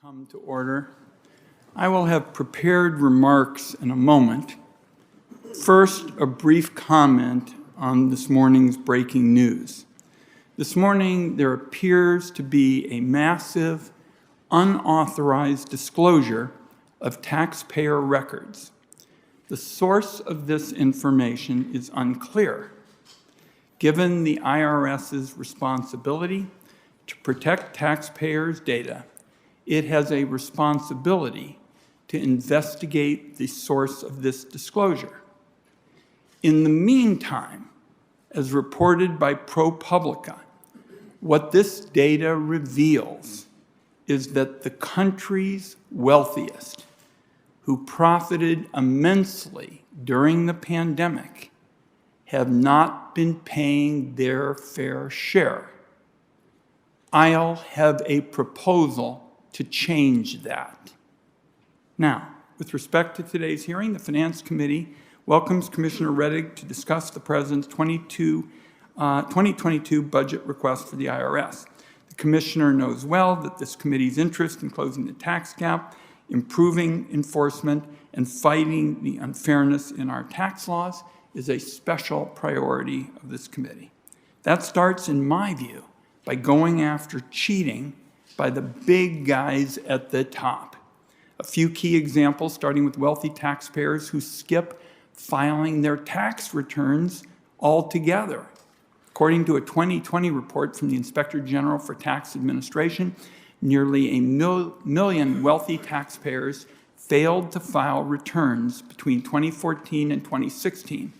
come to order. I will have prepared remarks in a moment. First, a brief comment on this morning's breaking news. This morning, there appears to be a massive, unauthorized disclosure of taxpayer records. The source of this information is unclear. Given the IRS's responsibility to protect taxpayers' data, it has a responsibility to investigate the source of this disclosure. In the meantime, as reported by ProPublica, what this data reveals is that the country's wealthiest, who profited immensely during the pandemic, have not been paying their fair share. I'll have a proposal to change that. Now, with respect to today's hearing, the Finance Committee welcomes Commissioner Rettig to discuss the President's 2022 budget request for the IRS. The Commissioner knows well that this committee's interest in closing the tax gap, improving enforcement, and fighting the unfairness in our tax laws is a special priority of this committee. That starts, in my view, by going after cheating by the big guys at the top. A few key examples, starting with wealthy taxpayers who skip filing their tax returns altogether. According to a 2020 report from the Inspector General for Tax Administration, nearly a million wealthy taxpayers failed to file returns between 2014 and 2016,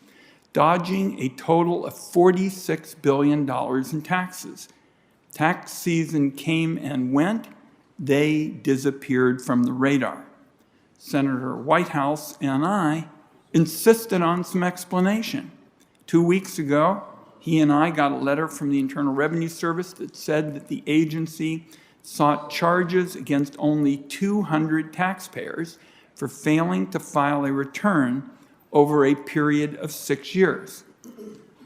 dodging a total of $46 billion in taxes. Tax season came and went, they disappeared from the radar. Senator Whitehouse and I insisted on some explanation. 2 weeks ago, he and I got a letter from the Internal Revenue Service that said that the agency sought charges against only 200 taxpayers for failing to file a return over a period of 6 years.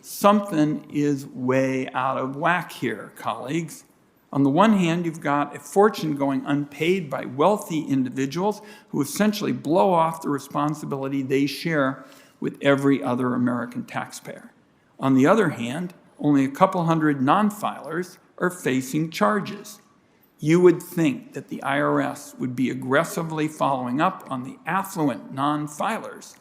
Something is way out of whack here, colleagues. On the one hand, you've got a fortune going unpaid by wealthy individuals who essentially blow off the responsibility they share with every other American taxpayer. On the other hand, only a couple hundred non-filers are facing charges. You would think that the IRS would be aggressively following up on the affluent non-filers,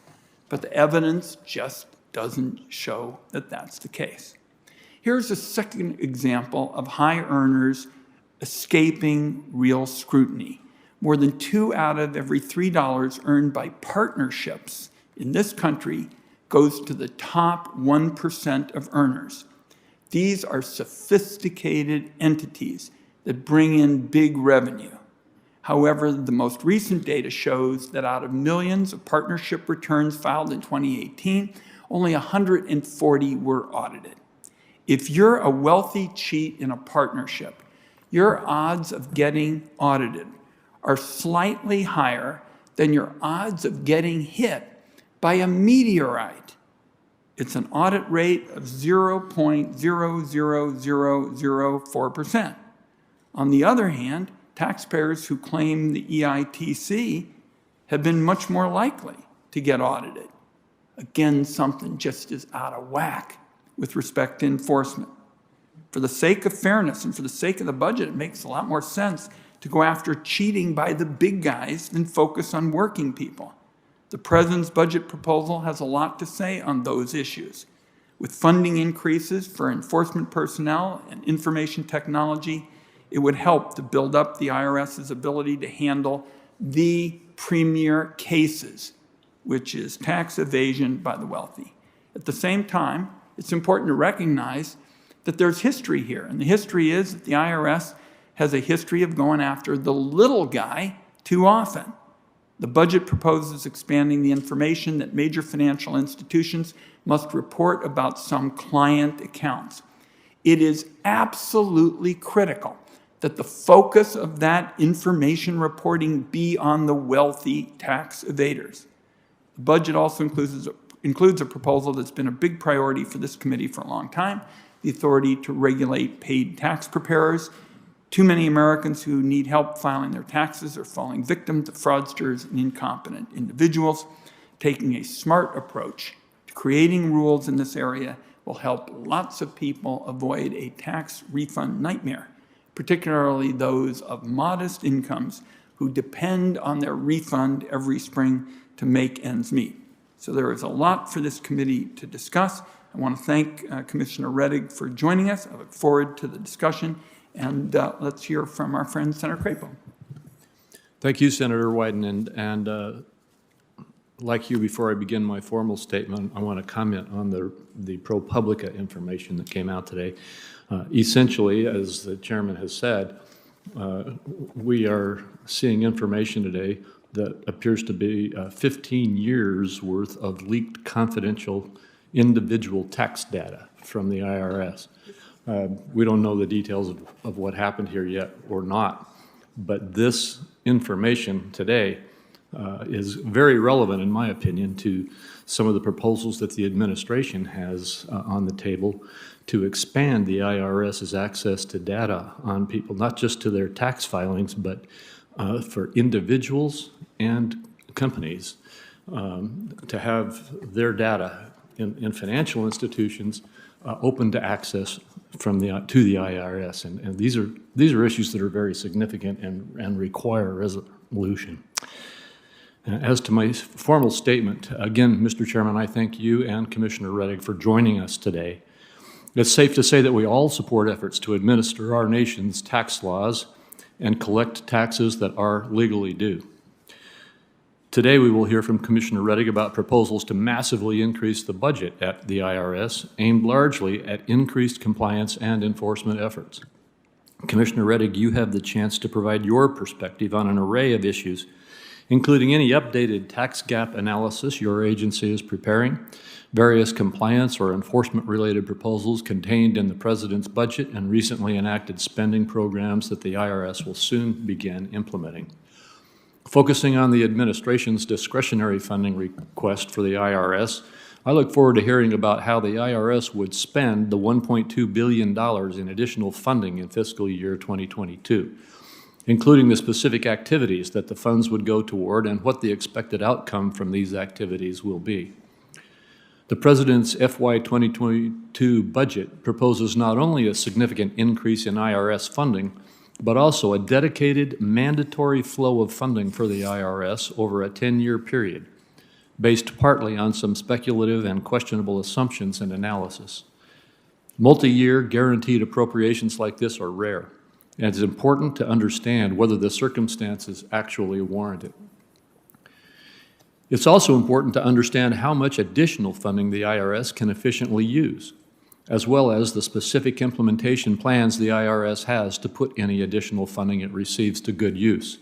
but the evidence just doesn't show that that's the case. Here's a second example of high earners escaping real scrutiny. More than 2 out of every $3 earned by partnerships in this country goes to the top 1% of earners. These are sophisticated entities that bring in big revenue. However, the most recent data shows that out of millions of partnership returns filed in 2018, only 140 were audited. If you're a wealthy cheat in a partnership, your odds of getting audited are slightly higher than your odds of getting hit by a meteorite. It's an audit rate of 0.00004%. On the other hand, taxpayers who claim the Eitc have been much more likely to get audited. Again, something just is out of whack with respect to enforcement. For the sake of fairness and for the sake of the budget, it makes a lot more sense to go after cheating by the big guys than focus on working people. The President's budget proposal has a lot to say on those issues. With funding increases for enforcement personnel and information technology, it would help to build up the IRS's ability to handle the premier cases, which is tax evasion by the wealthy. At the same time, it's important to recognize that there's history here, and the history is that the IRS has a history of going after the little guy too often. The budget proposes expanding the information that major financial institutions must report about some client accounts. It is absolutely critical that the focus of that information reporting be on the wealthy tax evaders. The budget also includes a proposal that's been a big priority for this committee for a long time, the authority to regulate paid tax preparers. Too many Americans who need help filing their taxes are falling victim to fraudsters and incompetent individuals. Taking a smart approach to creating rules in this area will help lots of people avoid a tax refund nightmare, particularly those of modest incomes who depend on their refund every spring to make ends meet. So there is a lot for this committee to discuss. I want to thank Commissioner Rettig for joining us. I look forward to the discussion. And let's hear from our friend, Senator Crapo. Thank you, Senator Wyden. And like you, before I begin my formal statement, I want to comment on the ProPublica information that came out today. Essentially, as the chairman has said, we are seeing information today that appears to be 15 years worth of leaked confidential individual tax data from the IRS. We don't know the details of what happened here yet or not, but this information today is very relevant, in my opinion, to some of the proposals that the administration has on the table to expand the IRS's access to data on people, not just to their tax filings, but for individuals and companies to have their data in financial institutions open to access from to the IRS. And these are issues that are very significant and require resolution. As to my formal statement, again, Mr. Chairman, I thank you and Commissioner Rettig for joining us today. It's safe to say that we all support efforts to administer our nation's tax laws and collect taxes that are legally due. Today we will hear from Commissioner Rettig about proposals to massively increase the budget at the IRS, aimed largely at increased compliance and enforcement efforts. Commissioner Rettig, you have the chance to provide your perspective on an array of issues, including any updated tax gap analysis your agency is preparing, various compliance or enforcement-related proposals contained in the President's budget and recently enacted spending programs that the IRS will soon begin implementing. Focusing on the administration's discretionary funding request for the IRS, I look forward to hearing about how the IRS would spend the $1.2 billion in additional funding in fiscal year 2022, including the specific activities that the funds would go toward and what the expected outcome from these activities will be. The President's FY 2022 budget proposes not only a significant increase in IRS funding, but also a dedicated mandatory flow of funding for the IRS over a 10-year period, based partly on some speculative and questionable assumptions and analysis. Multi-year guaranteed appropriations like this are rare, and it's important to understand whether the circumstances actually warrant it. It's also important to understand how much additional funding the IRS can efficiently use, as well as the specific implementation plans the IRS has to put any additional funding it receives to good use.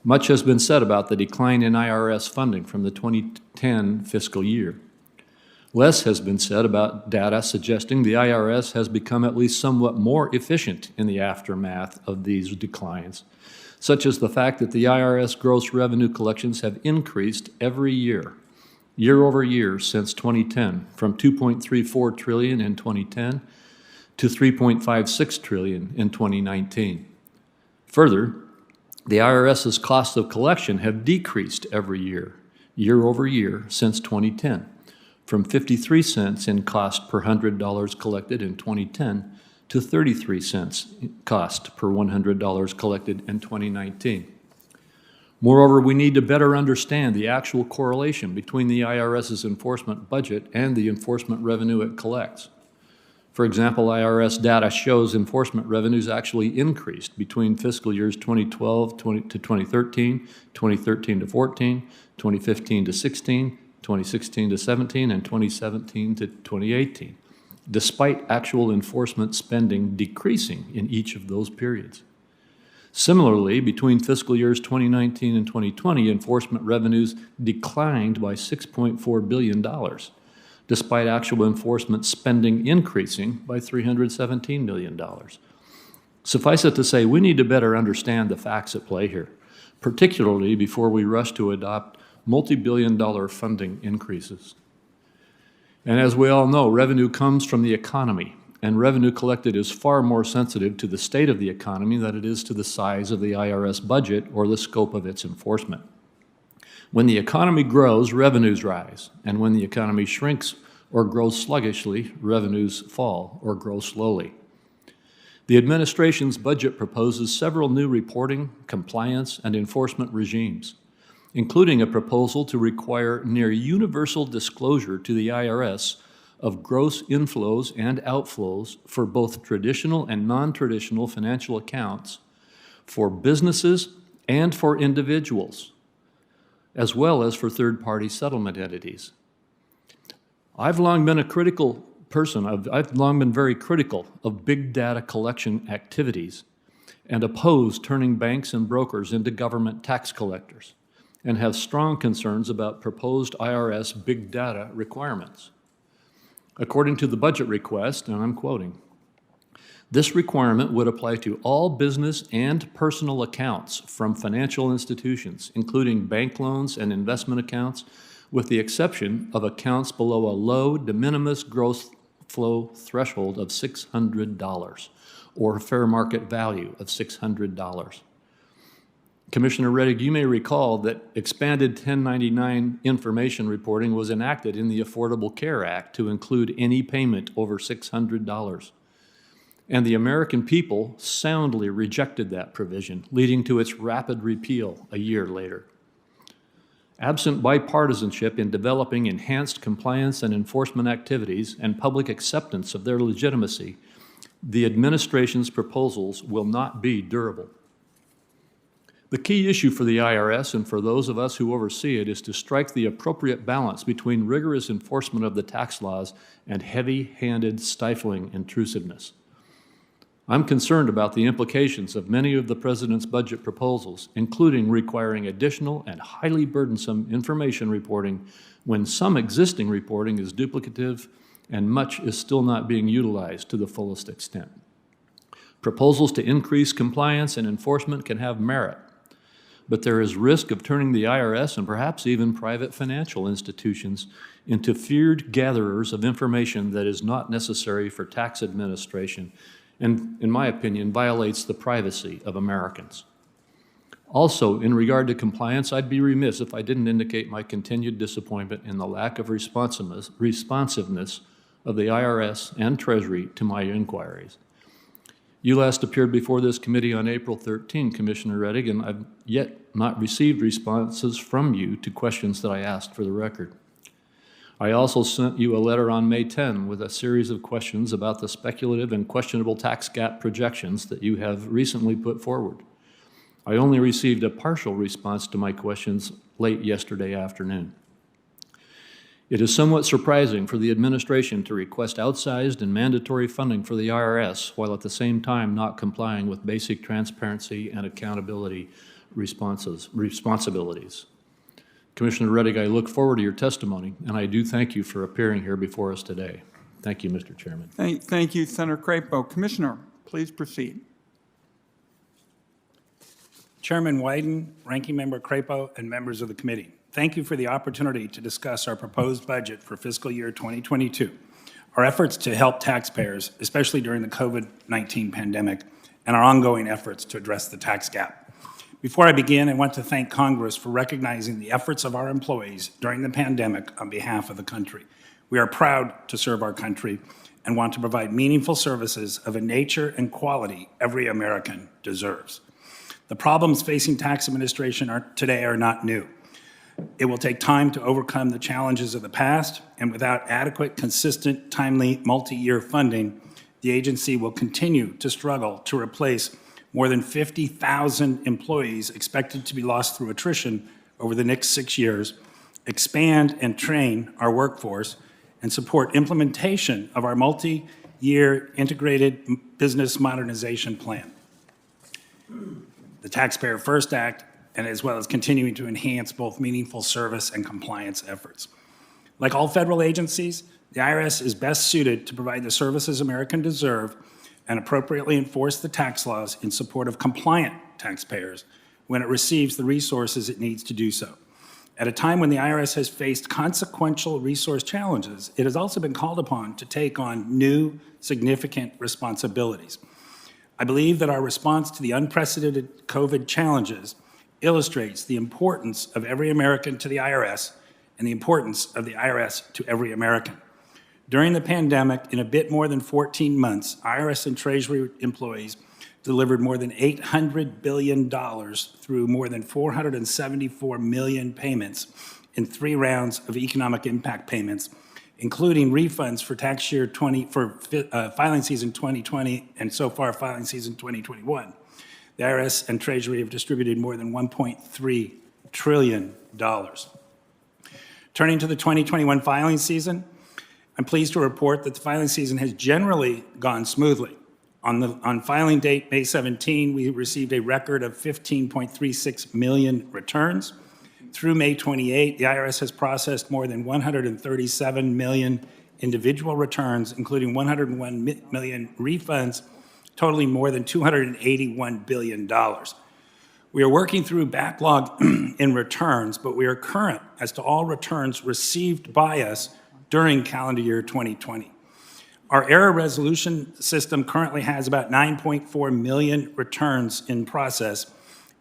Much has been said about the decline in IRS funding from the 2010 fiscal year. Less has been said about data suggesting the IRS has become at least somewhat more efficient in the aftermath of these declines, such as the fact that the IRS gross revenue collections have increased every year over year since 2010, from $2.34 trillion in 2010 to $3.56 trillion in 2019. Further, the IRS's costs of collection have decreased every year over year since 2010, from 53 cents in cost per $100 collected in 2010 to 33 cents cost per $100 collected in 2019. Moreover, we need to better understand the actual correlation between the IRS's enforcement budget and the enforcement revenue it collects. For example, IRS data shows enforcement revenues actually increased between fiscal years 2012 to 2013, 2013 to 14, 2015 to 16, 2016 to 17, and 2017 to 2018, despite actual enforcement spending decreasing in each of those periods. Similarly, between fiscal years 2019 and 2020, enforcement revenues declined by $6.4 billion, despite actual enforcement spending increasing by $317 million. Suffice it to say, we need to better understand the facts at play here, particularly before we rush to adopt multi-billion-dollar funding increases. And as we all know, revenue comes from the economy and revenue collected is far more sensitive to the state of the economy than it is to the size of the IRS budget or the scope of its enforcement. When the economy grows, revenues rise, and when the economy shrinks or grows sluggishly, revenues fall or grow slowly. The administration's budget proposes several new reporting, compliance, and enforcement regimes, including a proposal to require near universal disclosure to the IRS of gross inflows and outflows for both traditional and non-traditional financial accounts for businesses and for individuals, as well as for third-party settlement entities. I've long been a critical person. I've long been very critical of big data collection activities and oppose turning banks and brokers into government tax collectors, and have strong concerns about proposed IRS big data requirements. According to the budget request, and I'm quoting, this requirement would apply to all business and personal accounts from financial institutions, including bank loans and investment accounts, with the exception of accounts below a low de minimis gross flow threshold of $600 or fair market value of $600. Commissioner Rettig, you may recall that expanded 1099 information reporting was enacted in the Affordable Care Act to include any payment over $600. And the American people soundly rejected that provision, leading to its rapid repeal a year later. Absent bipartisanship in developing enhanced compliance and enforcement activities and public acceptance of their legitimacy, the administration's proposals will not be durable. The key issue for the IRS and for those of us who oversee it is to strike the appropriate balance between rigorous enforcement of the tax laws and heavy-handed stifling intrusiveness. I'm concerned about the implications of many of the President's budget proposals, including requiring additional and highly burdensome information reporting when some existing reporting is duplicative and much is still not being utilized to the fullest extent. Proposals to increase compliance and enforcement can have merit, but there is risk of turning the IRS and perhaps even private financial institutions into feared gatherers of information that is not necessary for tax administration and, in my opinion, violates the privacy of Americans. Also, in regard to compliance, I'd be remiss if I didn't indicate my continued disappointment in the lack of responsiveness of the IRS and Treasury to my inquiries. You last appeared before this committee on April 13, Commissioner Rettig, and I've yet not received responses from you to questions that I asked for the record. I also sent you a letter on May 10 with a series of questions about the speculative and questionable tax gap projections that you have recently put forward. I only received a partial response to my questions late yesterday afternoon. It is somewhat surprising for the administration to request outsized and mandatory funding for the IRS while at the same time not complying with basic transparency and accountability responsibilities. Commissioner Rettig, I look forward to your testimony, and I do thank you for appearing here before us today. Thank you, Mr. Chairman. Thank you, Senator Crapo. Commissioner, please proceed. Chairman Wyden, Ranking Member Crapo, and members of the committee, thank you for the opportunity to discuss our proposed budget for fiscal year 2022, our efforts to help taxpayers, especially during the COVID-19 pandemic, and our ongoing efforts to address the tax gap. Before I begin, I want to thank Congress for recognizing the efforts of our employees during the pandemic on behalf of the country. We are proud to serve our country and want to provide meaningful services of a nature and quality every American deserves. The problems facing tax administration today are not new. It will take time to overcome the challenges of the past, and without adequate, consistent, timely, multi-year funding, the agency will continue to struggle to replace more than 50,000 employees expected to be lost through attrition over the next 6 years, expand and train our workforce, and support implementation of our multi-year integrated business modernization plan, the Taxpayer First Act, and as well as continuing to enhance both meaningful service and compliance efforts. Like all federal agencies, the IRS is best suited to provide the services Americans deserve and appropriately enforce the tax laws in support of compliant taxpayers when it receives the resources it needs to do so. At a time when the IRS has faced consequential resource challenges, it has also been called upon to take on new, significant responsibilities. I believe that our response to the unprecedented COVID challenges illustrates the importance of every American to the IRS and the importance of the IRS to every American. During the pandemic, in a bit more than 14 months, IRS and Treasury employees delivered more than $800 billion through more than 474 million payments in 3 rounds of economic impact payments, including refunds for tax year filing season 2020 and so far filing season 2021. The IRS and Treasury have distributed more than $1.3 trillion. Turning to the 2021 filing season, I'm pleased to report that the filing season has generally gone smoothly. On filing date, May 17, we received a record of 15.36 million returns. Through May 28, the IRS has processed more than 137 million individual returns, including 101 million refunds, totaling more than $281 billion. We are working through backlog in returns, but we are current as to all returns received by us during calendar year 2020. Our error resolution system currently has about 9.4 million returns in process,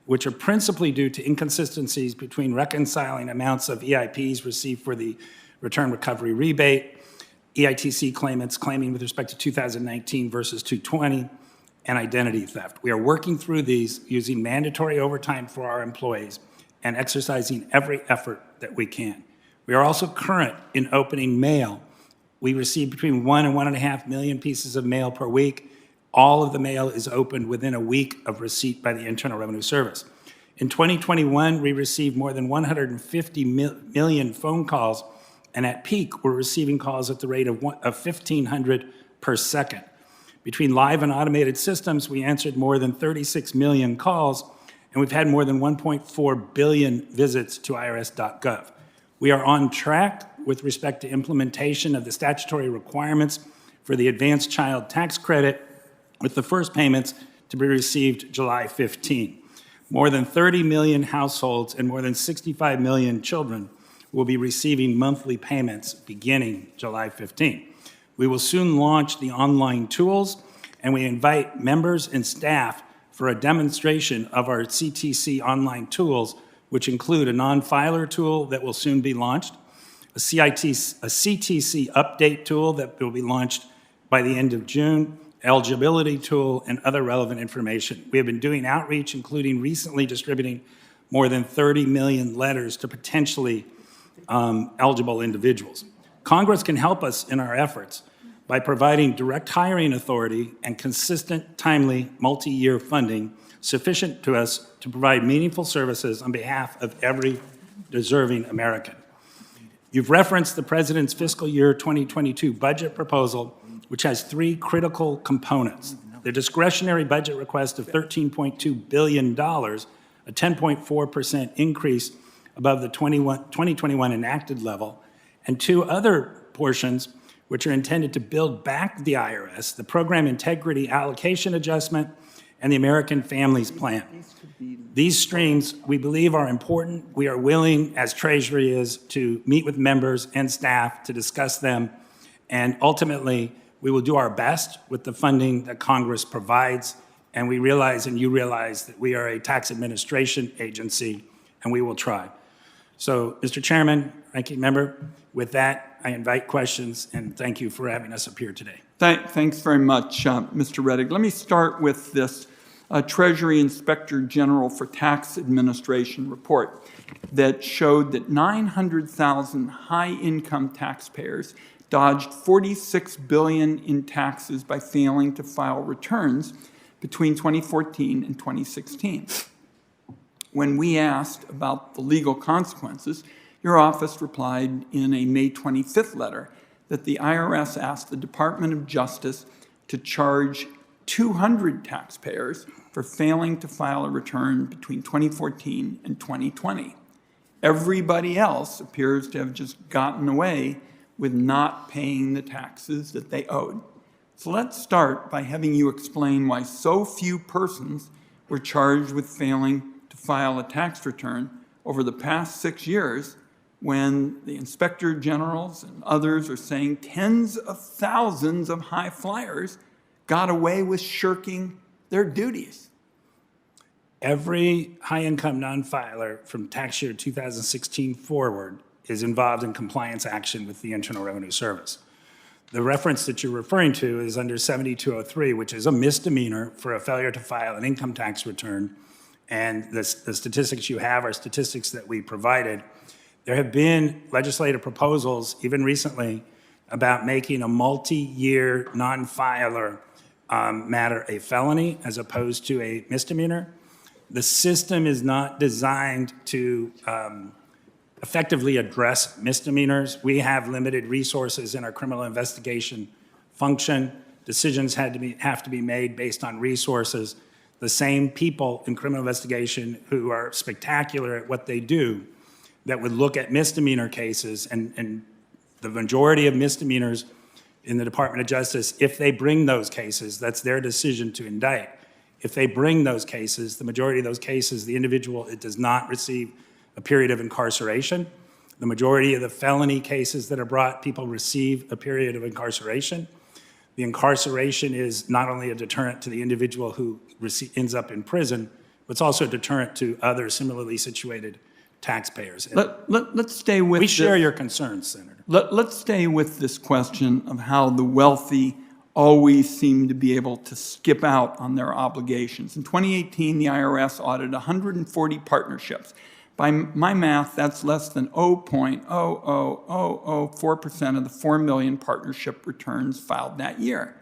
which are principally due to inconsistencies between reconciling amounts of EIPs received for the return recovery rebate, EITC claimants claiming with respect to 2019 versus 2020, and identity theft. We are working through these using mandatory overtime for our employees and exercising every effort that we can. We are also current in opening mail. We receive between 1 and 1.5 million pieces of mail per week. All of the mail is opened within a week of receipt by the Internal Revenue Service. In 2021, we received more than 150 million phone calls, and at peak, we're receiving calls at the rate of 1,500 per second. Between live and automated systems, we answered more than 36 million calls, and we've had more than 1.4 billion visits to irs.gov. We are on track with respect to implementation of the statutory requirements for the advanced child tax credit, with the first payments to be received July 15. More than 30 million households and more than 65 million children will be receiving monthly payments beginning July 15. We will soon launch the online tools, and we invite members and staff for a demonstration of our CTC online tools, which include a non-filer tool that will soon be launched, a CTC update tool that will be launched by the end of June, eligibility tool, and other relevant information. We have been doing outreach, including recently distributing more than 30 million letters to potentially eligible individuals. Congress can help us in our efforts by providing direct hiring authority and consistent, timely, multi-year funding sufficient to us to provide meaningful services on behalf of every deserving American. You've referenced the President's fiscal year 2022 budget proposal, which has 3 critical components. The discretionary budget request of $13.2 billion, a 10.4% increase above the 2021 enacted level, and 2 other portions which are intended to build back the IRS, the Program Integrity Allocation Adjustment, and the American Families Plan. These streams, we believe, are important. We are willing, as Treasury is, to meet with members and staff to discuss them, and ultimately, we will do our best with the funding that Congress provides, and we realize, and you realize, that we are a tax administration agency, and we will try. So, Mr. Chairman, Ranking Member, with that, I invite questions, and thank you for having us up here today. Thanks very much, Mr. Rettig. Let me start with this Treasury Inspector General for Tax Administration report that showed that 900,000 high-income taxpayers dodged $46 billion in taxes by failing to file returns between 2014 and 2016. When we asked about the legal consequences, your office replied in a May 25th letter that the IRS asked the Department of Justice to charge 200 taxpayers for failing to file a return between 2014 and 2020. Everybody else appears to have just gotten away with not paying the taxes that they owed. So let's start by having you explain why so few persons were charged with failing to file a tax return over the past 6 years when the inspector generals and others are saying tens of thousands of high flyers got away with shirking their duties? Every high-income non-filer from tax year 2016 forward is involved in compliance action with the Internal Revenue Service. The reference that you're referring to is under 7203, which is a misdemeanor for a failure to file an income tax return. And the statistics you have are statistics that we provided. There have been legislative proposals, even recently, about making a multi-year non-filer matter a felony as opposed to a misdemeanor. The system is not designed to effectively address misdemeanors. We have limited resources in our criminal investigation function. Decisions have to be made based on resources. The same people in criminal investigation who are spectacular at what they do that would look at misdemeanor cases, and the majority of misdemeanors in the Department of Justice, if they bring those cases, that's their decision to indict. If they bring those cases, the majority of those cases, the individual, it does not receive a period of incarceration. The majority of the felony cases that are brought, people receive a period of incarceration. The incarceration is not only a deterrent to the individual who ends up in prison, but it's also a deterrent to other similarly situated taxpayers. Let's stay with We share your concerns, Senator. Let's stay with this question of how the wealthy always seem to be able to skip out on their obligations. In 2018, the IRS audited 140 partnerships. By my math, that's less than 0.00004% of the 4 million partnership returns filed that year.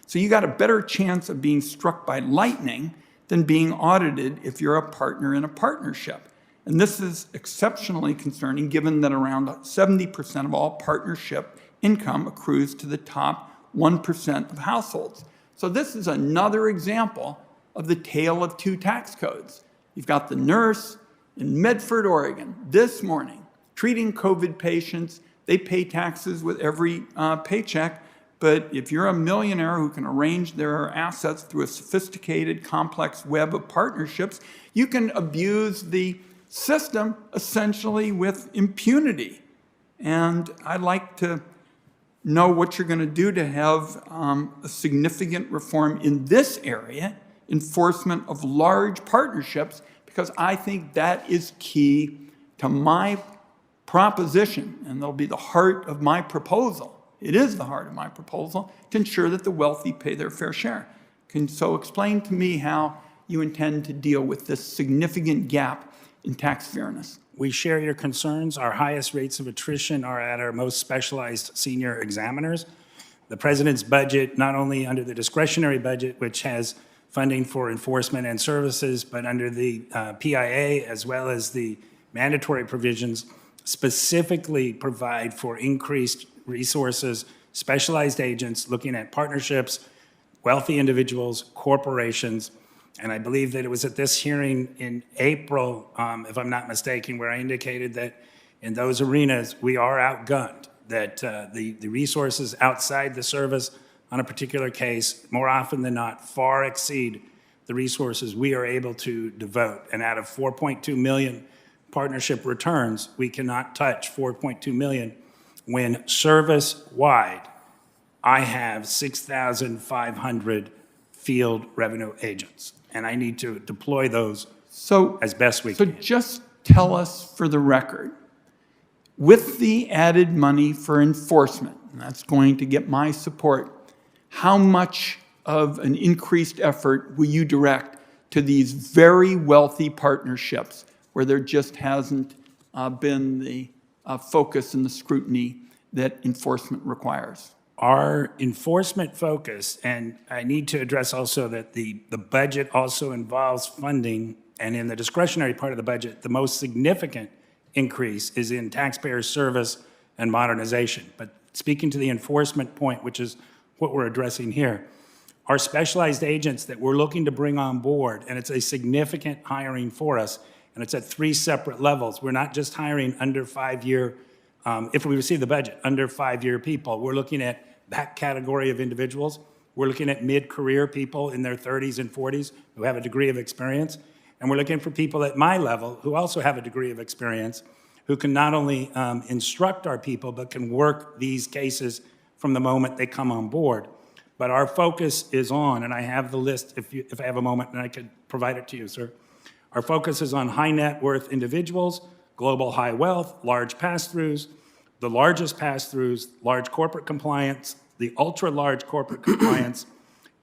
So you got a better chance of being struck by lightning than being audited if you're a partner in a partnership. And this is exceptionally concerning given that around 70% of all partnership income accrues to the top 1% of households. So this is another example of the tale of two tax codes. You've got the nurse in Medford, Oregon, this morning, treating COVID patients. They pay taxes with every paycheck, but if you're a millionaire who can arrange their assets through a sophisticated, complex web of partnerships, you can abuse the system essentially with impunity. And I'd like to know what you're going to do to have a significant reform in this area, enforcement of large partnerships, because I think that is key to my proposition, and that'll be the heart of my proposal. It is the heart of my proposal to ensure that the wealthy pay their fair share. So explain to me how you intend to deal with this significant gap in tax fairness. We share your concerns. Our highest rates of attrition are at our most specialized senior examiners. The president's budget, not only under the discretionary budget, which has funding for enforcement and services, but under the PIA as well as the mandatory provisions, specifically provide for increased resources, specialized agents looking at partnerships, wealthy individuals, corporations. And I believe that it was at this hearing in April, if I'm not mistaken, where I indicated that in those arenas, we are outgunned, that the resources outside the service on a particular case, more often than not, far exceed the resources we are able to devote. And out of 4.2 million partnership returns, we cannot touch 4.2 million when service-wide, I have 6,500 field revenue agents, and I need to deploy those as best we can. So just tell us for the record, with the added money for enforcement, and that's going to get my support, how much of an increased effort will you direct to these very wealthy partnerships where there just hasn't been the focus and the scrutiny that enforcement requires? Our enforcement focus, and I need to address also that the budget also involves funding, and in the discretionary part of the budget, the most significant increase is in taxpayer service and modernization. But speaking to the enforcement point, which is what we're addressing here, our specialized agents that we're looking to bring on board, and it's a significant hiring for us, and it's at 3 separate levels. We're not just hiring under 5-year, if we receive the budget, under 5-year people. We're looking at that category of individuals. We're looking at mid-career people in their 30s and 40s who have a degree of experience. And we're looking for people at my level who also have a degree of experience, who can not only instruct our people, but can work these cases from the moment they come on board. But our focus is on, and I have the list if I have a moment and I could provide it to you, sir. Our focus is on high net worth individuals, global high wealth, large pass-throughs, the largest pass-throughs, large corporate compliance, the ultra-large corporate compliance,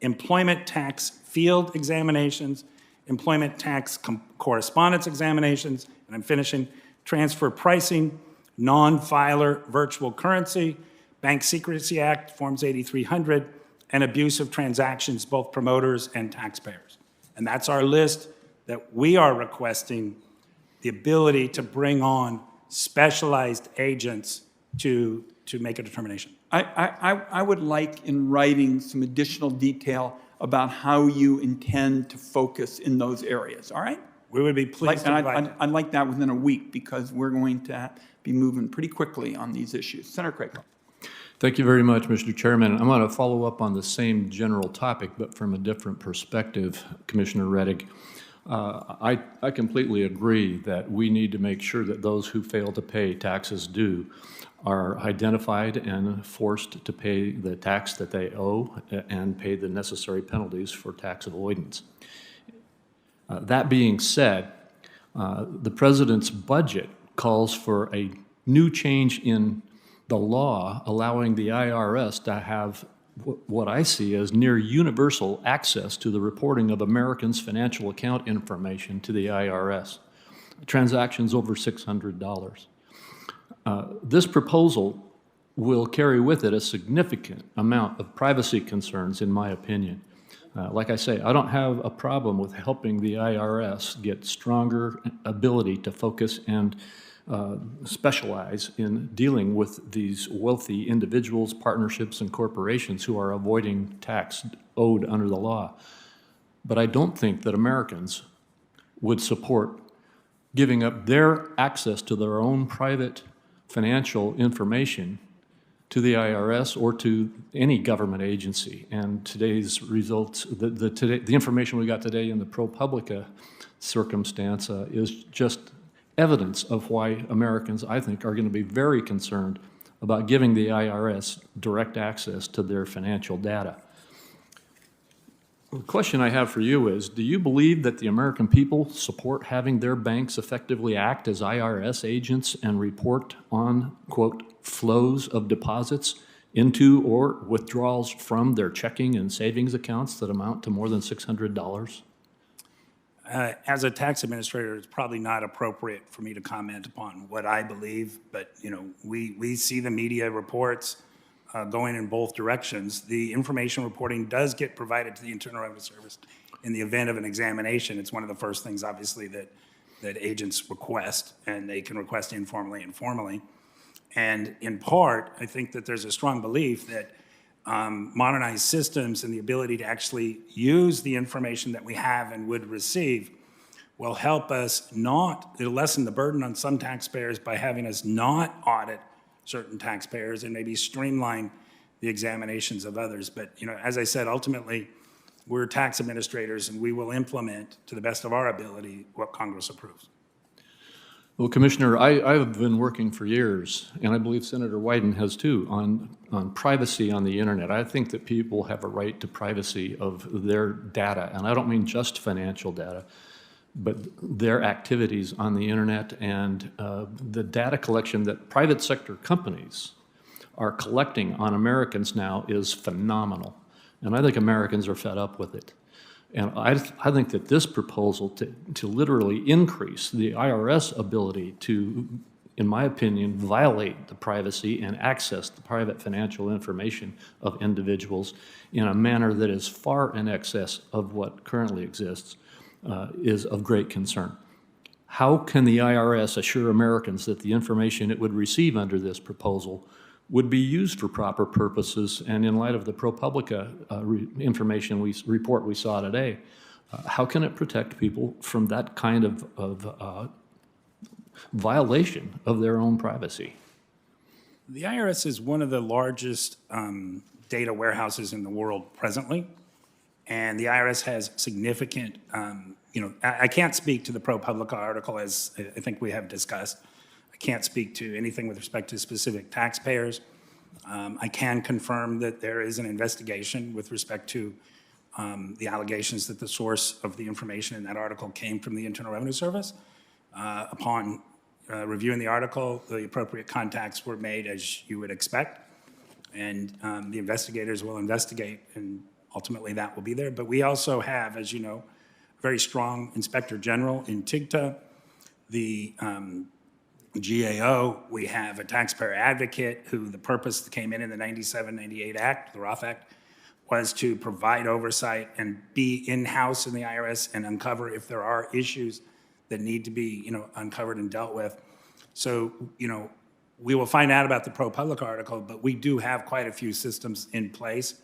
employment tax field examinations, employment tax correspondence examinations, and I'm finishing, transfer pricing, non-filer virtual currency, Bank Secrecy Act, Forms 8300, and abuse of transactions, both promoters and taxpayers. And that's our list that we are requesting the ability to bring on specialized agents to make a determination. I would like in writing some additional detail about how you intend to focus in those areas, all right? We would be pleased to provide. I'd like that within a week because we're going to be moving pretty quickly on these issues. Senator Crapo. Thank you very much, Mr. Chairman. I'm going to follow up on the same general topic, but from a different perspective, Commissioner Reddick. I completely agree that we need to make sure that those who fail to pay taxes due are identified and forced to pay the tax that they owe and pay the necessary penalties for tax avoidance. That being said, the President's budget calls for a new change in the law allowing the IRS to have what I see as near universal access to the reporting of Americans' financial account information to the IRS, transactions over $600. This proposal will carry with it a significant amount of privacy concerns, in my opinion. Like I say, I don't have a problem with helping the IRS get stronger ability to focus and specialize in dealing with these wealthy individuals, partnerships, and corporations who are avoiding tax owed under the law. But I don't think that Americans would support giving up their access to their own private financial information to the IRS or to any government agency. And today's results, the information we got today in the ProPublica circumstance is just evidence of why Americans, I think, are going to be very concerned about giving the IRS direct access to their financial data. The question I have for you is, do you believe that the American people support having their banks effectively act as IRS agents and report on, quote, flows of deposits into or withdrawals from their checking and savings accounts that amount to more than $600? As a tax administrator, it's probably not appropriate for me to comment upon what I believe, but we see the media reports going in both directions. The information reporting does get provided to the Internal Revenue Service in the event of an examination. It's one of the first things, obviously, that agents request, and they can request informally and formally. And in part, I think that there's a strong belief that modernized systems and the ability to actually use the information that we have and would receive will help us it'll lessen the burden on some taxpayers by having us not audit certain taxpayers and maybe streamline the examinations of others. But, as I said, ultimately, we're tax administrators and we will implement to the best of our ability what Congress approves. Well, Commissioner, I've been working for years, and I believe Senator Wyden has too, on privacy on the internet. I think that people have a right to privacy of their data, and I don't mean just financial data, but their activities on the internet and the data collection that private sector companies are collecting on Americans now is phenomenal. And I think Americans are fed up with it. And I think that this proposal to literally increase the IRS ability to, in my opinion, violate the privacy and access the private financial information of individuals in a manner that is far in excess of what currently exists is of great concern. How can the IRS assure Americans that the information it would receive under this proposal would be used for proper purposes, and in light of the ProPublica information report we saw today, how can it protect people from that kind of violation of their own privacy? The IRS is one of the largest data warehouses in the world presently, and the IRS has significant I can't speak to the ProPublica article, as I think we have discussed. I can't speak to anything with respect to specific taxpayers. I can confirm that there is an investigation with respect to the allegations that the source of the information in that article came from the Internal Revenue Service. Upon reviewing the article, the appropriate contacts were made, as you would expect, and the investigators will investigate, and ultimately that will be there. But we also have, as you know, a very strong Inspector General in TIGTA, the GAO. We have a taxpayer advocate who the purpose that came in the 97-98 Act, the Roth Act, was to provide oversight and be in-house in the IRS and uncover if there are issues that need to be, uncovered and dealt with. So, we will find out about the ProPublica article, but we do have quite a few systems in place.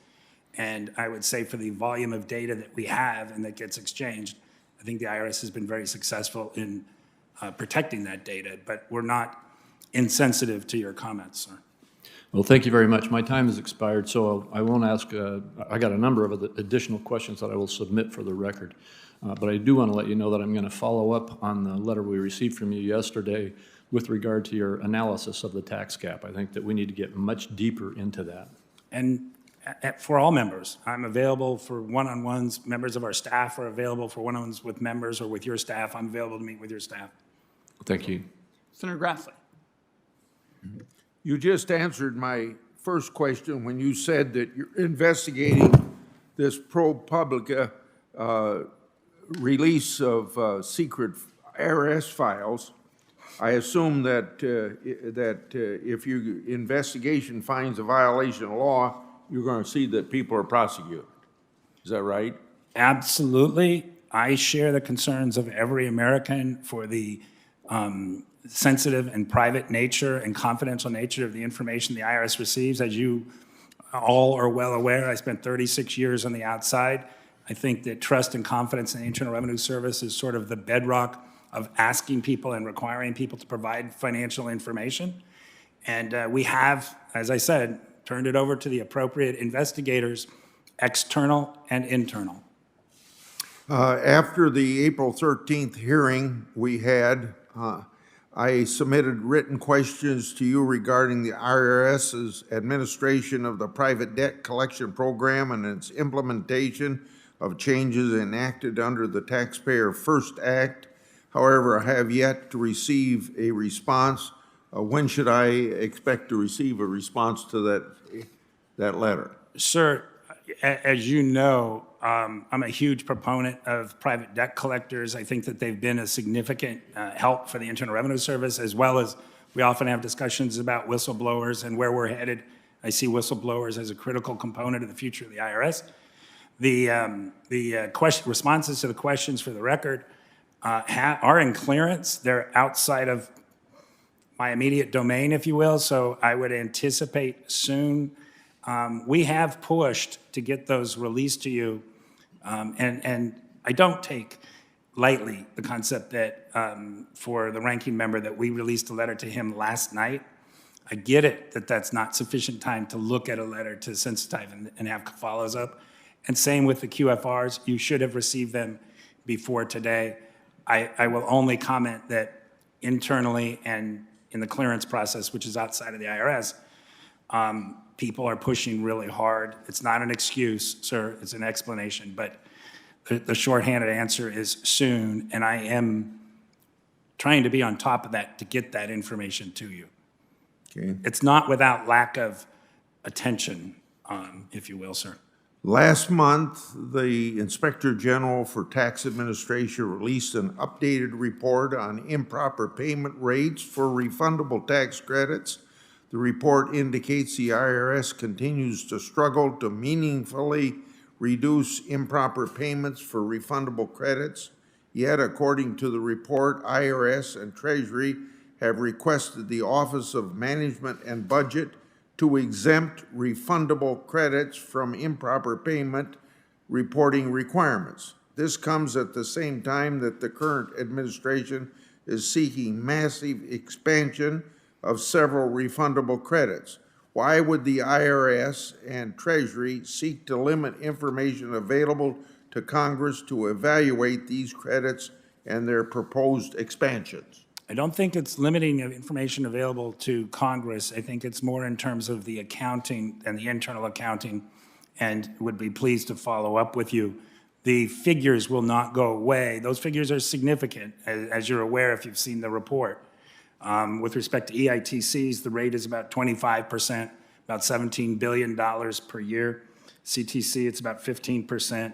And I would say for the volume of data that we have and that gets exchanged, I think the IRS has been very successful in protecting that data, but we're not insensitive to your comments, sir. Well, thank you very much. My time has expired, so I won't ask. I got a number of additional questions that I will submit for the record. But I do want to let you know that I'm going to follow up on the letter we received from you yesterday with regard to your analysis of the tax gap. I think that we need to get much deeper into that. And for all members, I'm available for one-on-ones. Members of our staff are available for one-on-ones with members or with your staff. I'm available to meet with your staff. Thank you. Senator Grassley. You just answered my first question when you said that you're investigating this ProPublica release of secret IRS files. I assume that if your investigation finds a violation of law, you're going to see that people are prosecuted. Is that right? Absolutely. I share the concerns of every American for the sensitive and private nature and confidential nature of the information the IRS receives. As you all are well aware, I spent 36 years on the outside. I think that trust and confidence in the Internal Revenue Service is sort of the bedrock of asking people and requiring people to provide financial information. And we have, as I said, turned it over to the appropriate investigators, external and internal. After the April 13th hearing we had, I submitted written questions to you regarding the IRS's administration of the private debt collection program and its implementation of changes enacted under the Taxpayer First Act. However, I have yet to receive a response. When should I expect to receive a response to that letter? Sir, as you know, I'm a huge proponent of private debt collectors. I think that they've been a significant help for the Internal Revenue Service, as well as we often have discussions about whistleblowers and where we're headed. I see whistleblowers as a critical component of the future of the IRS. The responses to the questions, for the record, are in clearance. They're outside of my immediate domain, if you will, so I would anticipate soon. We have pushed to get those released to you, and I don't take lightly the concept that for the ranking member that we released a letter to him last night. I get it that that's not sufficient time to look at a letter to sensitize and have follows up. And same with the QFRs. You should have received them before today. I will only comment that internally and in the clearance process, which is outside of the IRS, people are pushing really hard. It's not an excuse, sir, it's an explanation, but the shorthanded answer is soon, and I am trying to be on top of that to get that information to you. Okay. It's not without lack of attention, if you will, sir. Last month, the Inspector General for Tax Administration released an updated report on improper payment rates for refundable tax credits. The report indicates the IRS continues to struggle to meaningfully reduce improper payments for refundable credits. Yet, according to the report, IRS and Treasury have requested the Office of Management and Budget to exempt refundable credits from improper payment reporting requirements. This comes at the same time that the current administration is seeking massive expansion of several refundable credits. Why would the IRS and Treasury seek to limit information available to Congress to evaluate these credits and their proposed expansions? I don't think it's limiting of information available to Congress. I think it's more in terms of the accounting and the internal accounting, and would be pleased to follow up with you. The figures will not go away. Those figures are significant, as you're aware if you've seen the report. With respect to EITCs, the rate is about 25%, about $17 billion per year. CTC, it's about 15%,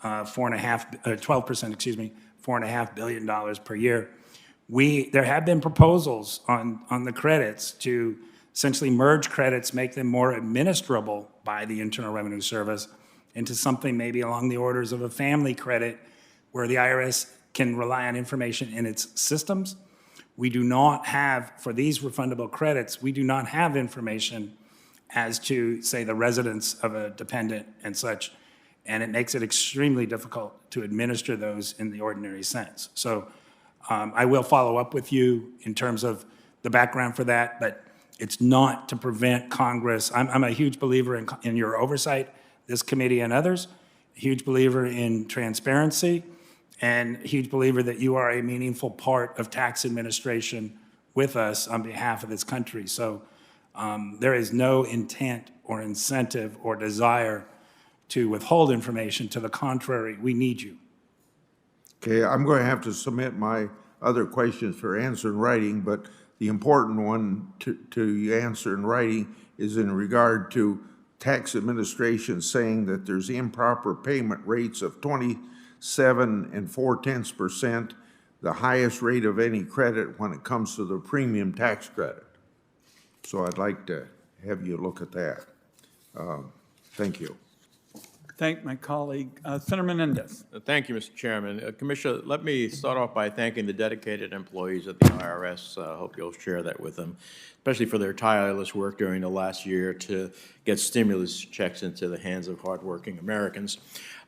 12%, excuse me, $4.5 billion per year. There have been proposals on the credits to essentially merge credits, make them more administrable by the Internal Revenue Service into something maybe along the orders of a family credit where the IRS can rely on information in its systems. We do not have, for these refundable credits, we do not have information as to, say, the residence of a dependent and such, and it makes it extremely difficult to administer those in the ordinary sense. So I will follow up with you in terms of the background for that, but it's not to prevent Congress. I'm a huge believer in your oversight, this committee and others, a huge believer in transparency, and a huge believer that you are a meaningful part of tax administration with us on behalf of this country. So there is no intent or incentive or desire to withhold information. To the contrary, we need you. Okay, I'm going to have to submit my other questions for answer in writing, but the important one to answer in writing is in regard to tax administration saying that there's improper payment rates of 27.4%, the highest rate of any credit when it comes to the premium tax credit. So I'd like to have you look at that. Thank you. Thank my colleague. Senator Menendez. Thank you, Mr. Chairman. Commissioner, let me start off by thanking the dedicated employees at the IRS. I hope you'll share that with them, especially for their tireless work during the last year to get stimulus checks into the hands of hardworking Americans.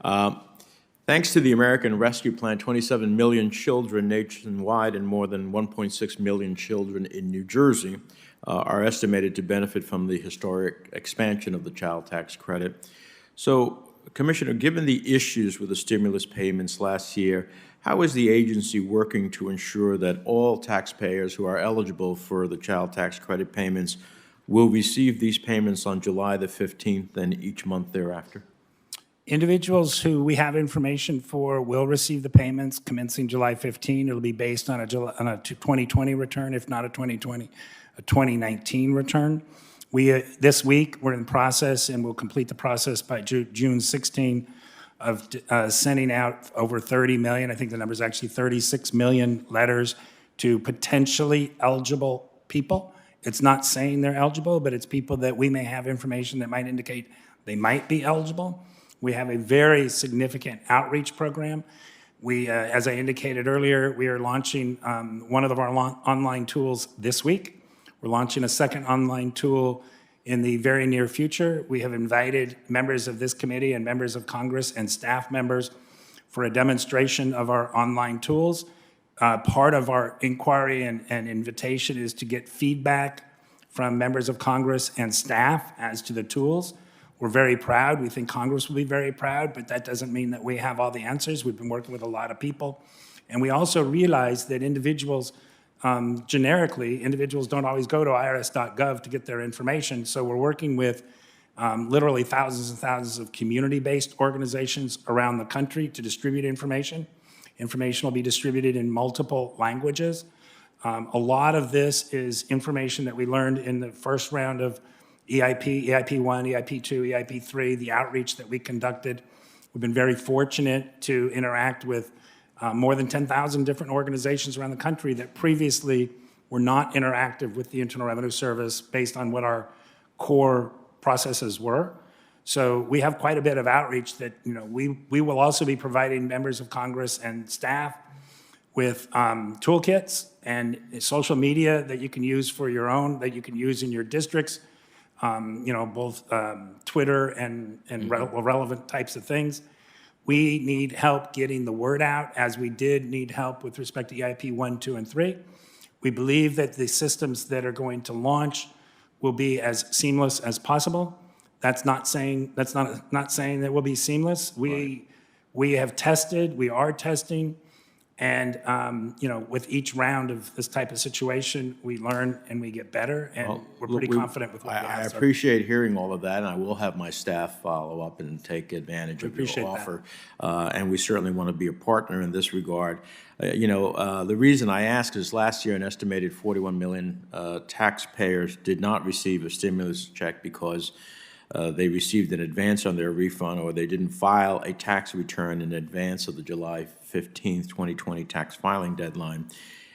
Thanks to the American Rescue Plan, 27 million children nationwide and more than 1.6 million children in New Jersey are estimated to benefit from the historic expansion of the child tax credit. So, Commissioner, given the issues with the stimulus payments last year, how is the agency working to ensure that all taxpayers who are eligible for the child tax credit payments will receive these payments on July the 15th and each month thereafter? Individuals who we have information for will receive the payments commencing July 15. It'll be based on a 2020 return, if not a 2019 return. This week, we're in the process, and we'll complete the process by June 16 of sending out over 30 million, I think the number is actually 36 million letters to potentially eligible people. It's not saying they're eligible, but it's people that we may have information that might indicate they might be eligible. We have a very significant outreach program. As I indicated earlier, we are launching one of our online tools this week. We're launching a second online tool in the very near future. We have invited members of this committee and members of Congress and staff members for a demonstration of our online tools. Part of our inquiry and invitation is to get feedback from members of Congress and staff as to the tools. We're very proud. We think Congress will be very proud, but that doesn't mean that we have all the answers. We've been working with a lot of people. And we also realize that individuals, generically, individuals don't always go to irs.gov to get their information. So we're working with literally thousands and thousands of community-based organizations around the country to distribute information. Information will be distributed in multiple languages. A lot of this is information that we learned in the first round of EIP, EIP1, EIP2, EIP3, the outreach that we conducted. We've been very fortunate to interact with more than 10,000 different organizations around the country that previously were not interactive with the Internal Revenue Service based on what our core processes were. So we have quite a bit of outreach that, we will also be providing members of Congress and staff with toolkits and social media that you can use for your own, that you can use in your districts, both Twitter and relevant types of things. We need help getting the word out, as we did need help with respect to EIP 1, 2, and 3. We believe that the systems that are going to launch will be as seamless as possible. That's not saying that will be seamless. We We have tested, we are testing, and, you know, with each round of this type of situation, we learn and we get better, and we're pretty confident with what we I have. appreciate hearing all of that, and I will have my staff follow up and take advantage of your appreciate that. offer. And we certainly want to be a partner in this regard. The reason I ask is last year, an estimated 41 million taxpayers did not receive a stimulus check because they received an advance on their refund, or they didn't file a tax return in advance of the July 15th, 2020 tax filing deadline.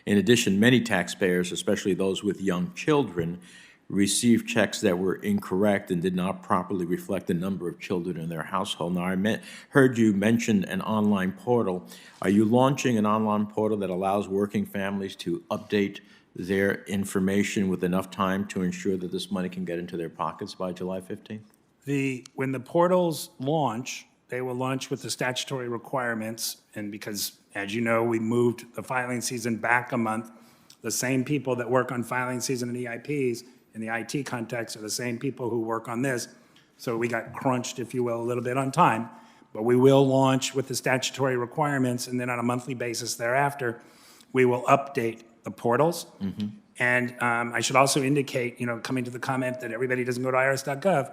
In addition, many taxpayers, especially those with young children, received checks that were incorrect and did not properly reflect the number of children in their household. Now, I heard you mention an online portal. Are you launching an online portal that allows working families to update their information with enough time to ensure that this money can get into their pockets by July 15th? When the portals launch, they will launch with the statutory requirements, and because, as you know, we moved the filing season back a month, the same people that work on filing season and EIPs in the IT context are the same people who work on this. So we got crunched, if you will, a little bit on time, but we will launch with the statutory requirements, and then on a monthly basis thereafter, we will update the portals. And I should also indicate, you know, coming to the comment that everybody doesn't go to irs.gov,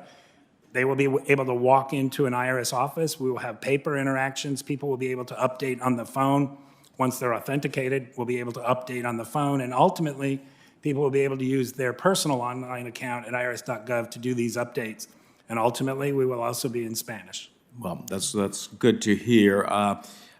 they will be able to walk into an IRS office. We will have paper interactions. People will be able to update on the phone. Once they're authenticated, we'll be able to update on the phone. And ultimately, people will be able to use their personal online account at irs.gov to do these updates. And ultimately, we will also be in Spanish. Well, that's good to hear.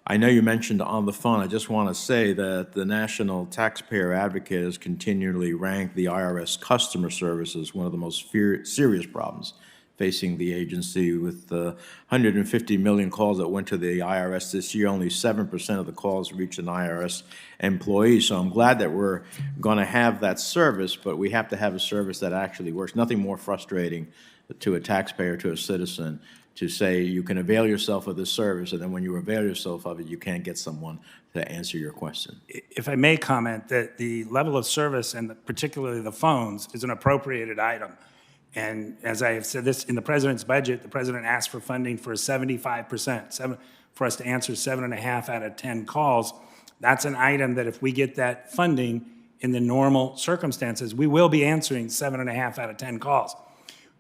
I know you mentioned on the phone. I just want to say that the National Taxpayer Advocate has continually ranked the IRS customer service as one of the most serious problems facing the agency. With 150 million calls that went to the IRS this year, only 7% of the calls reach an IRS employee. So I'm glad that we're going to have that service, but we have to have a service that actually works. Nothing more frustrating to a taxpayer, to a citizen, to say you can avail yourself of this service, and then when you avail yourself of it, you can't get someone to answer your question. If I may comment, that the level of service, and particularly the phones, is an appropriated item. And as I have said this, in the president's budget, the president asked for funding for 75%, for us to answer 7.5 out of 10 calls. That's an item that if we get that funding in the normal circumstances, we will be answering 7.5 out of 10 calls.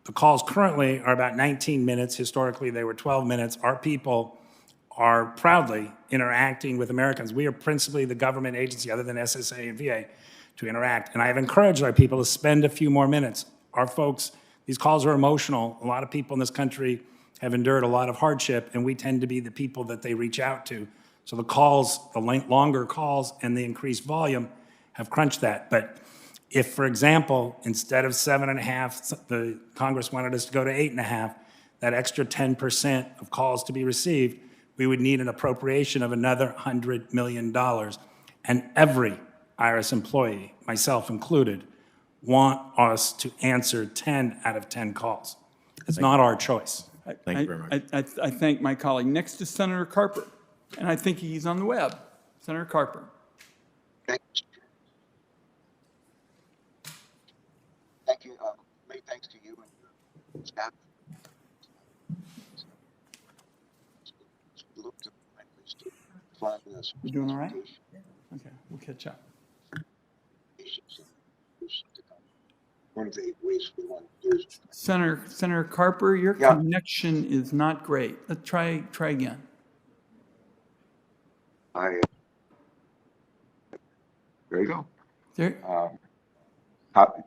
The calls currently are about 19 minutes. Historically, they were 12 minutes. Our people are proudly interacting with Americans. We are principally the government agency, other than SSA and VA, to interact. And I have encouraged our people to spend a few more minutes. Our folks, these calls are emotional. A lot of people in this country have endured a lot of hardship, and we tend to be the people that they reach out to. So the calls, the longer calls and the increased volume have crunched that. But if, for example, instead of 7.5, the Congress wanted us to go to 8.5, that extra 10% of calls to be received, we would need an appropriation of another $100 million. And every IRS employee, myself included, want us to answer 10 out of 10 calls. It's not our choice. Thank you very much. I thank my colleague. Next is Senator Carper, and I think he's on the web. Senator Carper. Thank you. Many thanks to you and your staff. You doing all right? Okay, we'll catch up. One of the ways we want to do is Senator Carper, your connection is not great. Let's try again. there you go. There.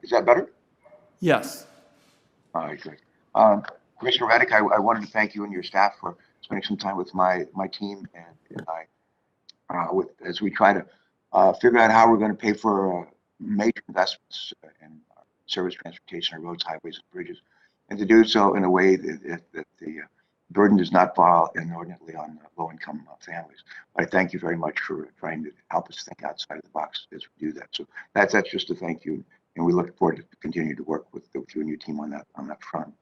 Is that better? Yes. All right, good. Commissioner Reddick, I wanted to thank you and your staff for spending some time with my team and as we try to figure out how we're going to pay for major investments in service transportation, our roads, highways, and bridges, and to do so in a way that the burden does not fall inordinately on low-income families. But I thank you very much for trying to help us think outside of the box as we do that. So that's just a thank you, and we look forward to continue to work with you and your team on that front.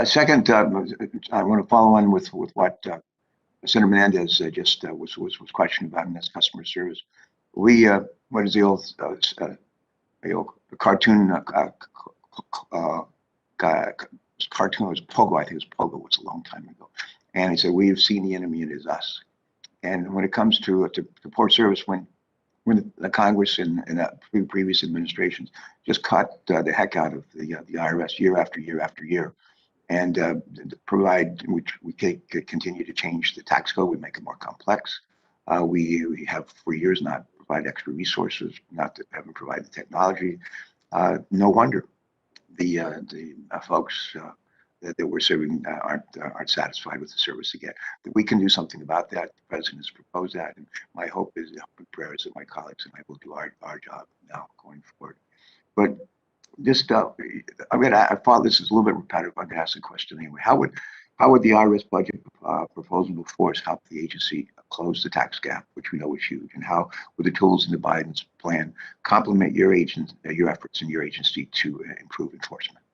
Second, I want to follow on with what Senator Menendez just was questioning about, and that's customer service. We what is the old cartoon cartoon was Pogo. I think it was Pogo. It was a long time ago. And he said, we have seen the enemy, it is us. And when it comes to poor service, when the Congress and previous administrations just cut the heck out of the IRS year after year after year, and we continue to change the tax code, we make it more complex. We have for years not provided extra resources, haven't provided the technology. No wonder the folks that we're serving aren't satisfied with the service again. That we can do something about that. The president has proposed that, and my hope is, and prayer is that my colleagues and I will do our job now going forward. But just, I thought this is a little bit repetitive. I'm going to ask the question anyway. How would the IRS budget proposal before us help the agency close the tax gap, which we know is huge? And how would the tools in the Biden's plan complement your efforts in your agency to improve enforcement?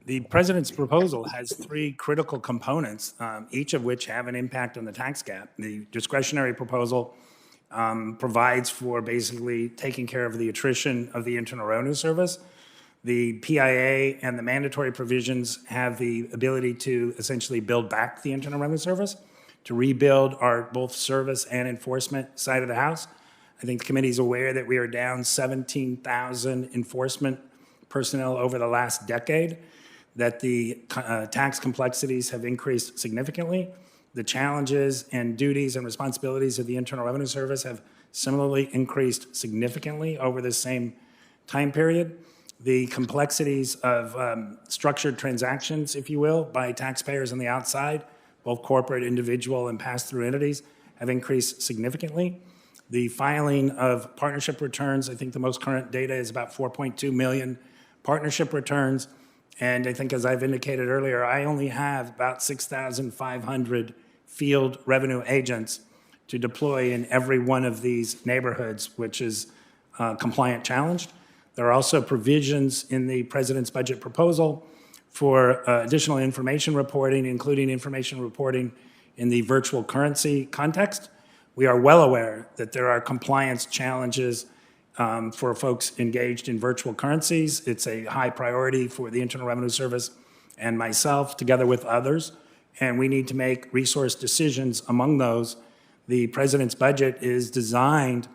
The president's proposal has three critical components, each of which have an impact on the tax gap. The discretionary proposal provides for basically taking care of the attrition of the Internal Revenue Service. The PIA and the mandatory provisions have the ability to essentially build back the Internal Revenue Service, to rebuild our both service and enforcement side of the house. I think the committee is aware that we are down 17,000 enforcement personnel over the last decade, that the tax complexities have increased significantly. The challenges and duties and responsibilities of the Internal Revenue Service have similarly increased significantly over the same time period. The complexities of structured transactions, if you will, by taxpayers on the outside, both corporate, individual, and pass-through entities, have increased significantly. The filing of partnership returns, I think the most current data is about 4.2 million partnership returns. And I think, as I've indicated earlier, I only have about 6,500 field revenue agents to deploy in every one of these neighborhoods, which is compliant challenged. There are also provisions in the president's budget proposal for additional information reporting, including information reporting in the virtual currency context. We are well aware that there are compliance challenges for folks engaged in virtual currencies. It's a high priority for the Internal Revenue Service and myself, together with others, and we need to make resource decisions among those. The president's budget is designed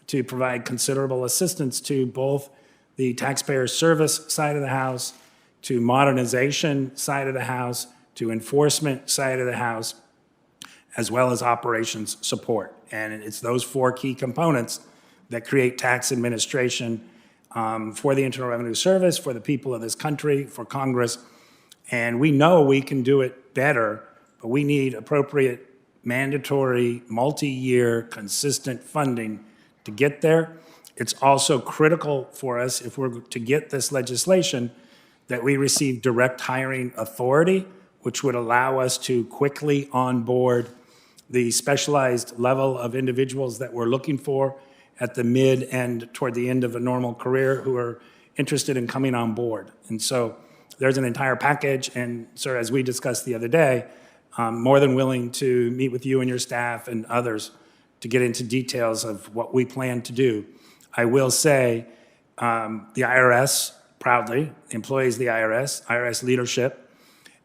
to provide considerable assistance to both the taxpayer service side of the house, to modernization side of the house, to enforcement side of the house, as well as operations support. And it's those four key components that create tax administration for the Internal Revenue Service, for the people of this country, for Congress. And we know we can do it better, but we need appropriate, mandatory, multi-year, consistent funding to get there. It's also critical for us, if we're to get this legislation, that we receive direct hiring authority, which would allow us to quickly onboard the specialized level of individuals that we're looking for at the mid and toward the end of a normal career who are interested in coming on board. And so there's an entire package, and sir, as we discussed the other day, I'm more than willing to meet with you and your staff and others to get into details of what we plan to do. I will say the IRS, proudly, employees of the IRS leadership,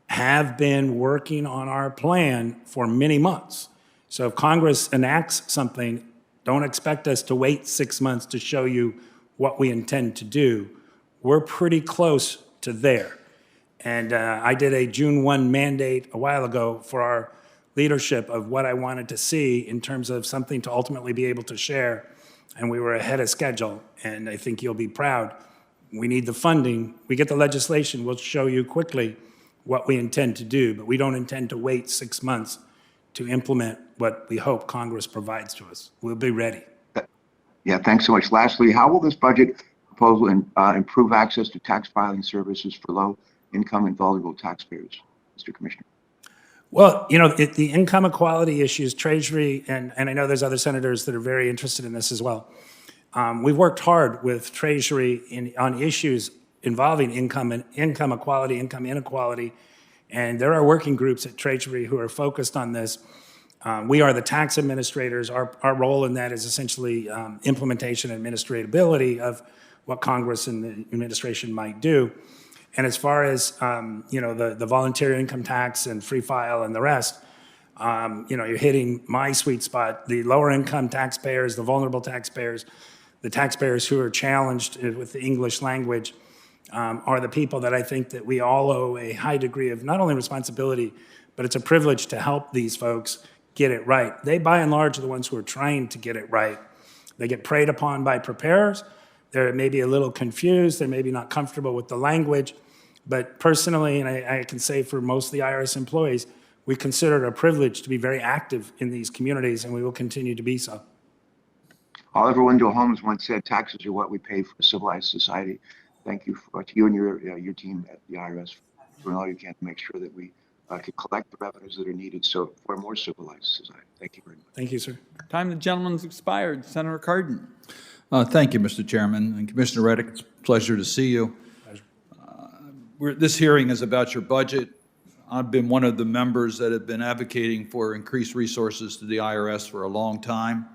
have been working on our plan for many months. So if Congress enacts something, don't expect us to wait 6 months to show you what we intend to do. We're pretty close to there. And I did a June 1 mandate a while ago for our leadership of what I wanted to see in terms of something to ultimately be able to share. And we were ahead of schedule. And I think you'll be proud. We need the funding. We get the legislation. We'll show you quickly what we intend to do. But we don't intend to wait 6 months to implement what we hope Congress provides to us. We'll be ready. Yeah, thanks so much. Lastly, how will this budget proposal improve access to tax filing services for low-income and vulnerable taxpayers, Mr. Commissioner? Well, you know, the income equality issues, Treasury, and I know there's other senators that are very interested in this as well. We've worked hard with Treasury on issues involving income equality, income inequality, and there are working groups at Treasury who are focused on this. We are the tax administrators. Our role in that is essentially implementation and administratability of what Congress and the administration might do. And as far as, the voluntary income tax and free file and the rest, you're hitting my sweet spot. The lower income taxpayers, the vulnerable taxpayers, the taxpayers who are challenged with the English language are the people that I think that we all owe a high degree of not only responsibility, but it's a privilege to help these folks get it right. They, by and large, are the ones who are trying to get it right. They get preyed upon by preparers. They're maybe a little confused. They're maybe not comfortable with the language. But personally, and I can say for most of the IRS employees, we consider it a privilege to be very active in these communities, and we will continue to be so. Oliver Wendell Holmes once said, taxes are what we pay for a civilized society. Thank you to you and your team at the IRS for doing all you can to make sure that we can collect the revenues that are needed for a more civilized society. Thank you very much. Thank you, sir. Time the gentleman's expired. Senator Cardin. Thank you, Mr. Chairman. And Commissioner Reddick, it's a pleasure to see you. This hearing is about your budget. I've been one of the members that have been advocating for increased resources to the IRS for a long time.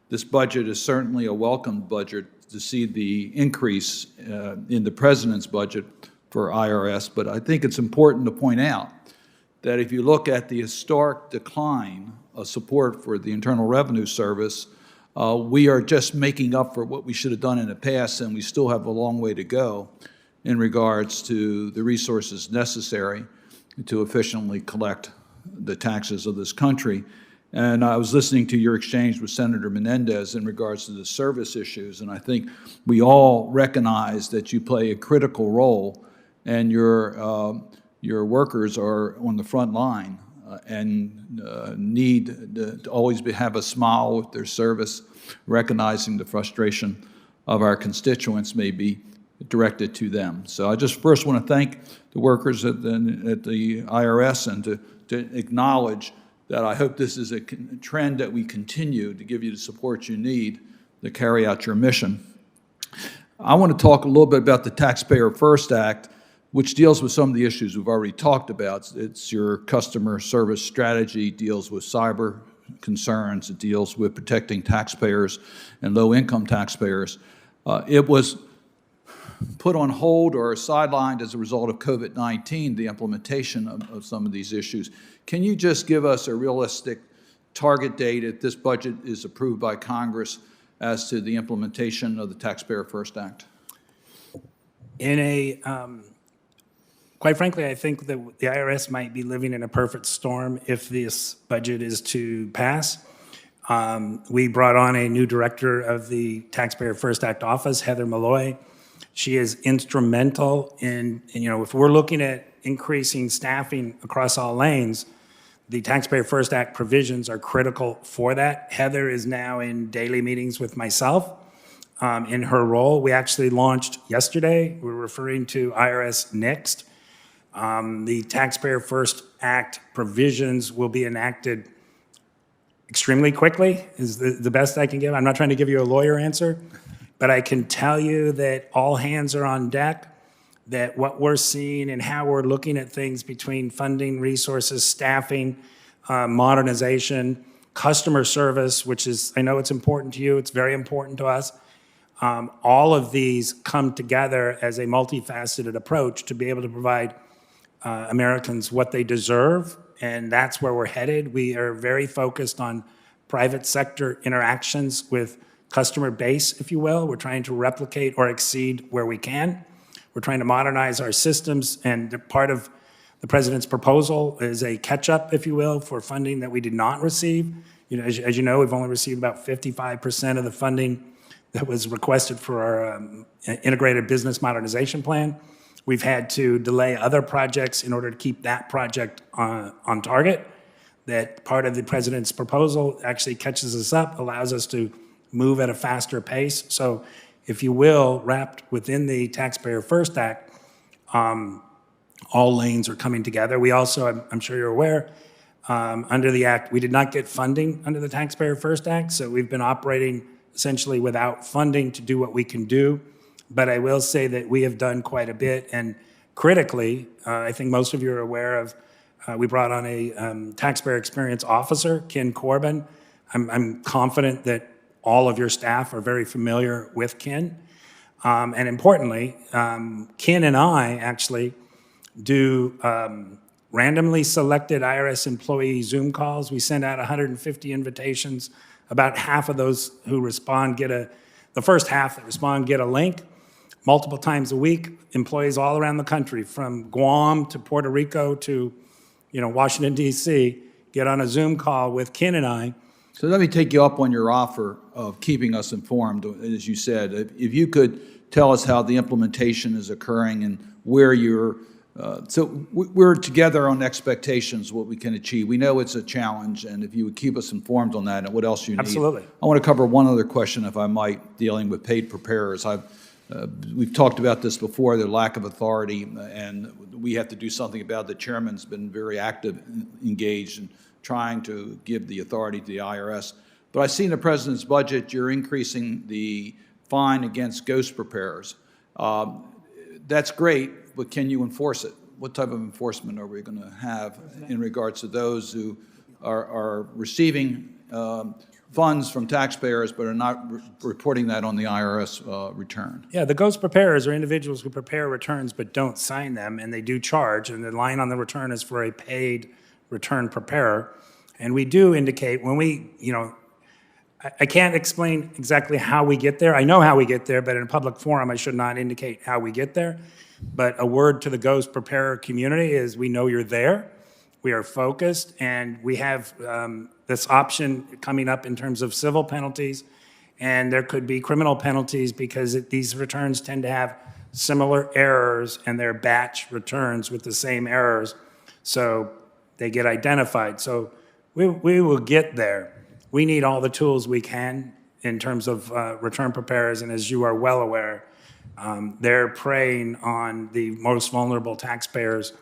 This budget is certainly a welcome budget to see the increase in the President's budget for IRS, but I think it's important to point out that if you look at the historic decline of support for the Internal Revenue Service, we are just making up for what we should have done in the past, and we still have a long way to go in regards to the resources necessary to efficiently collect the taxes of this country. And I was listening to your exchange with Senator Menendez in regards to the service issues, and I think we all recognize that you play a critical role, and your workers are on the front line and need to always have a smile with their service, recognizing the frustration of our constituents may be directed to them. So I just first want to thank the workers at the IRS and to acknowledge that I hope this is a trend that we continue to give you the support you need to carry out your mission. I want to talk a little bit about the Taxpayer First Act, which deals with some of the issues we've already talked about. It's your customer service strategy, deals with cyber concerns, it deals with protecting taxpayers and low-income taxpayers. It was put on hold or sidelined as a result of COVID-19, the implementation of some of these issues. Can you just give us a realistic target date if this budget is approved by Congress as to the implementation of the Taxpayer First Act? Quite frankly, I think that the IRS might be living in a perfect storm if this budget is to pass. We brought on a new director of the Taxpayer First Act office, Heather Malloy. She is instrumental in, if we're looking at increasing staffing across all lanes, the Taxpayer First Act provisions are critical for that. Heather is now in daily meetings with myself in her role. We actually launched yesterday. We're referring to IRS Next. The Taxpayer First Act provisions will be enacted extremely quickly, is the best I can give. I'm not trying to give you a lawyer answer, but I can tell you that all hands are on deck, that what we're seeing and how we're looking at things between funding, resources, staffing, modernization, customer service, which is, I know it's important to you, it's very important to us. All of these come together as a multifaceted approach to be able to provide Americans what they deserve, and that's where we're headed. We are very focused on private sector interactions with customer base, if you will. We're trying to replicate or exceed where we can. We're trying to modernize our systems, and part of the President's proposal is a catch-up, if you will, for funding that we did not receive. As you know, we've only received about 55% of the funding that was requested for our integrated business modernization plan. We've had to delay other projects in order to keep that project on target. That part of the President's proposal actually catches us up, allows us to move at a faster pace. So, if you will, wrapped within the Taxpayer First Act, all lanes are coming together. We also, I'm sure you're aware, under the Act, we did not get funding under the Taxpayer First Act, so we've been operating essentially without funding to do what we can do. But I will say that we have done quite a bit, and critically, I think most of you are aware of, we brought on a taxpayer experience officer, Ken Corbin. I'm confident that all of your staff are very familiar with Ken. And importantly, Ken and I actually do randomly selected IRS employee Zoom calls. We send out 150 invitations. About half of those who respond the first half that respond get a link multiple times a week. Employees all around the country, from Guam to Puerto Rico to, Washington, D.C., get on a Zoom call with Ken and I. So let me take you up on your offer of keeping us informed, as you said. If you could tell us how the implementation is occurring and where we're together on expectations, what we can achieve. We know it's a challenge, and if you would keep us informed on that and what else you need. Absolutely. I want to cover one other question, if I might, dealing with paid preparers. We've talked about this before, the lack of authority, and we have to do something about it. The chairman's been very active, engaged in trying to give the authority to the IRS. But I see in the president's budget, you're increasing the fine against ghost preparers. That's great, but can you enforce it? What type of enforcement are we going to have in regards to those who are receiving funds from taxpayers but are not reporting that on the IRS return? Yeah, the ghost preparers are individuals who prepare returns but don't sign them, and they do charge, and the line on the return is for a paid return preparer. And we do indicate when I can't explain exactly how we get there. I know how we get there, but in a public forum, I should not indicate how we get there. But a word to the ghost preparer community is we know you're there. We are focused, and we have this option coming up in terms of civil penalties, and there could be criminal penalties because these returns tend to have similar errors, and they're batch returns with the same errors, so they get identified. So we will get there. We need all the tools we can in terms of return preparers, and as you are well aware, they're preying on the most vulnerable taxpayers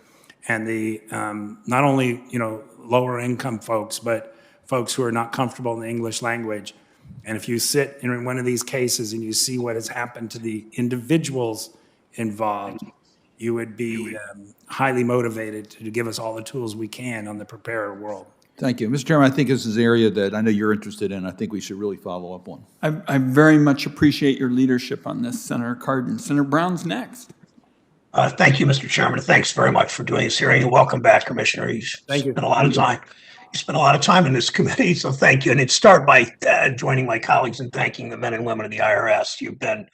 and the not only lower income folks, but folks who are not comfortable in the English language. And if you sit in one of these cases and you see what has happened to the individuals involved, you would be highly motivated to give us all the tools we can on the preparer world. Thank you. Mr. Chairman, I think this is an area that I know you're interested in. I think we should really follow up on. I very much appreciate your leadership on this, Senator Cardin. Senator Brown's next. Thank you, Mr. Chairman. Thanks very much for doing this hearing, and welcome back, Commissioner. Thank you. Spent a lot of time. You spent a lot of time in this committee, so thank you. And it'd start by joining my colleagues in thanking the men and women of the IRS. You've been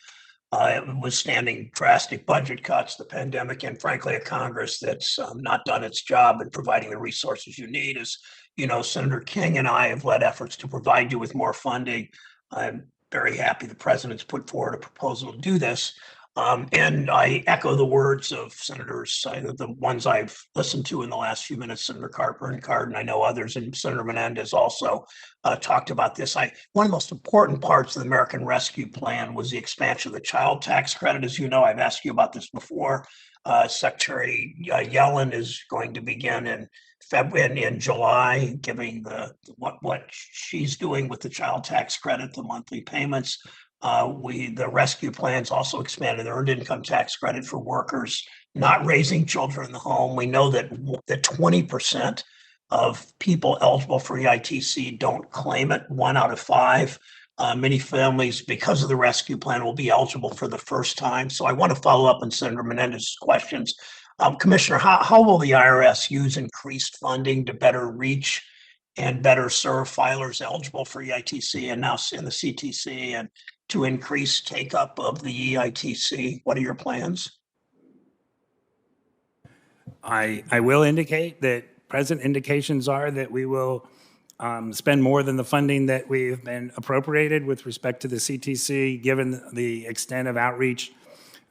withstanding drastic budget cuts, the pandemic, and frankly, a Congress that's not done its job in providing the resources you need. As you know, Senator King and I have led efforts to provide you with more funding. I'm very happy the president's put forward a proposal to do this. And I echo the words of senators, the ones I've listened to in the last few minutes, Senator Carper and Cardin. I know others, and Senator Menendez also talked about this. One of the most important parts of the American Rescue Plan was the expansion of the child tax credit. As you know, I've asked you about this before. Secretary Yellen is going to begin in July, giving what she's doing with the child tax credit, the monthly payments. The rescue plans also expanded the earned income tax credit for workers not raising children in the home. We know that 20% of people eligible for EITC don't claim it, 1 out of 5. Many families, because of the rescue plan, will be eligible for the first time. So I want to follow up on Senator Menendez's questions. Commissioner, how will the IRS use increased funding to better reach and better serve filers eligible for EITC and now in the CTC, and to increase take-up of the EITC? What are your plans? I will indicate that present indications are that we will spend more than the funding that we've been appropriated with respect to the CTC, given the extent of outreach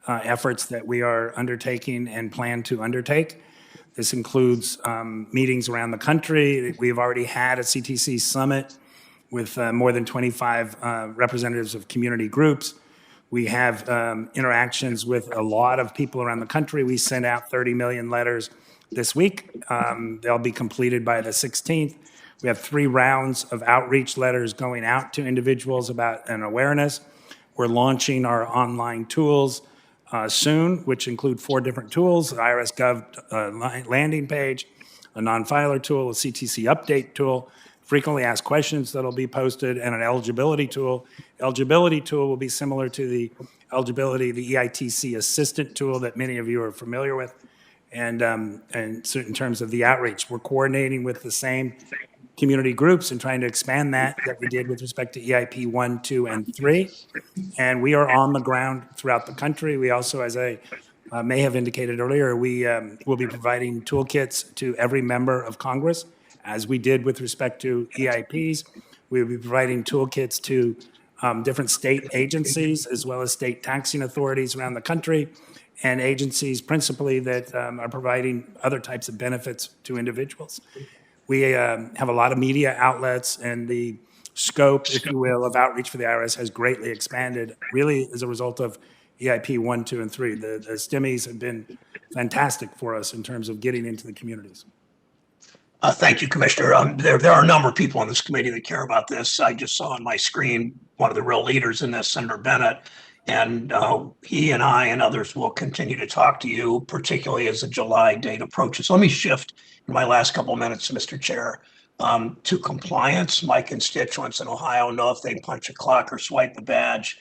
efforts that we are undertaking and plan to undertake. This includes meetings around the country. We've already had a CTC summit with more than 25 representatives of community groups. We have interactions with a lot of people around the country. We sent out 30 million letters this week. They'll be completed by the 16th. We have 3 rounds of outreach letters going out to individuals about an awareness. We're launching our online tools soon, which include 4 different tools: the IRS Gov landing page, a non-filer tool, a CTC update tool, frequently asked questions that'll be posted, and an eligibility tool. Eligibility tool will be similar to the EITC assistant tool that many of you are familiar with. And so in terms of the outreach, we're coordinating with the same community groups and trying to expand that we did with respect to EIP 1, 2, and 3. And we are on the ground throughout the country. We also, as I may have indicated earlier, we will be providing toolkits to every member of Congress, as we did with respect to EIPs. We will be providing toolkits to different state agencies, as well as state taxing authorities around the country, and agencies principally that are providing other types of benefits to individuals. We have a lot of media outlets, and the scope, if you will, of outreach for the IRS has greatly expanded, really as a result of EIP 1, 2, and 3. The STEMIs have been fantastic for us in terms of getting into the communities. Thank you, Commissioner. There are a number of people on this committee that care about this. I just saw on my screen one of the real leaders in this, Senator Bennett, and he and I and others will continue to talk to you, particularly as the July date approaches. Let me shift in my last couple of minutes, Mr. Chair, to compliance. My constituents in Ohio know if they punch a clock or swipe a badge,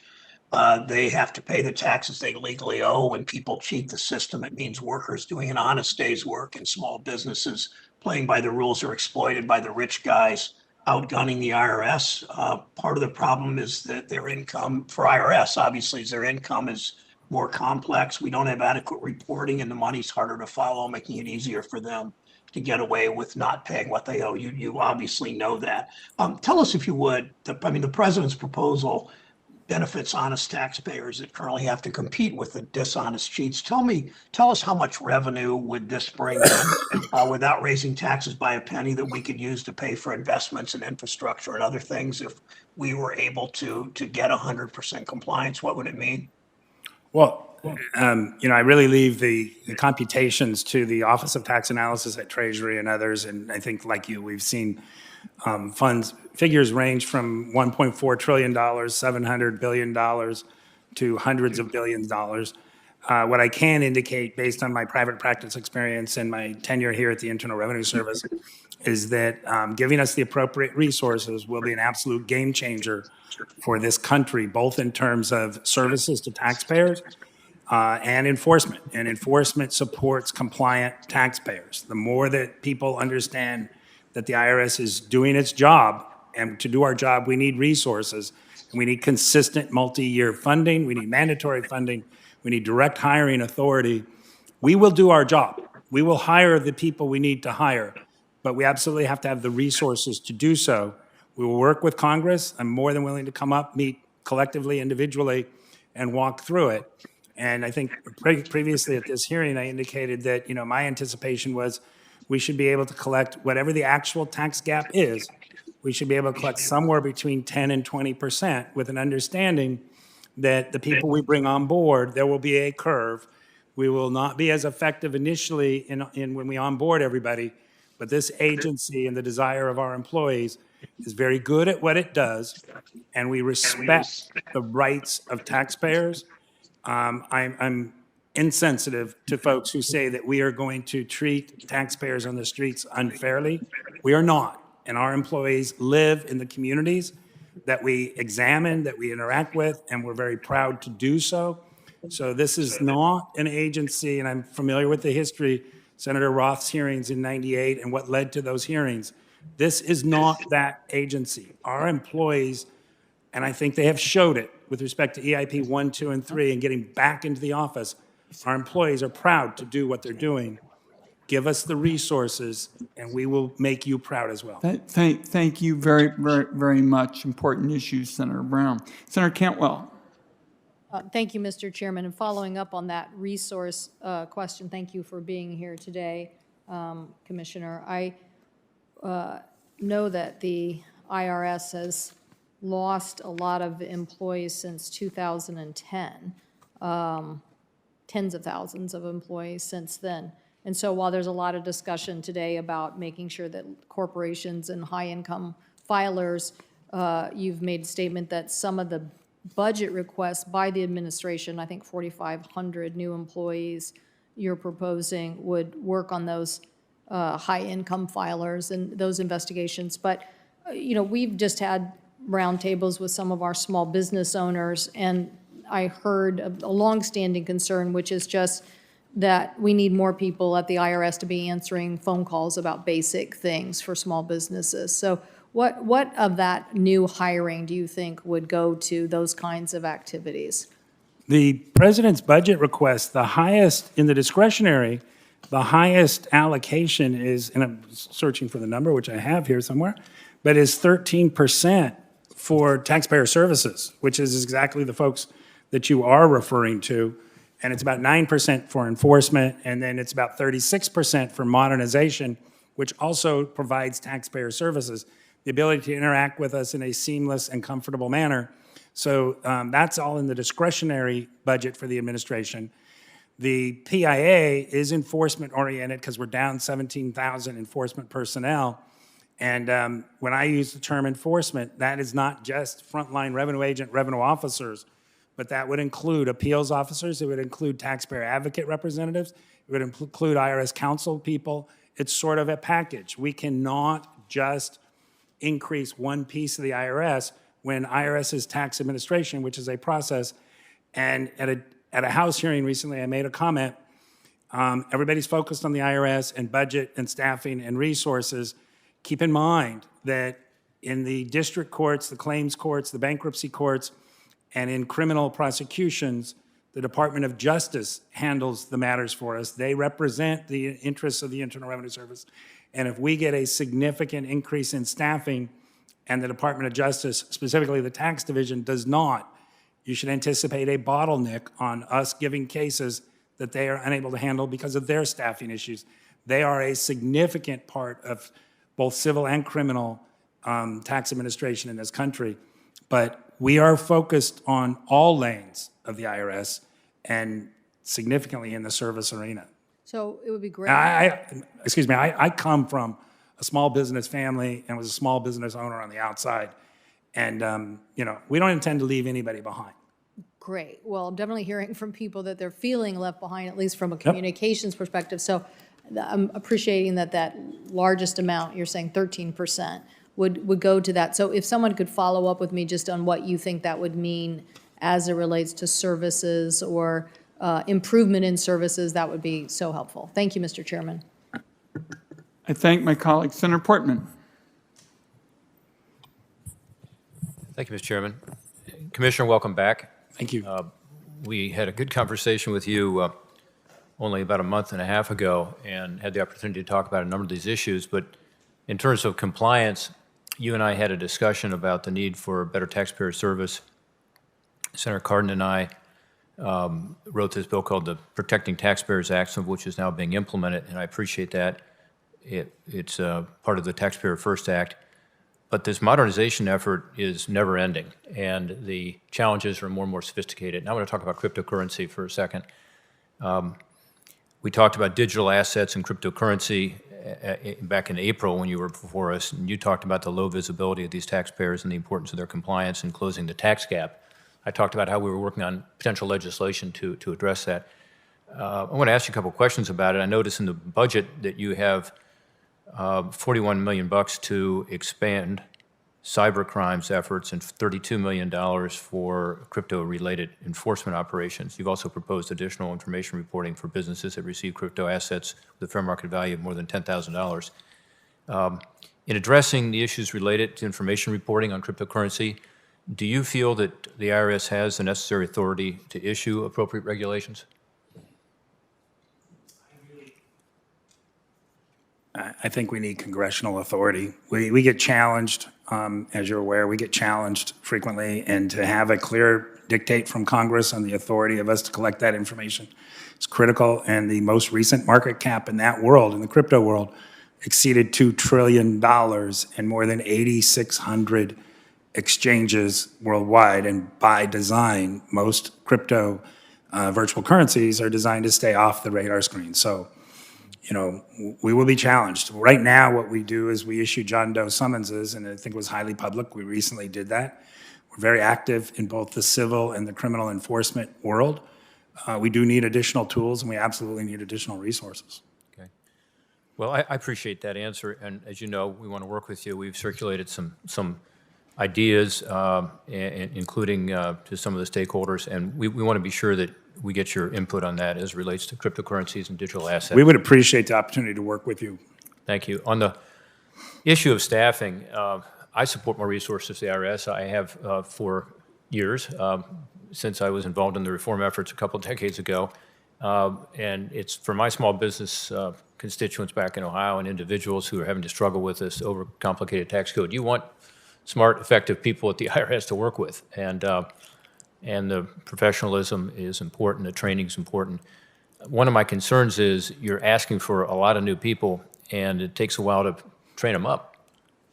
they have to pay the taxes they legally owe. When people cheat the system, it means workers doing an honest day's work and small businesses playing by the rules are exploited by the rich guys outgunning the IRS. Part of the problem is that their income, for IRS, obviously, their income is more complex. We don't have adequate reporting, and the money's harder to follow, making it easier for them to get away with not paying what they owe. You obviously know that. Tell us, if you would, the president's proposal benefits honest taxpayers that currently have to compete with the dishonest cheats. Tell us how much revenue would this bring in without raising taxes by a penny that we could use to pay for investments in infrastructure and other things if we were able to get 100% compliance? What would it mean? Well, I really leave the computations to the Office of Tax Analysis at Treasury and others. And I think, like you, we've seen figures range from $1.4 trillion, $700 billion to hundreds of billions of dollars. What I can indicate, based on my private practice experience and my tenure here at the Internal Revenue Service, is that giving us the appropriate resources will be an absolute game changer for this country, both in terms of services to taxpayers and enforcement. And enforcement supports compliant taxpayers. The more that people understand that the IRS is doing its job, and to do our job, we need resources, and we need consistent multi-year funding, we need mandatory funding, we need direct hiring authority. We will do our job. We will hire the people we need to hire, but we absolutely have to have the resources to do so. We will work with Congress. I'm more than willing to come up, meet collectively, individually, and walk through it. And I think previously at this hearing, I indicated that, my anticipation was we should be able to collect whatever the actual tax gap is. We should be able to collect somewhere between 10 and 20%, with an understanding that the people we bring on board, there will be a curve. We will not be as effective initially in when we onboard everybody, but this agency and the desire of our employees is very good at what it does, and we respect the rights of taxpayers. I'm insensitive to folks who say that we are going to treat taxpayers on the streets unfairly. We are not, and our employees live in the communities that we examine, that we interact with, and we're very proud to do so. So this is not an agency, and I'm familiar with the history, Senator Roth's hearings in '98 and what led to those hearings. This is not that agency. Our employees, and I think they have showed it with respect to EIP 1, 2, and 3 and getting back into the office, our employees are proud to do what they're doing. Give us the resources, and we will make you proud as well. Thank you very, very, very much. Important issues, Senator Brown. Senator Cantwell. Thank you, Mr. Chairman. And following up on that resource question, thank you for being here today, Commissioner. I know that the IRS has lost a lot of employees since 2010, tens of thousands of employees since then. And so while there's a lot of discussion today about making sure that corporations and high-income filers, you've made a statement that some of the budget requests by the administration, I think 4,500 new employees you're proposing, would work on those high-income filers and those investigations. But we've just had roundtables with some of our small business owners, and I heard a longstanding concern, which is just that we need more people at the IRS to be answering phone calls about basic things for small businesses. So what of that new hiring do you think would go to those kinds of activities? The president's budget request, the highest in the discretionary, the highest allocation is, and I'm searching for the number, which I have here somewhere, but is 13% for taxpayer services, which is exactly the folks that you are referring to. And it's about 9% for enforcement, and then it's about 36% for modernization, which also provides taxpayer services, the ability to interact with us in a seamless and comfortable manner. So that's all in the discretionary budget for the administration. The PIA is enforcement-oriented because we're down 17,000 enforcement personnel. And when I use the term enforcement, that is not just frontline revenue agent, revenue officers, but that would include appeals officers, it would include taxpayer advocate representatives, it would include IRS counsel people. It's sort of a package. We cannot just increase one piece of the IRS when IRS's tax administration, which is a process, and at a House hearing recently, I made a comment, everybody's focused on the IRS and budget and staffing and resources. Keep in mind that in the district courts, the claims courts, the bankruptcy courts, and in criminal prosecutions, the Department of Justice handles the matters for us. They represent the interests of the Internal Revenue Service. And if we get a significant increase in staffing and the Department of Justice, specifically the tax division, does not, you should anticipate a bottleneck on us giving cases that they are unable to handle because of their staffing issues. They are a significant part of both civil and criminal tax administration in this country. But we are focused on all lanes of the IRS and significantly in the service arena. So it would be great. Excuse me, I come from a small business family and was a small business owner on the outside. And, we don't intend to leave anybody behind. Great. Well, I'm definitely hearing from people that they're feeling left behind, at least from a communications perspective. So I'm appreciating that largest amount, you're saying 13%, would go to that. So if someone could follow up with me just on what you think that would mean as it relates to services or improvement in services, that would be so helpful. Thank you, Mr. Chairman. I thank my colleague, Senator Portman. Thank you, Mr. Chairman. Commissioner, welcome back. Thank you. We had a good conversation with you only about a month and a half ago and had the opportunity to talk about a number of these issues. But in terms of compliance, you and I had a discussion about the need for better taxpayer service. Senator Cardin and I wrote this bill called the Protecting Taxpayers Act, some of which is now being implemented, and I appreciate that. It's part of the Taxpayer First Act. But this modernization effort is never ending, and the challenges are more and more sophisticated. Now I want to talk about cryptocurrency for a second. We talked about digital assets and cryptocurrency back in April when you were before us, and you talked about the low visibility of these taxpayers and the importance of their compliance and closing the tax gap. I talked about how we were working on potential legislation to address that. I want to ask you a couple questions about it. I noticed in the budget that you have $41 million to expand cyber crimes efforts and $32 million for crypto-related enforcement operations. You've also proposed additional information reporting for businesses that receive crypto assets with a fair market value of more than $10,000. In addressing the issues related to information reporting on cryptocurrency, do you feel that the IRS has the necessary authority to issue appropriate regulations? I think we need congressional authority. We get challenged, as you're aware, we get challenged frequently, and to have a clear dictate from Congress on the authority of us to collect that information is critical. And the most recent market cap in that world, in the crypto world, exceeded $2 trillion and more than 8,600 exchanges worldwide. And by design, most crypto virtual currencies are designed to stay off the radar screen. So, we will be challenged. Right now, what we do is we issue John Doe summonses, and I think it was highly public. We recently did that. We're very active in both the civil and the criminal enforcement world. We do need additional tools, and we absolutely need additional resources. Okay. Well, I appreciate that answer, and as you know, we want to work with you. We've circulated some ideas, including to some of the stakeholders, and we want to be sure that we get your input on that as relates to cryptocurrencies and digital assets. We would appreciate the opportunity to work with you. Thank you. On the issue of staffing, I support more resources to the IRS. I have for years, since I was involved in the reform efforts a couple of decades ago. And it's for my small business constituents back in Ohio and individuals who are having to struggle with this overcomplicated tax code. You want smart, effective people at the IRS to work with. And the professionalism is important, the training is important. One of my concerns is you're asking for a lot of new people, and it takes a while to train them up.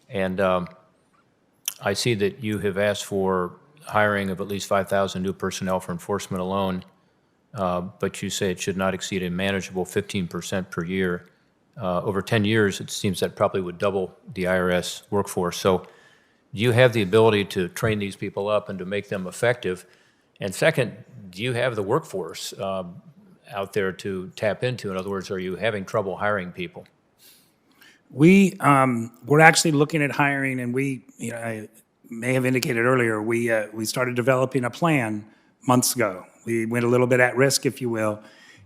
And I see that you have asked for hiring of at least 5,000 new personnel for enforcement alone, but you say it should not exceed a manageable 15% per year. Over 10 years, it seems that probably would double the IRS workforce. So do you have the ability to train these people up and to make them effective? And second, do you have the workforce out there to tap into? In other words, are you having trouble hiring people? We're actually looking at hiring, and I may have indicated earlier, we started developing a plan months ago. We went a little bit at risk, if you will.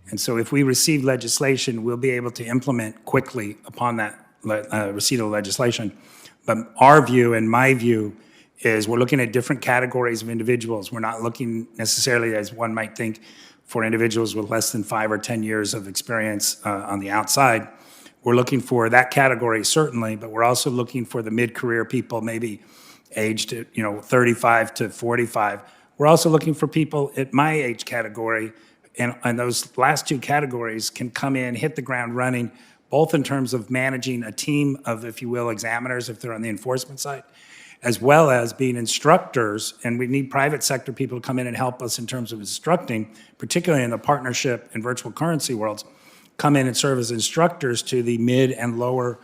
And so if we receive legislation, we'll be able to implement quickly upon that receipt of legislation. But our view and my view is we're looking at different categories of individuals. We're not looking necessarily, as one might think, for individuals with less than 5 or 10 years of experience on the outside. We're looking for that category, certainly, but we're also looking for the mid-career people, maybe aged, 35 to 45. We're also looking for people at my age category, and those last two categories can come in, hit the ground running, both in terms of managing a team of, if you will, examiners if they're on the enforcement side, as well as being instructors, and we need private sector people to come in and help us in terms of instructing, particularly in the partnership and virtual currency worlds, come in and serve as instructors to the mid and lower,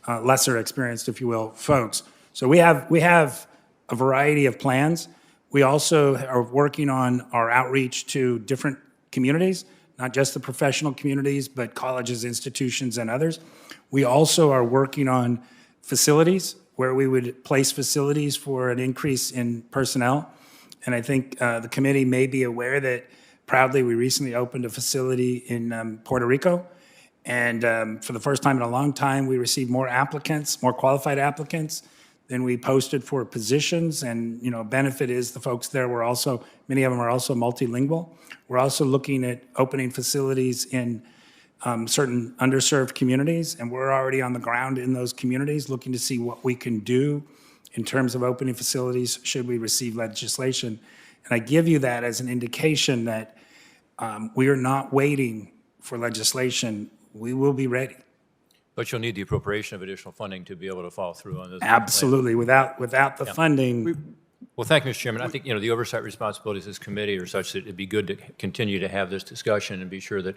lesser experienced, if you will, folks. So we have a variety of plans. We also are working on our outreach to different communities, not just the professional communities, but colleges, institutions, and others. We also are working on facilities, where we would place facilities for an increase in personnel. And I think the committee may be aware that proudly we recently opened a facility in Puerto Rico. And for the first time in a long time, we received more applicants, more qualified applicants than we posted for positions. And benefit is the folks there were also, many of them are also multilingual. We're also looking at opening facilities in certain underserved communities, and we're already on the ground in those communities looking to see what we can do in terms of opening facilities should we receive legislation. And I give you that as an indication that we are not waiting for legislation. We will be ready. But you'll need the appropriation of additional funding to be able to follow through on this. Absolutely. Without the funding. Well, thank you, Mr. Chairman. I think, the oversight responsibilities of this committee are such that it'd be good to continue to have this discussion and be sure that,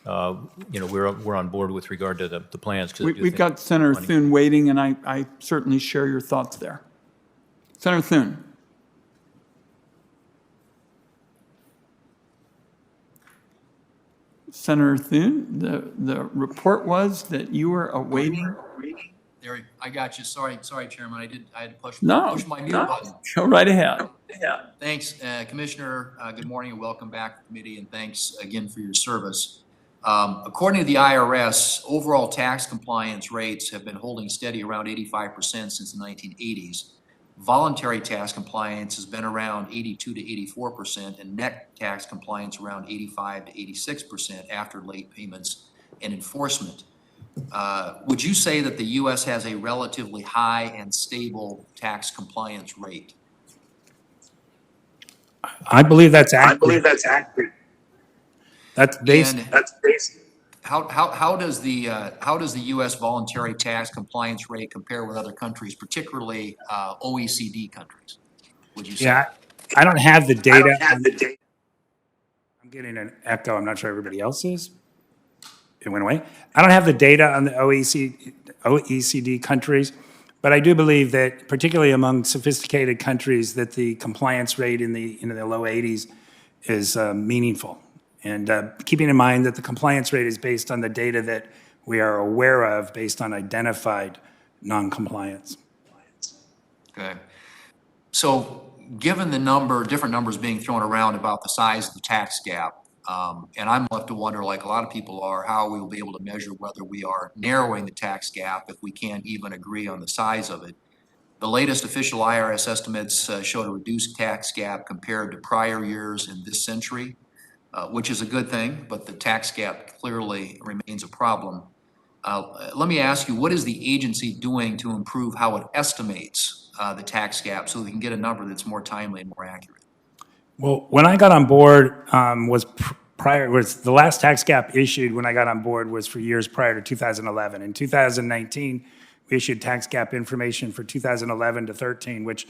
we're on board with regard to the plans. We've got Senator Thune waiting, and I certainly share your thoughts there. Senator Thune. Senator Thune, the report was that you were awaiting. There, I got you. Sorry, Chairman. I had to push my mute button. Go right ahead. Yeah. Thanks, Commissioner. Good morning and welcome back to the committee, and thanks again for your service. According to the IRS, overall tax compliance rates have been holding steady around 85% since the 1980s. Voluntary tax compliance has been around 82 to 84%, and net tax compliance around 85 to 86% after late payments and enforcement. Would you say that the U.S. has a relatively high and stable tax compliance rate? I believe that's accurate. That's based. How does the U.S. voluntary tax compliance rate compare with other countries, particularly OECD countries? Would you say? Yeah, I don't have the data. I'm getting an echo. I'm not sure everybody else is. It went away. I don't have the data on the OECD countries, but I do believe that, particularly among sophisticated countries, that the compliance rate in the low 80s is meaningful. And keeping in mind that the compliance rate is based on the data that we are aware of based on identified noncompliance. Okay. So given the different numbers being thrown around about the size of the tax gap, and I'm left to wonder, like a lot of people are, how we will be able to measure whether we are narrowing the tax gap if we can't even agree on the size of it. The latest official IRS estimates showed a reduced tax gap compared to prior years in this century, which is a good thing, but the tax gap clearly remains a problem. Let me ask you, what is the agency doing to improve how it estimates the tax gap so we can get a number that's more timely and more accurate? Well, when I got on board was the last tax gap issued when I got on board was for years prior to 2011. In 2019, we issued tax gap information for 2011 to 13, which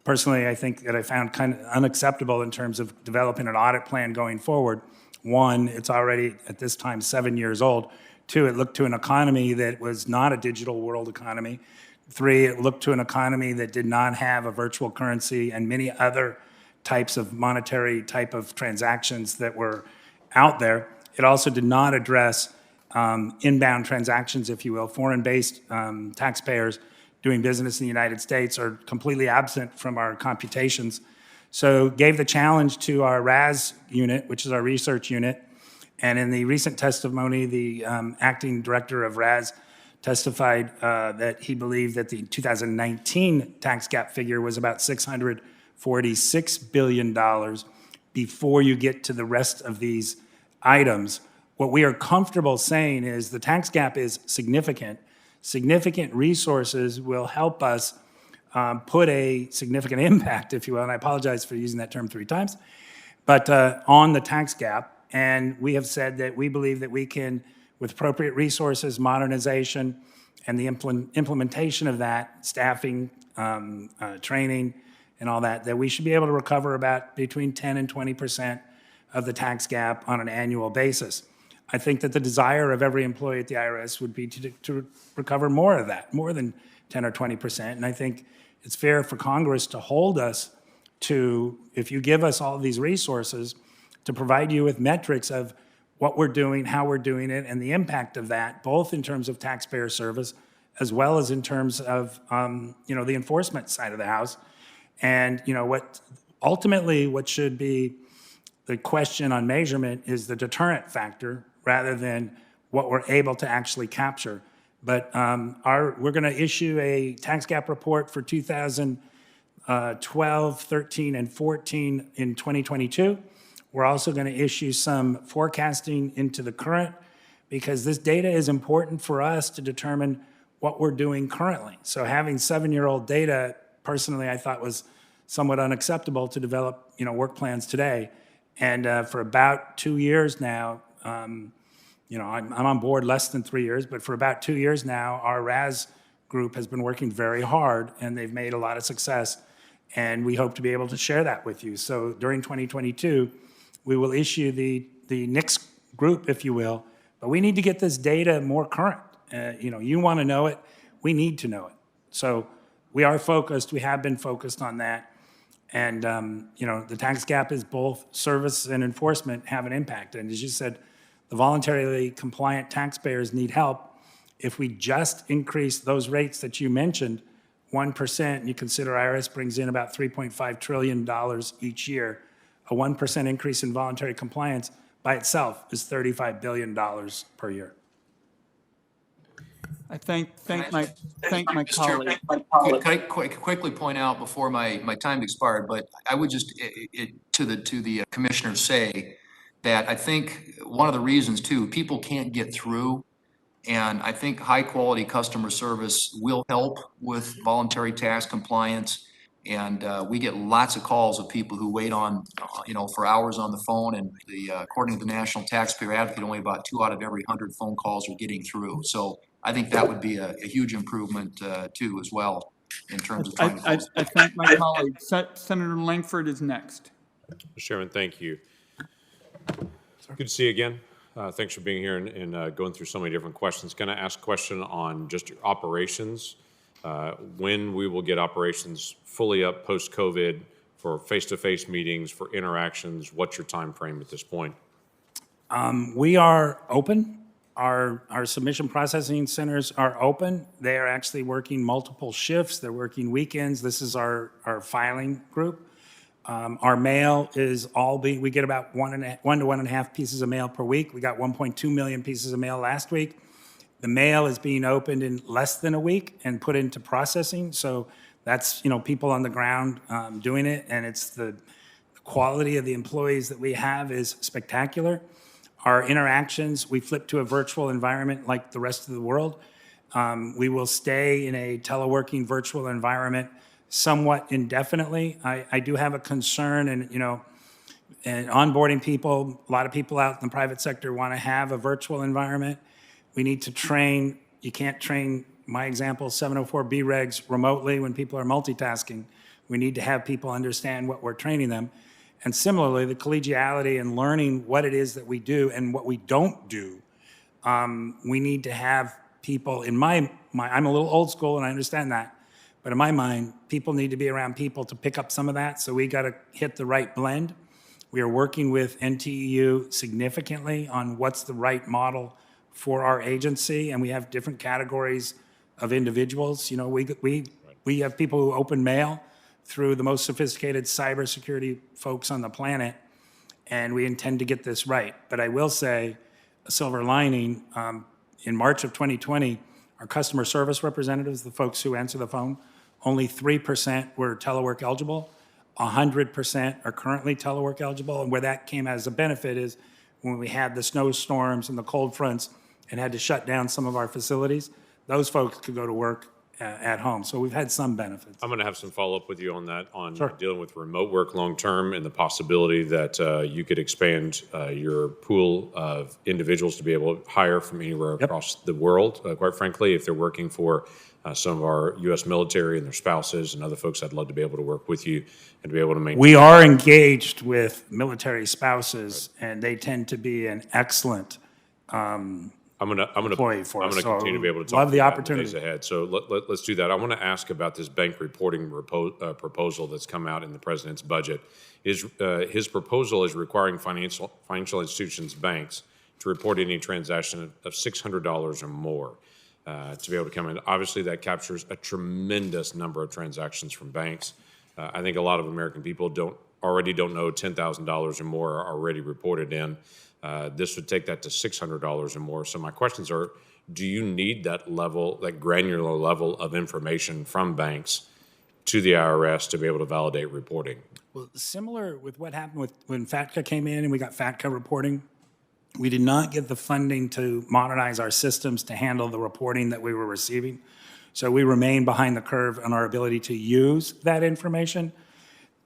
personally I think that I found kind of unacceptable in terms of developing an audit plan going forward. One, it's already at this time 7 years old. Two, it looked to an economy that was not a digital world economy. Three, it looked to an economy that did not have a virtual currency and many other types of monetary type of transactions that were out there. It also did not address inbound transactions, if you will. Foreign-based taxpayers doing business in the United States are completely absent from our computations. So gave the challenge to our RAS unit, which is our research unit. And in the recent testimony, the acting director of RAS testified that he believed that the 2019 tax gap figure was about $646 billion before you get to the rest of these items. What we are comfortable saying is the tax gap is significant. Significant resources will help us put a significant impact, if you will, and I apologize for using that term 3 times, but on the tax gap. And we have said that we believe that we can, with appropriate resources, modernization, and the implementation of that, staffing, training, and all that, that we should be able to recover about between 10 and 20% of the tax gap on an annual basis. I think that the desire of every employee at the IRS would be to recover more of that, more than 10 or 20%. And I think it's fair for Congress to hold us to, if you give us all of these resources, to provide you with metrics of what we're doing, how we're doing it, and the impact of that, both in terms of taxpayer service, as well as in terms of, the enforcement side of the house. And, ultimately what should be the question on measurement is the deterrent factor rather than what we're able to actually capture. But we're going to issue a tax gap report for 2012, 13, and 14 in 2022. We're also going to issue some forecasting into the current because this data is important for us to determine what we're doing currently. So having 7-year-old data, personally, I thought was somewhat unacceptable to develop, work plans today. And for about 2 years now, I'm on board less than 3 years, but for about 2 years now, our RAS group has been working very hard, and they've made a lot of success. And we hope to be able to share that with you. So during 2022, we will issue the next group, if you will, but we need to get this data more current. You want to know it, we need to know it. So we are focused, we have been focused on that. And, the tax gap is both service and enforcement have an impact. And as you said, the voluntarily compliant taxpayers need help. If we just increase those rates that you mentioned, 1%, and you consider IRS brings in about $3.5 trillion each year, a 1% increase in voluntary compliance by itself is $35 billion per year. I thank my colleague. Could I quickly point out before my time expired, but I would just, to the commissioner say that I think one of the reasons too, people can't get through, and I think high quality customer service will help with voluntary tax compliance. And we get lots of calls of people who wait on, for hours on the phone, and according to the National Taxpayer Advocate, only about 2 out of every 100 phone calls are getting through. So I think that would be a huge improvement too, as well, in terms of trying to. I thank my colleague. Senator Lankford is next. Mr. Chairman, thank you. Good to see you again. Thanks for being here and going through so many different questions. Can I ask a question on just your operations? When we will get operations fully up post-COVID for face-to-face meetings, for interactions, what's your time frame at this point? We are open. Our submission processing centers are open. They are actually working multiple shifts. They're working weekends. This is our filing group. Our mail is we get about 1 to 1.5 pieces of mail per week. We got 1.2 million pieces of mail last week. The mail is being opened in less than a week and put into processing. So that's, people on the ground doing it, and it's the quality of the employees that we have is spectacular. Our interactions, we flip to a virtual environment like the rest of the world. We will stay in a teleworking virtual environment somewhat indefinitely. I do have a concern, and onboarding people, a lot of people out in the private sector want to have a virtual environment. We need to train. You can't train, my example, 704B regs remotely when people are multitasking. We need to have people understand what we're training them. And similarly, the collegiality and learning what it is that we do and what we don't do. We need to have people, I'm a little old school and I understand that, but in my mind, people need to be around people to pick up some of that, so we got to hit the right blend. We are working with NTEU significantly on what's the right model for our agency, and we have different categories of individuals. We have people who open mail through the most sophisticated cybersecurity folks on the planet, and we intend to get this right. But I will say, a silver lining, in March of 2020, our customer service representatives, the folks who answer the phone, only 3% were telework eligible. 100% are currently telework eligible, and where that came as a benefit is when we had the snowstorms and the cold fronts and had to shut down some of our facilities, those folks could go to work at home. So we've had some benefits. I'm going to have some follow-up with you on that, on Sure. dealing with remote work long-term and the possibility that you could expand your pool of individuals to be able to hire from anywhere across the world. Quite frankly, if they're working for some of our U.S. military and their spouses and other folks, I'd love to be able to work with you and to be able to maintain. We are engaged with military spouses, and they tend to be an excellent employee for us. I'm going to continue to be able to talk Love to the you about opportunity. days ahead. So let's do that. I want to ask about this bank reporting proposal that's come out in the president's budget. His proposal is requiring financial institutions, banks, to report any transaction of $600 or more to be able to come in. Obviously, that captures a tremendous number of transactions from banks. I think a lot of American people don't know $10,000 or more are already reported in. This would take that to $600 or more. So my questions are, do you need that level, that granular level of information from banks to the IRS to be able to validate reporting? Well, similar with what happened when FATCA came in and we got FATCA reporting, we did not get the funding to modernize our systems to handle the reporting that we were receiving. So we remain behind the curve on our ability to use that information.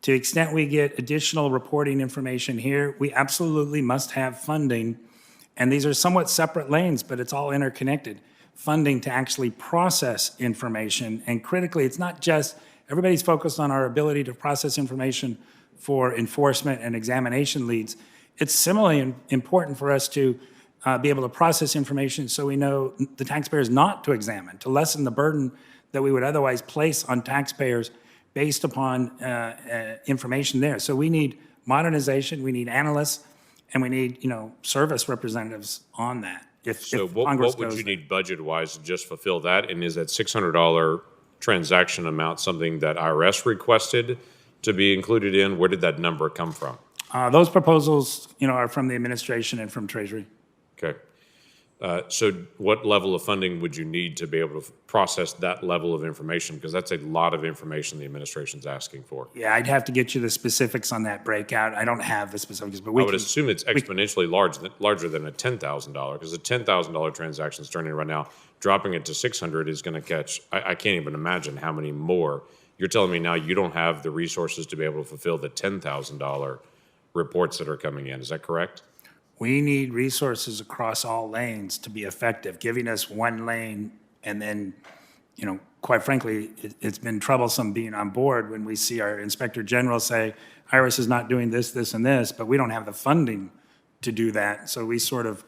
To the extent we get additional reporting information here, we absolutely must have funding. And these are somewhat separate lanes, but it's all interconnected. Funding to actually process information. And critically, it's not just, everybody's focused on our ability to process information for enforcement and examination leads. It's similarly important for us to be able to process information so we know the taxpayers not to examine, to lessen the burden that we would otherwise place on taxpayers based upon information there. So we need modernization, we need analysts, and we need, service representatives on that. So what would you need budget-wise to just fulfill that? And is that $600 transaction amount something that IRS requested to be included in? Where did that number come from? Those proposals, are from the administration and from Treasury. Okay. So what level of funding would you need to be able to process that level of information? Because that's a lot of information the administration's asking for. Yeah, I'd have to get you the specifics on that breakout. I don't have the specifics, but I would assume it's exponentially larger than a $10,000, because a $10,000 transaction is turning right now. Dropping it to 600 is going to catch, I can't even imagine how many more. You're telling me now you don't have the resources to be able to fulfill the $10,000 reports that are coming in. Is that correct? We need resources across all lanes to be effective. Giving us one lane and then, quite frankly, it's been troublesome being on board when we see our Inspector General say, Irs is not doing this, this, and this, but we don't have the funding to do that. So we sort of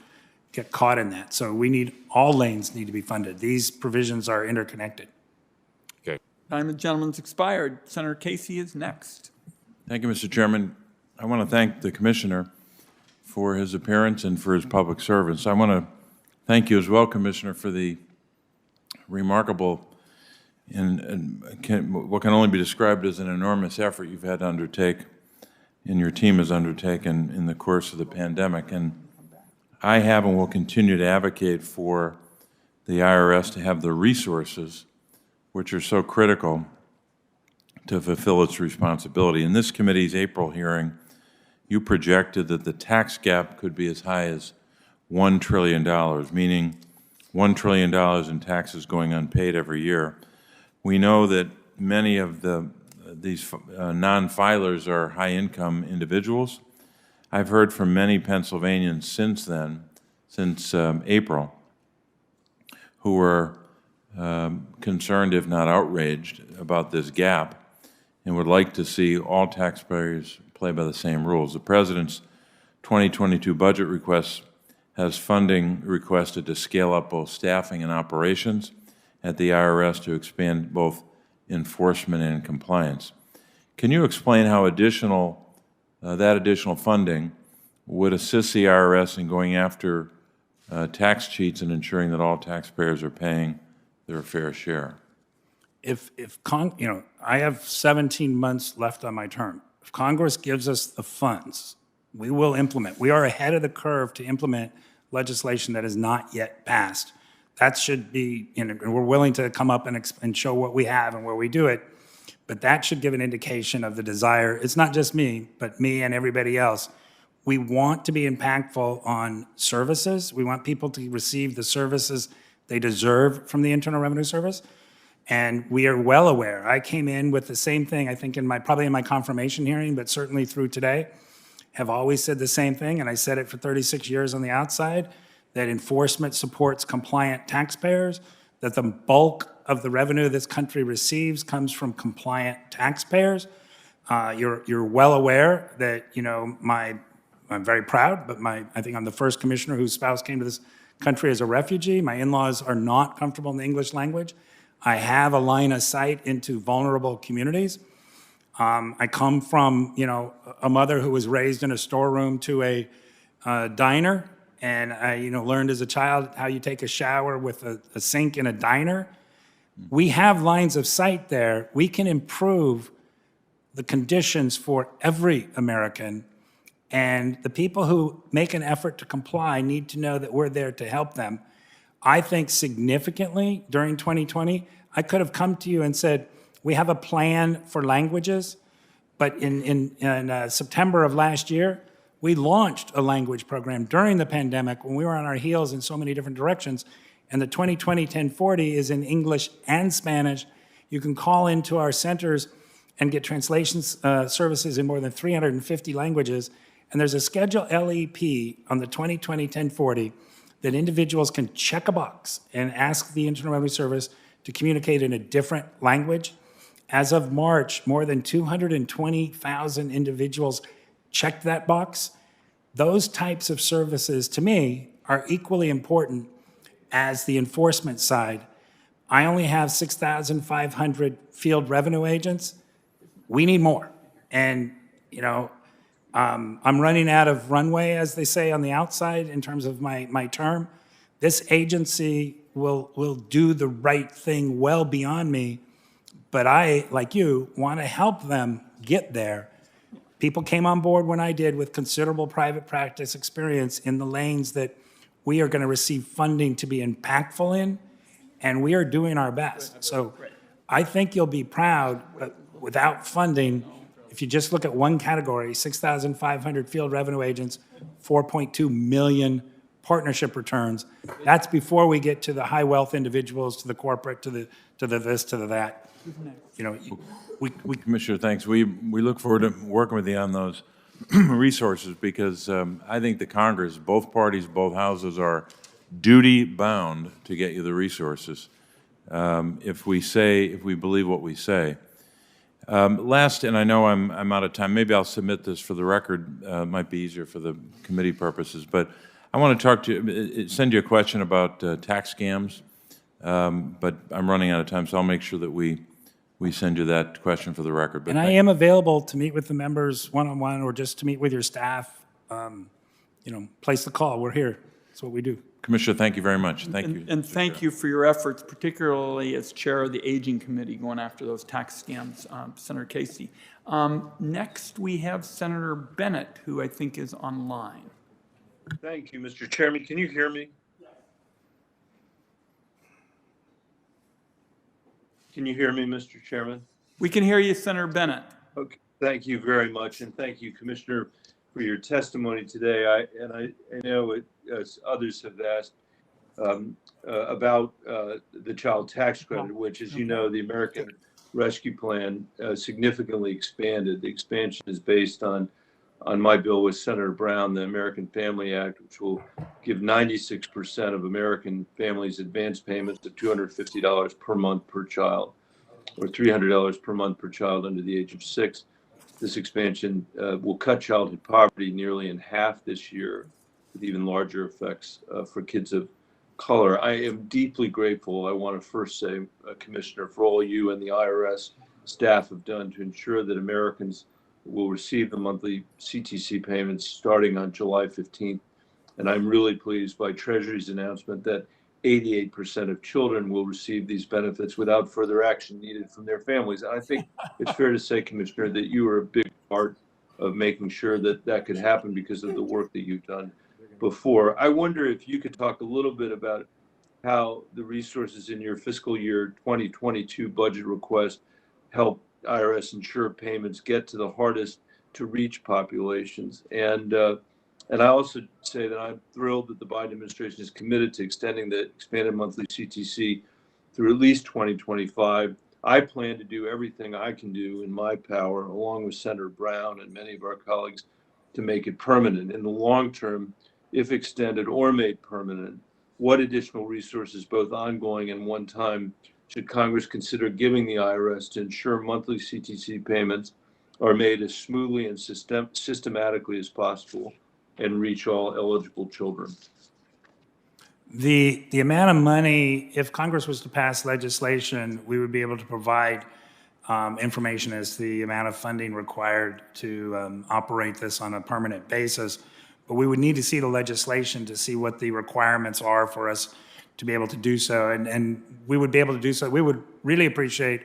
get caught in that. So all lanes need to be funded. These provisions are interconnected. Okay. Time of gentleman's expired. Senator Casey is next. Thank you, Mr. Chairman. I want to thank the Commissioner for his appearance and for his public service. I want to Thank you as well, Commissioner, for the remarkable and what can only be described as an enormous effort you've had to undertake and your team has undertaken in the course of the pandemic. And I have and will continue to advocate for the IRS to have the resources which are so critical to fulfill its responsibility. In this committee's April hearing, you projected that the tax gap could be as high as $1 trillion, meaning $1 trillion in taxes going unpaid every year. We know that many of these non-filers are high-income individuals. I've heard from many Pennsylvanians since then, since April, who are concerned, if not outraged, about this gap and would like to see all taxpayers play by the same rules. The President's 2022 budget request has funding requested to scale up both staffing and operations at the IRS to expand both enforcement and compliance. Can you explain how that additional funding would assist the IRS in going after tax cheats and ensuring that all taxpayers are paying their fair share? I have 17 months left on my term. If Congress gives us the funds, we will implement. We are ahead of the curve to implement legislation that is not yet passed. That should be, and we're willing to come up and show what we have and where we do it, but that should give an indication of the desire. It's not just me, but me and everybody else. We want to be impactful on services. We want people to receive the services they deserve from the Internal Revenue Service. And we are well aware. I came in with the same thing, I think, probably in my confirmation hearing, but certainly through today, have always said the same thing, and I said it for 36 years on the outside, that enforcement supports compliant taxpayers, that the bulk of the revenue this country receives comes from compliant taxpayers. You're well aware that, I'm very proud, but I think I'm the first commissioner whose spouse came to this country as a refugee. My in-laws are not comfortable in the English language. I have a line of sight into vulnerable communities. I come from, a mother who was raised in a storeroom to a diner, and I, learned as a child how you take a shower with a sink in a diner. We have lines of sight there. We can improve the conditions for every American, and the people who make an effort to comply need to know that we're there to help them. I think significantly during 2020, I could have come to you and said, we have a plan for languages, but in September of last year, we launched a language program during the pandemic when we were on our heels in so many different directions, and the 2020-1040 is in English and Spanish. You can call into our centers and get translation services in more than 350 languages, and there's a Schedule LEP on the 2020-1040 that individuals can check a box and ask the Internal Revenue Service to communicate in a different language. As of March, more than 220,000 individuals checked that box. Those types of services, to me, are equally important as the enforcement side. I only have 6,500 field revenue agents. We need more. And, I'm running out of runway, as they say on the outside, in terms of my term. This agency will do the right thing well beyond me, but I, like you, want to help them get there. People came on board when I did with considerable private practice experience in the lanes that we are going to receive funding to be impactful in, and we are doing our best. So I think you'll be proud, but without funding, if you just look at one category, 6,500 field revenue agents, 4.2 million partnership returns. That's before we get to the high wealth individuals, to the corporate, to the this, to the that. Commissioner, thanks. We look forward to working with you on those resources because I think the Congress, both parties, both houses are duty bound to get you the resources if we believe what we say. Last, and I know I'm out of time, maybe I'll submit this for the record, might be easier for the committee purposes, but I want to talk to you, send you a question about tax scams, but I'm running out of time, so I'll make sure that we send you that question for the record. But and I am available to meet with the members one-on-one or just to meet with your staff. Place the call. We're here. That's what we do. Commissioner, thank you very much. Thank you. And thank you for your efforts, particularly as chair of the Aging Committee, going after those tax scams, Senator Casey. Next, we have Senator Bennett, who I think is online. Thank you, Mr. Chairman. Can you hear me? Can you hear me, Mr. Chairman? We can hear you, Senator Bennett. Okay, thank you very much, and thank you, Commissioner, for your testimony today. I know it, as others have asked, about the child tax credit, which, as you know, the American Rescue Plan significantly expanded. The expansion is based on my bill with Senator Brown, the American Family Act, which will give 96% of American families advance payments of $250 per month per child, or $300 per month per child under the age of 6. This expansion will cut childhood poverty nearly in half this year, with even larger effects for kids of color. I am deeply grateful, I want to first say, Commissioner, for all you and the IRS staff have done to ensure that Americans will receive the monthly CTC payments starting on July 15th. And I'm really pleased by Treasury's announcement that 88% of children will receive these benefits without further action needed from their families. And I think it's fair to say, Commissioner, that you were a big part of making sure that that could happen because of the work that you've done before. I wonder if you could talk a little bit about how the resources in your fiscal year 2022 budget request help IRS ensure payments get to the hardest to reach populations. And I also say that I'm thrilled that the Biden administration is committed to extending the expanded monthly CTC through at least 2025. I plan to do everything I can do in my power, along with Senator Brown and many of our colleagues, to make it permanent. In the long term, if extended or made permanent, what additional resources, both ongoing and one-time, should Congress consider giving the IRS to ensure monthly CTC payments are made as smoothly and systematically as possible and reach all eligible children? The amount of money, if Congress was to pass legislation, we would be able to provide information as the amount of funding required to operate this on a permanent basis. But we would need to see the legislation to see what the requirements are for us to be able to do so. And we would be able to do so. We would really appreciate,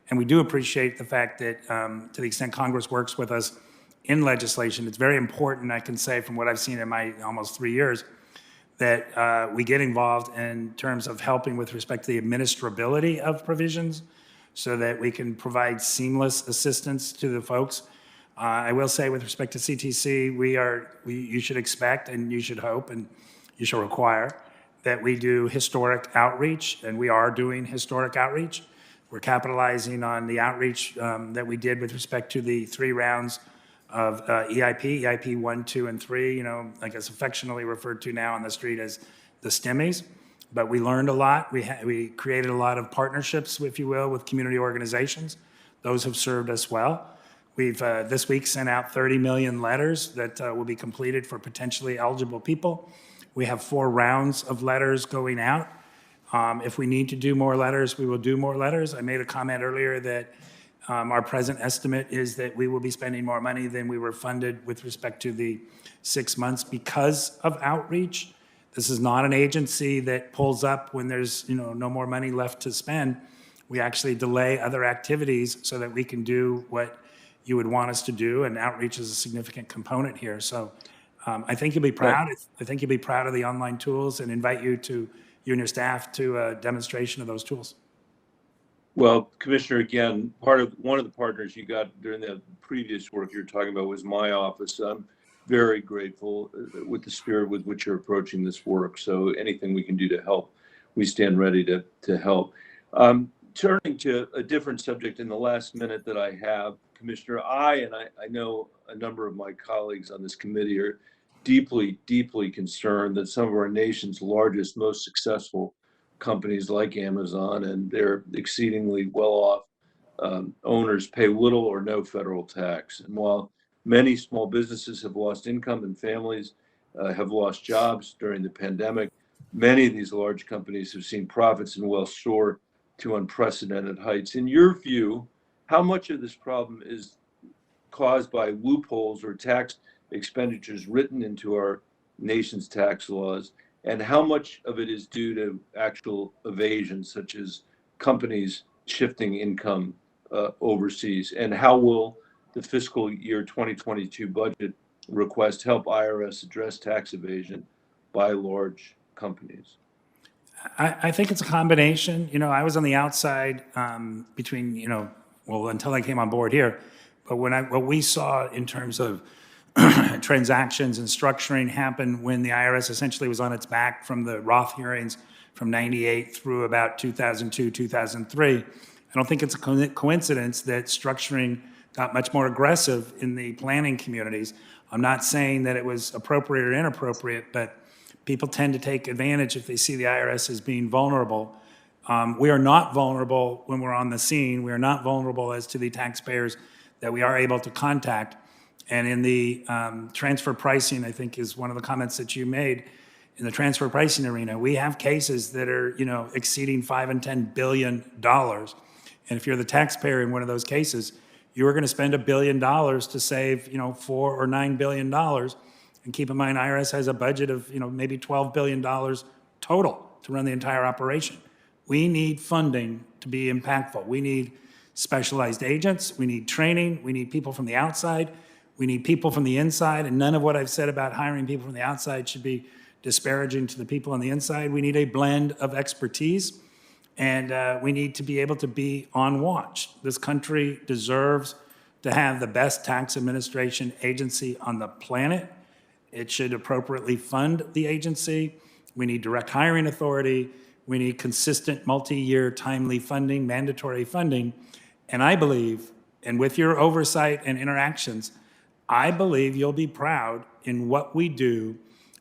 and we do appreciate the fact that to the extent Congress works with us in legislation, it's very important, I can say from what I've seen in my almost 3 years, that we get involved in terms of helping with respect to the administrability of provisions so that we can provide seamless assistance to the folks. I will say with respect to CTC, you should expect and you should hope and you should require that we do historic outreach, and we are doing historic outreach. We're capitalizing on the outreach that we did with respect to the 3 rounds of EIP 1, 2, and 3, you know, I guess affectionately referred to now on the street as the STEMIs. But we learned a lot. We created a lot of partnerships, if you will, with community organizations. Those have served us well. We've this week sent out 30 million letters that will be completed for potentially eligible people. We have 4 rounds of letters going out. If we need to do more letters, we will do more letters. I made a comment earlier that our present estimate is that we will be spending more money than we were funded with respect to the 6 months because of outreach. This is not an agency that pulls up when there's no more money left to spend. We actually delay other activities so that we can do what you would want us to do, and outreach is a significant component here. So I think you'll be proud. I think you'll be proud of the online tools and invite you and your staff to a demonstration of those tools. Well, Commissioner, again, one of the partners you got during the previous work you're talking about was my office. I'm very grateful with the spirit with which you're approaching this work. So anything we can do to help, we stand ready to help. Turning to a different subject in the last minute that I have, Commissioner, I know a number of my colleagues on this committee are deeply, deeply concerned that some of our nation's largest, most successful companies like Amazon and their exceedingly well-off owners pay little or no federal tax. And while many small businesses have lost income and families have lost jobs during the pandemic, many of these large companies have seen profits and wealth soar to unprecedented heights. In your view, how much of this problem is caused by loopholes or tax expenditures written into our nation's tax laws? And how much of it is due to actual evasion, such as companies shifting income overseas? And how will the fiscal year 2022 budget request help IRS address tax evasion by large companies? I think it's a combination. You know, I was on the outside between, well, until I came on board here. But what we saw in terms of transactions and structuring happened when the IRS essentially was on its back from the Roth hearings from 98 through about 2002, 2003. I don't think it's a coincidence that structuring got much more aggressive in the planning communities. I'm not saying that it was appropriate or inappropriate, but people tend to take advantage if they see the IRS as being vulnerable. We are not vulnerable when we're on the scene. We are not vulnerable as to the taxpayers that we are able to contact. And in the transfer pricing, I think is one of the comments that you made, in the transfer pricing arena, we have cases that are, exceeding $5 and $10 billion. And if you're the taxpayer in one of those cases, you are going to spend $1 billion to save, $4 or $9 billion. And keep in mind, IRS has a budget of, maybe $12 billion total to run the entire operation. We need funding to be impactful. We need specialized agents. We need training. We need people from the outside. We need people from the inside. And none of what I've said about hiring people from the outside should be disparaging to the people on the inside. We need a blend of expertise. And we need to be able to be on watch. This country deserves to have the best tax administration agency on the planet. It should appropriately fund the agency. We need direct hiring authority. We need consistent multi-year timely funding, mandatory funding. And I believe, and with your oversight and interactions, I believe you'll be proud in what we do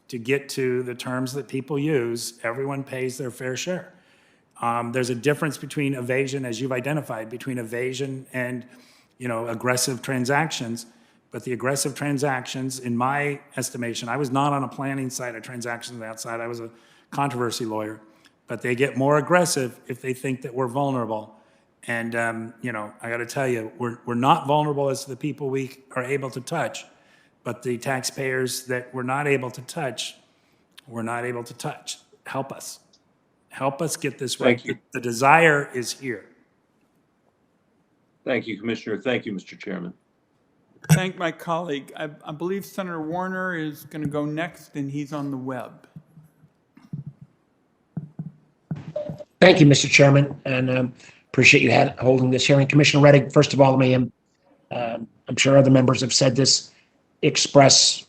to get to the terms that people use. Everyone pays their fair share. There's a difference between evasion, as you've identified, between evasion and, aggressive transactions. But the aggressive transactions, in my estimation, I was not on a planning side of transactions outside. I was a controversy lawyer. But they get more aggressive if they think that we're vulnerable. And, I got to tell you, we're not vulnerable as to the people we are able to touch. But the taxpayers that we're not able to touch, we're not able to touch. Help us. Help us get this right. Thank you. The desire is here. Thank you, Commissioner. Thank you, Mr. Chairman. Thank my colleague. I believe Senator Warner is going to go next, and he's on the web. Thank you, Mr. Chairman, and appreciate you holding this hearing. Commissioner Reddick, first of all, let me, I'm sure other members have said this, express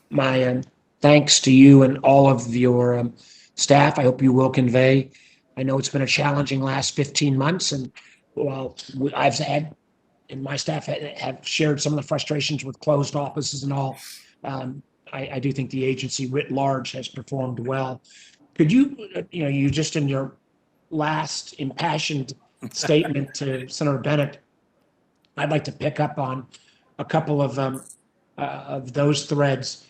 my thanks to you and all of your staff. I hope you will convey. I know it's been a challenging last 15 months, and while I've had, and my staff have shared some of the frustrations with closed offices and all, I do think the agency writ large has performed well. Could you, you just in your last impassioned statement to Senator Bennett, I'd like to pick up on a couple of those threads.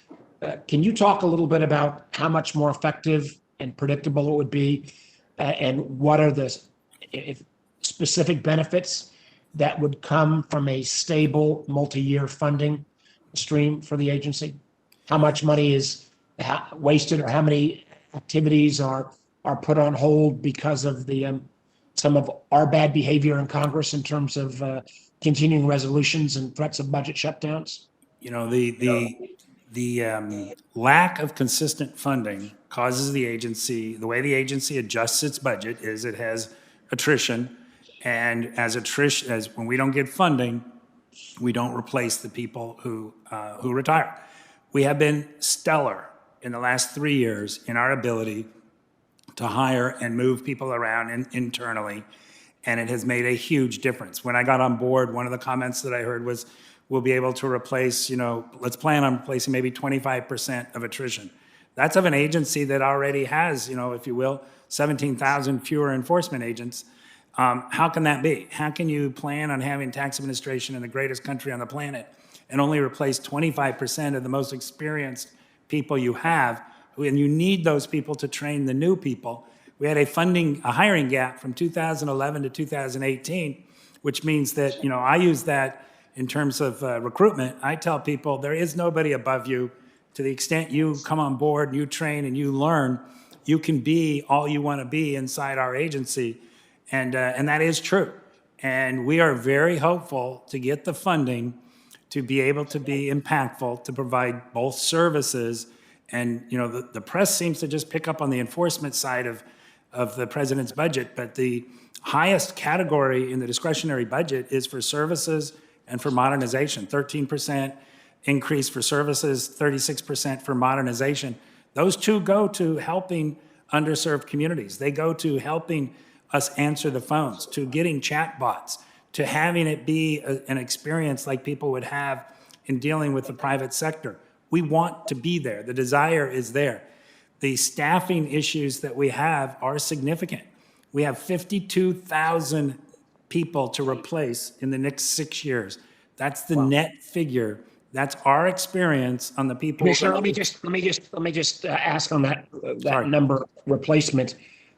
Can you talk a little bit about how much more effective and predictable it would be, and what are the specific benefits that would come from a stable multi-year funding stream for the agency? How much money is wasted, or how many activities are put on hold because of the some of our bad behavior in Congress in terms of continuing resolutions and threats of budget shutdowns? The lack of consistent funding causes the way the agency adjusts its budget is it has attrition. And as when we don't get funding, we don't replace the people who retire. We have been stellar in the last 3 years in our ability to hire and move people around internally, and it has made a huge difference. When I got on board, one of the comments that I heard was, we'll be able to replace, let's plan on replacing maybe 25% of attrition. That's of an agency that already has, if you will, 17,000 fewer enforcement agents. How can that be? How can you plan on having tax administration in the greatest country on the planet and only replace 25% of the most experienced people you have? And you need those people to train the new people. We had a hiring gap from 2011 to 2018, which means that, I use that in terms of recruitment. I tell people there is nobody above you to the extent you come on board, you train and you learn, you can be all you want to be inside our agency. And that is true. And we are very hopeful to get the funding to be able to be impactful, to provide both services. And, you know, the press seems to just pick up on the enforcement side of the president's budget, but the highest category in the discretionary budget is for services and for modernization. 13% increase for services, 36% for modernization. Those two go to helping underserved communities. They go to helping us answer the phones, to getting chat bots, to having it be an experience like people would have in dealing with the private sector. We want to be there. The desire is there. The staffing issues that we have are significant. We have 52,000 people to replace in the next 6 years. That's the net figure. That's our experience on the people. Commissioner, let me just ask on that number replacement.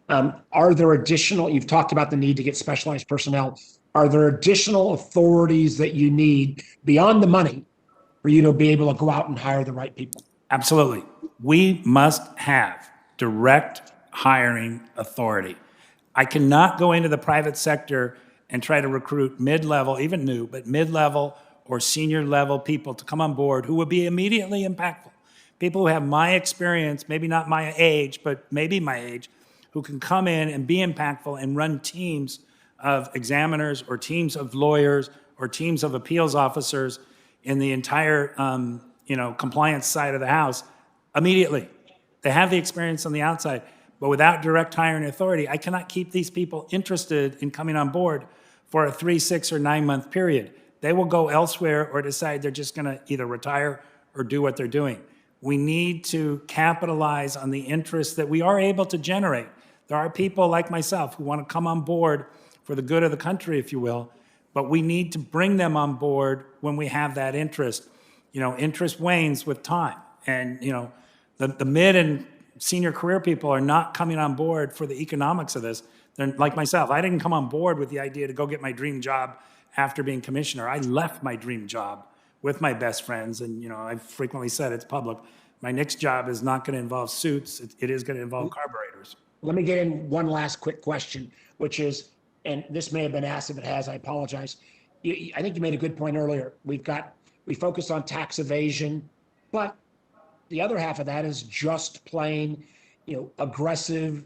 Are there additional, you've talked about the need to get specialized personnel. Are there additional authorities that you need beyond the money for you to be able to go out and hire the right people? Absolutely. We must have direct hiring authority. I cannot go into the private sector and try to recruit mid-level, even new, but mid-level or senior level people to come on board who will be immediately impactful. People who have my experience, maybe not my age, but maybe my age, who can come in and be impactful and run teams of examiners or teams of lawyers or teams of appeals officers in the entire compliance side of the house immediately. They have the experience on the outside, but without direct hiring authority, I cannot keep these people interested in coming on board for a 3, 6, or 9 month period. They will go elsewhere or decide they're just gonna either retire or do what they're doing. We need to capitalize on the interest that we are able to generate. There are people like myself who want to come on board for the good of the country, if you will, but we need to bring them on board when we have that interest. You know, interest wanes with time. And, you know, the mid and senior career people are not coming on board for the economics of this. They're like myself. I didn't come on board with the idea to go get my dream job after being commissioner. I left my dream job with my best friends. And, you know, I've frequently said it's public. My next job is not going to involve suits. It is going to involve carburetors. Let me get in one last quick question, which is, and this may have been asked, if it has, I apologize. I think you made a good point earlier. We focus on tax evasion, but the other half of that is just plain, aggressive,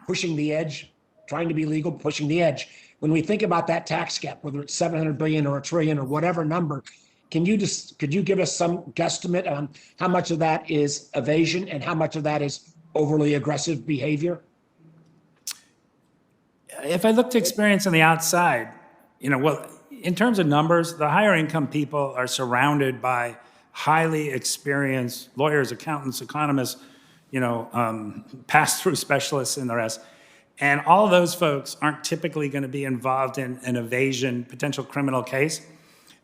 pushing the edge, trying to be legal, pushing the edge. When we think about that tax gap, whether it's 700 billion or a trillion or whatever number, could you give us some guesstimate on how much of that is evasion and how much of that is overly aggressive behavior? If I look to experience on the outside, well, in terms of numbers, the higher income people are surrounded by highly experienced lawyers, accountants, economists, pass-through specialists and the rest. And all those folks aren't typically going to be involved in an evasion potential criminal case.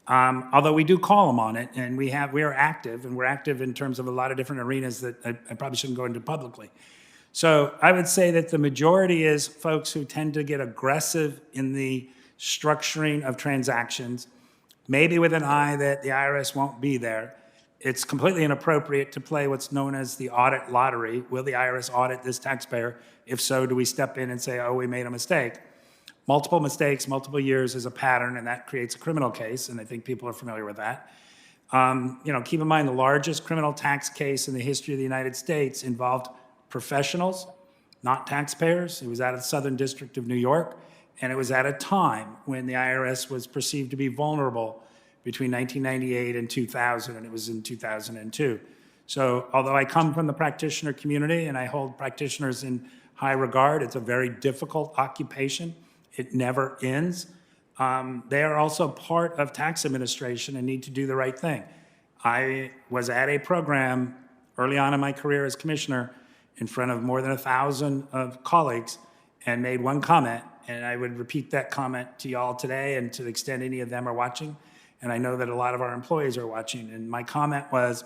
Although we do call them on it, and we are active, and we're active in terms of a lot of different arenas that I probably shouldn't go into publicly. So I would say that the majority is folks who tend to get aggressive in the structuring of transactions, maybe with an eye that the IRS won't be there. It's completely inappropriate to play what's known as the audit lottery. Will the IRS audit this taxpayer? If so, do we step in and say, oh, we made a mistake? Multiple mistakes, multiple years is a pattern, and that creates a criminal case, and I think people are familiar with that. Keep in mind the largest criminal tax case in the history of the United States involved professionals, not taxpayers. It was out of the Southern District of New York, and it was at a time when the IRS was perceived to be vulnerable between 1998 and 2000, and it was in 2002. So although I come from the practitioner community and I hold practitioners in high regard, it's a very difficult occupation. It never ends. They are also part of tax administration and need to do the right thing. I was at a program early on in my career as commissioner in front of more than 1,000 of colleagues and made one comment, and I would repeat that comment to y'all today and to the extent any of them are watching, and I know that a lot of our employees are watching. And my comment was,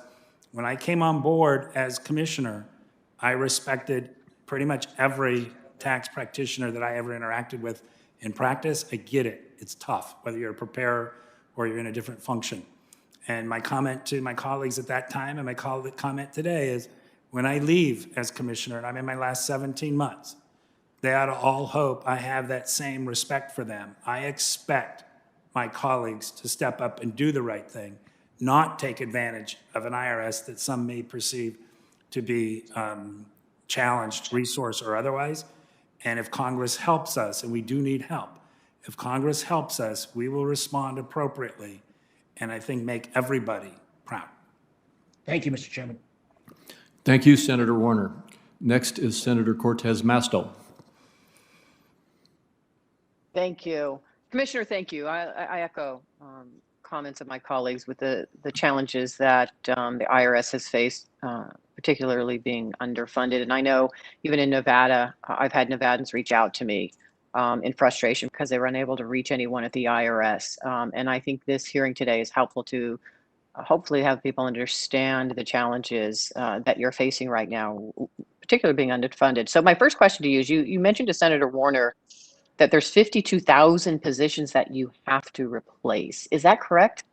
when I came on board as commissioner, I respected pretty much every tax practitioner that I ever interacted with in practice. I get it. It's tough, whether you're a preparer or you're in a different function. And my comment to my colleagues at that time and my comment today is, when I leave as commissioner, and I'm in my last 17 months, they ought to all hope I have that same respect for them. I expect my colleagues to step up and do the right thing, not take advantage of an IRS that some may perceive to be challenged, resource or otherwise. And if Congress helps us, and we do need help, if Congress helps us, we will respond appropriately and I think make everybody proud. Thank you, Mr. Chairman. Thank you, Senator Warner. Next is Senator Cortez Masto. Thank you. Commissioner, thank you. I echo comments of my colleagues with the challenges that the IRS has faced, particularly being underfunded. And I know even in Nevada, I've had Nevadans reach out to me in frustration because they were unable to reach anyone at the IRS. And I think this hearing today is helpful to hopefully have people understand the challenges that you're facing right now, particularly being underfunded. So my first question to you is, you mentioned to Senator Warner that there's 52,000 positions that you have to replace. Is that correct?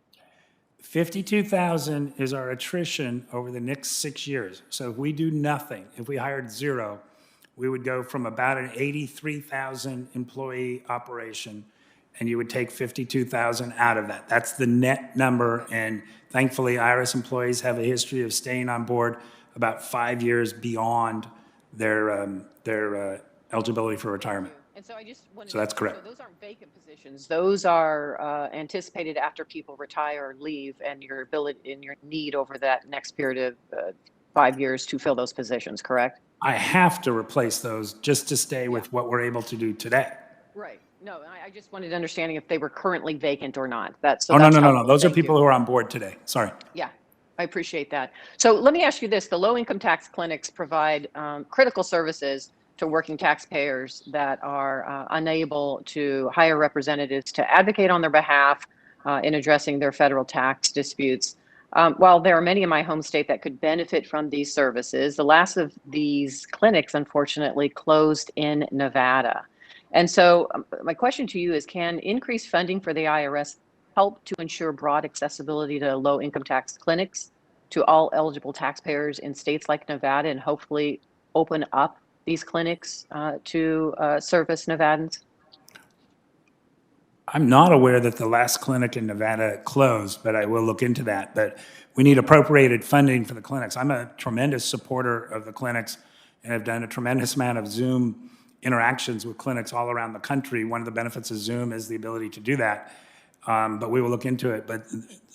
52,000 is our attrition over the next 6 years. So if we do nothing, if we hired zero, we would go from about an 83,000 employee operation, and you would take 52,000 out of that. That's the net number, and thankfully, IRS employees have a history of staying on board about 5 years beyond their eligibility for retirement. And so I just wanted So that's to, correct. So those aren't vacant positions. Those are anticipated after people retire or leave, and your ability and your need over that next period of 5 years to fill those positions, correct? I have to replace those just to stay with what we're able to do today. Right. No, I just wanted understanding if they were currently vacant or not. That's Oh, no. helpful. Those are Thank you. people who are on board today. Sorry. Yeah, I appreciate that. So let me ask you this. The low-income tax clinics provide critical services to working taxpayers that are unable to hire representatives to advocate on their behalf in addressing their federal tax disputes. While there are many in my home state that could benefit from these services, the last of these clinics, unfortunately, closed in Nevada. And so my question to you is, can increased funding for the IRS help to ensure broad accessibility to low-income tax clinics to all eligible taxpayers in states like Nevada, and hopefully open up these clinics to service Nevadans? I'm not aware that the last clinic in Nevada closed, but I will look into that. But we need appropriated funding for the clinics. I'm a tremendous supporter of the clinics and have done a tremendous amount of Zoom interactions with clinics all around the country. One of the benefits of Zoom is the ability to do that, but we will look into it. But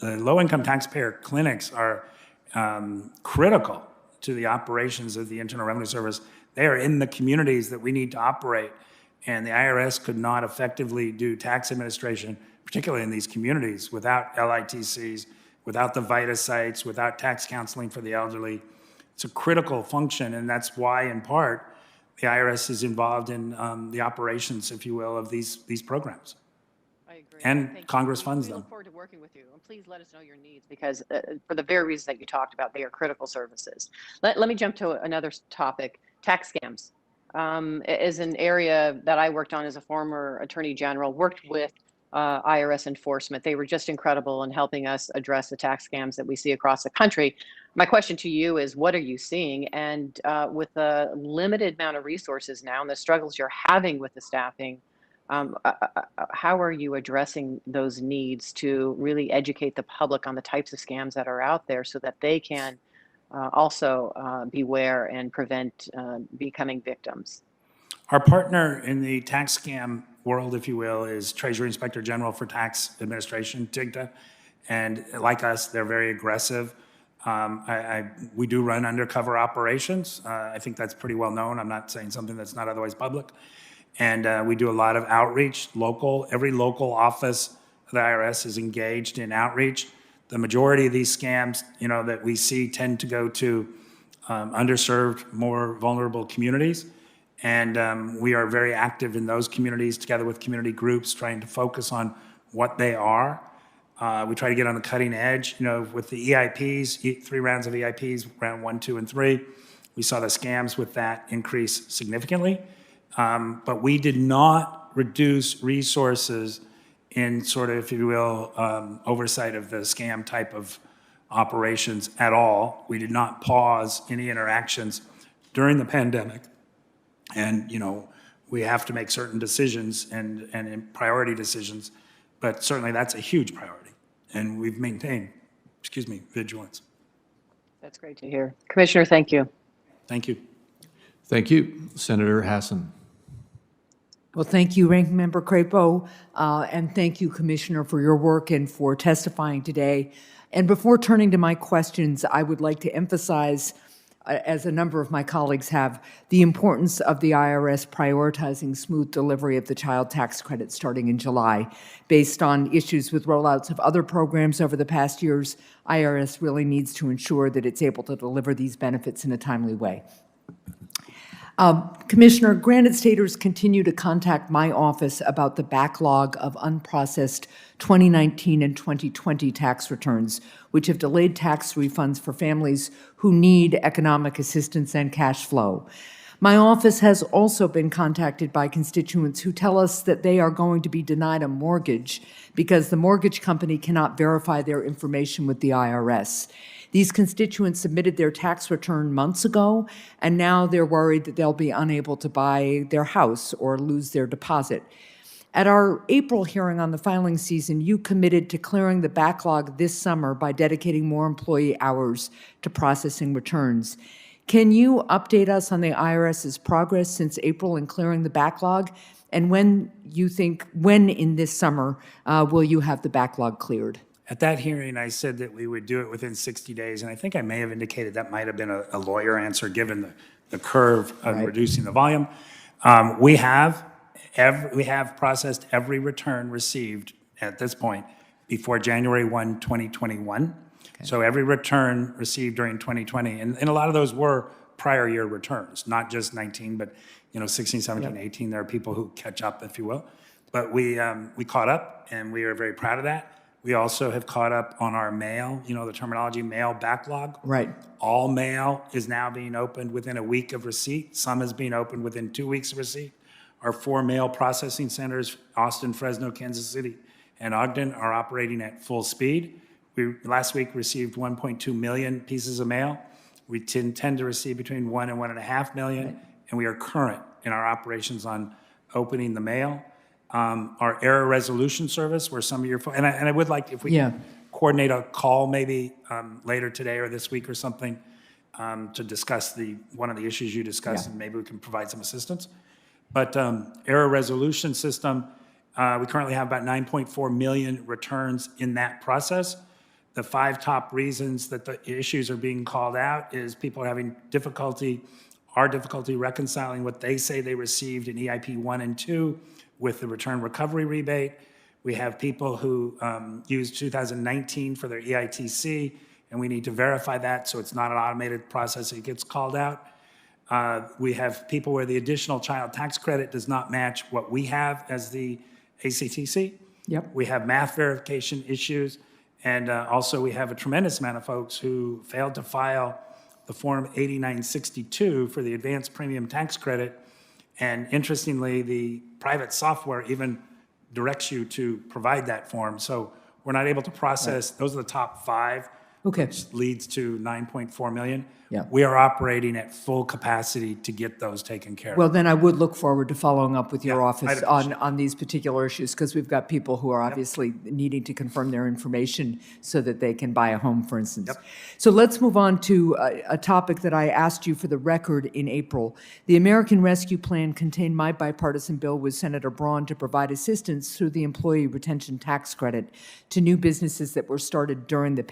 the low-income taxpayer clinics are critical to the operations of the Internal Revenue Service. They are in the communities that we need to operate, and the IRS could not effectively do tax administration, particularly in these communities, without LITCs, without the VITA sites, without tax counseling for the elderly. It's a critical function, and that's why, in part, the IRS is involved in the operations, if you will, of these programs. I agree. And Thank you. Congress funds We them. look forward to working with you. And please let us know your needs, because for the very reasons that you talked about, they are critical services. Let me jump to another topic, tax scams. Is an area that I worked on as a former attorney general, worked with IRS enforcement. They were just incredible in helping us address the tax scams that we see across the country. My question to you is, what are you seeing? And with the limited amount of resources now and the struggles you're having with the staffing, how are you addressing those needs to really educate the public on the types of scams that are out there so that they can also beware and prevent becoming victims? Our partner in the tax scam world, if you will, is Treasury Inspector General for Tax Administration, TIGTA. And like us, they're very aggressive. We do run undercover operations. I think that's pretty well known. I'm not saying something that's not otherwise public. And we do a lot of outreach, local. Every local office of the IRS is engaged in outreach. The majority of these scams, that we see tend to go to underserved, more vulnerable communities. And we are very active in those communities together with community groups, trying to focus on what they are. We try to get on the cutting edge, with the EIPs, 3 rounds of EIPs, round 1, 2, and 3. We saw the scams with that increase significantly. But we did not reduce resources in sort of, if you will, oversight of the scam type of operations at all. We did not pause any interactions during the pandemic. And, we have to make certain decisions and priority decisions, but certainly that's a huge priority. And we've maintained, vigilance. That's great to hear. Commissioner, thank you. Thank you. Thank you. Senator Hassan. Well, thank you, Ranking Member Crapo, and thank you, Commissioner, for your work and for testifying today. And before turning to my questions, I would like to emphasize, as a number of my colleagues have, the importance of the IRS prioritizing smooth delivery of the child tax credit starting in July. Based on issues with rollouts of other programs over the past years, IRS really needs to ensure that it's able to deliver these benefits in a timely way. Commissioner, granted staters continue to contact my office about the backlog of unprocessed 2019 and 2020 tax returns, which have delayed tax refunds for families who need economic assistance and cash flow. My office has also been contacted by constituents who tell us that they are going to be denied a mortgage because the mortgage company cannot verify their information with the IRS. These constituents submitted their tax return months ago, and now they're worried that they'll be unable to buy their house or lose their deposit. At our April hearing on the filing season, you committed to clearing the backlog this summer by dedicating more employee hours to processing returns. Can you update us on the IRS's progress since April in clearing the backlog? And when in this summer will you have the backlog cleared? At that hearing, I said that we would do it within 60 days, and I think I may have indicated that might have been a lawyer answer given the curve of reducing the volume. We have processed every return received at this point before January 1, 2021. Okay. So every return received during 2020, and a lot of those were prior year returns, not just 19, but 16, 17, 18. There are people who catch up, if you will. But we caught up, and we are very proud of that. We also have caught up on our mail, the terminology mail backlog. Right. All mail is now being opened within a week of receipt. Some is being opened within 2 weeks of receipt. Our 4 mail processing centers, Austin, Fresno, Kansas City, and Ogden, are operating at full speed. We last week received 1.2 million pieces of mail. We tend to receive between 1 and 1.5 million, and we are current in our operations on opening the mail. Our error resolution service, where some of your, and I would like, if we can coordinate a call maybe later today or this week or something to discuss one of the issues you discussed, and maybe we can provide some assistance. But error resolution system, we currently have about 9.4 million returns in that process. The 5 top reasons that the issues are being called out is people are having difficulty reconciling what they say they received in EIP 1 and 2 with the return recovery rebate. We have people who used 2019 for their EITC, and we need to verify that so it's not an automated process. It gets called out. We have people where the additional child tax credit does not match what we have as the ACTC. Yep. We have math verification issues, and also we have a tremendous amount of folks who failed to file the Form 8962 for the advanced premium tax credit. And interestingly, the private software even directs you to provide that form. So we're not able to process, those are the top 5, which leads to 9.4 million. Yeah. We are operating at full capacity to get those taken care of. Well, then I would look forward to following up with your office on these particular issues, because we've got people who are obviously needing to confirm their information so that they can buy a home, for instance. So let's move on to a topic that I asked you for the record in April. The American Rescue Plan contained my bipartisan bill with Senator Braun to provide assistance through the Employee Retention Tax Credit to new businesses that were started during the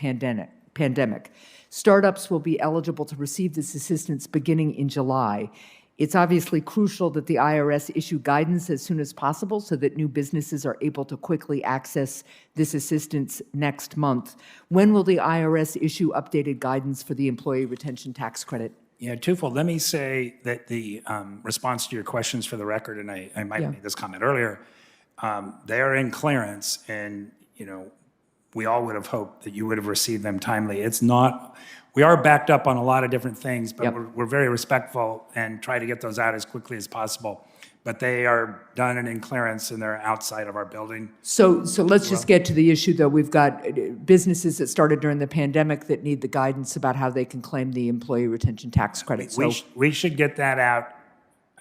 pandemic. Startups will be eligible to receive this assistance beginning in July. It's obviously crucial that the IRS issue guidance as soon as possible so that new businesses are able to quickly access this assistance next month. When will the IRS issue updated guidance for the Employee Retention Tax Credit? Yeah, twofold. Let me say that the response to your questions for the record, and I might have made this comment earlier, they are in clearance, and we all would have hoped that you would have received them timely. It's not, we are backed up on a lot of different things, but we're very respectful and try to get those out as quickly as possible. but they are done and in clearance and they're outside of our building. So let's just get to the issue, though. We've got businesses that started during the pandemic that need the guidance about how they can claim the employee retention tax credit. So We should get that out.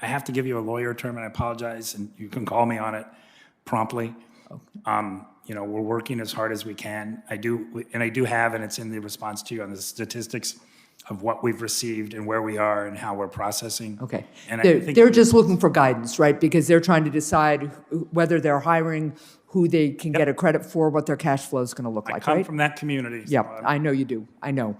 I have to give you a lawyer term, and I apologize, and you can call me on it promptly. We're working as hard as we can. I do have, and it's in the response to you on the statistics of what we've received and where we are and how we're processing. Okay. And I They're, think they're just looking for guidance, right? Because they're trying to decide whether they're hiring, who they can get a credit for, what their cash flow is going to look I like, come right? from that community. so Yep, I'm- I know you do. I know.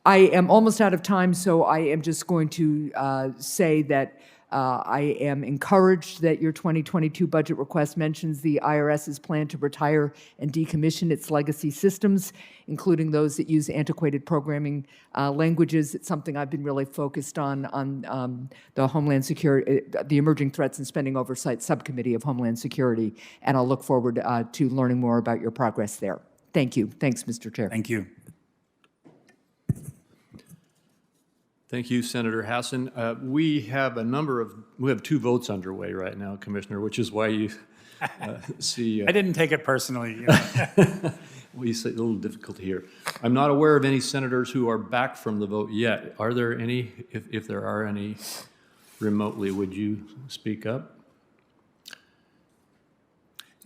I am almost out of time, so I am just going to say that I am encouraged that your 2022 budget request mentions the IRS's plan to retire and decommission its legacy systems, including those that use antiquated programming languages. It's something I've been really focused on the Homeland Security, the Emerging Threats and Spending Oversight Subcommittee of Homeland Security, and I'll look forward to learning more about your progress there. Thank you. Thanks, Mr. Chair. Thank you. Thank you, Senator Hassan. We have two votes underway right now, Commissioner, which is why you see. I didn't take it personally. Well, you say a little difficult to hear. I'm not aware of any senators who are back from the vote yet. Are there any? If there are any remotely, would you speak up?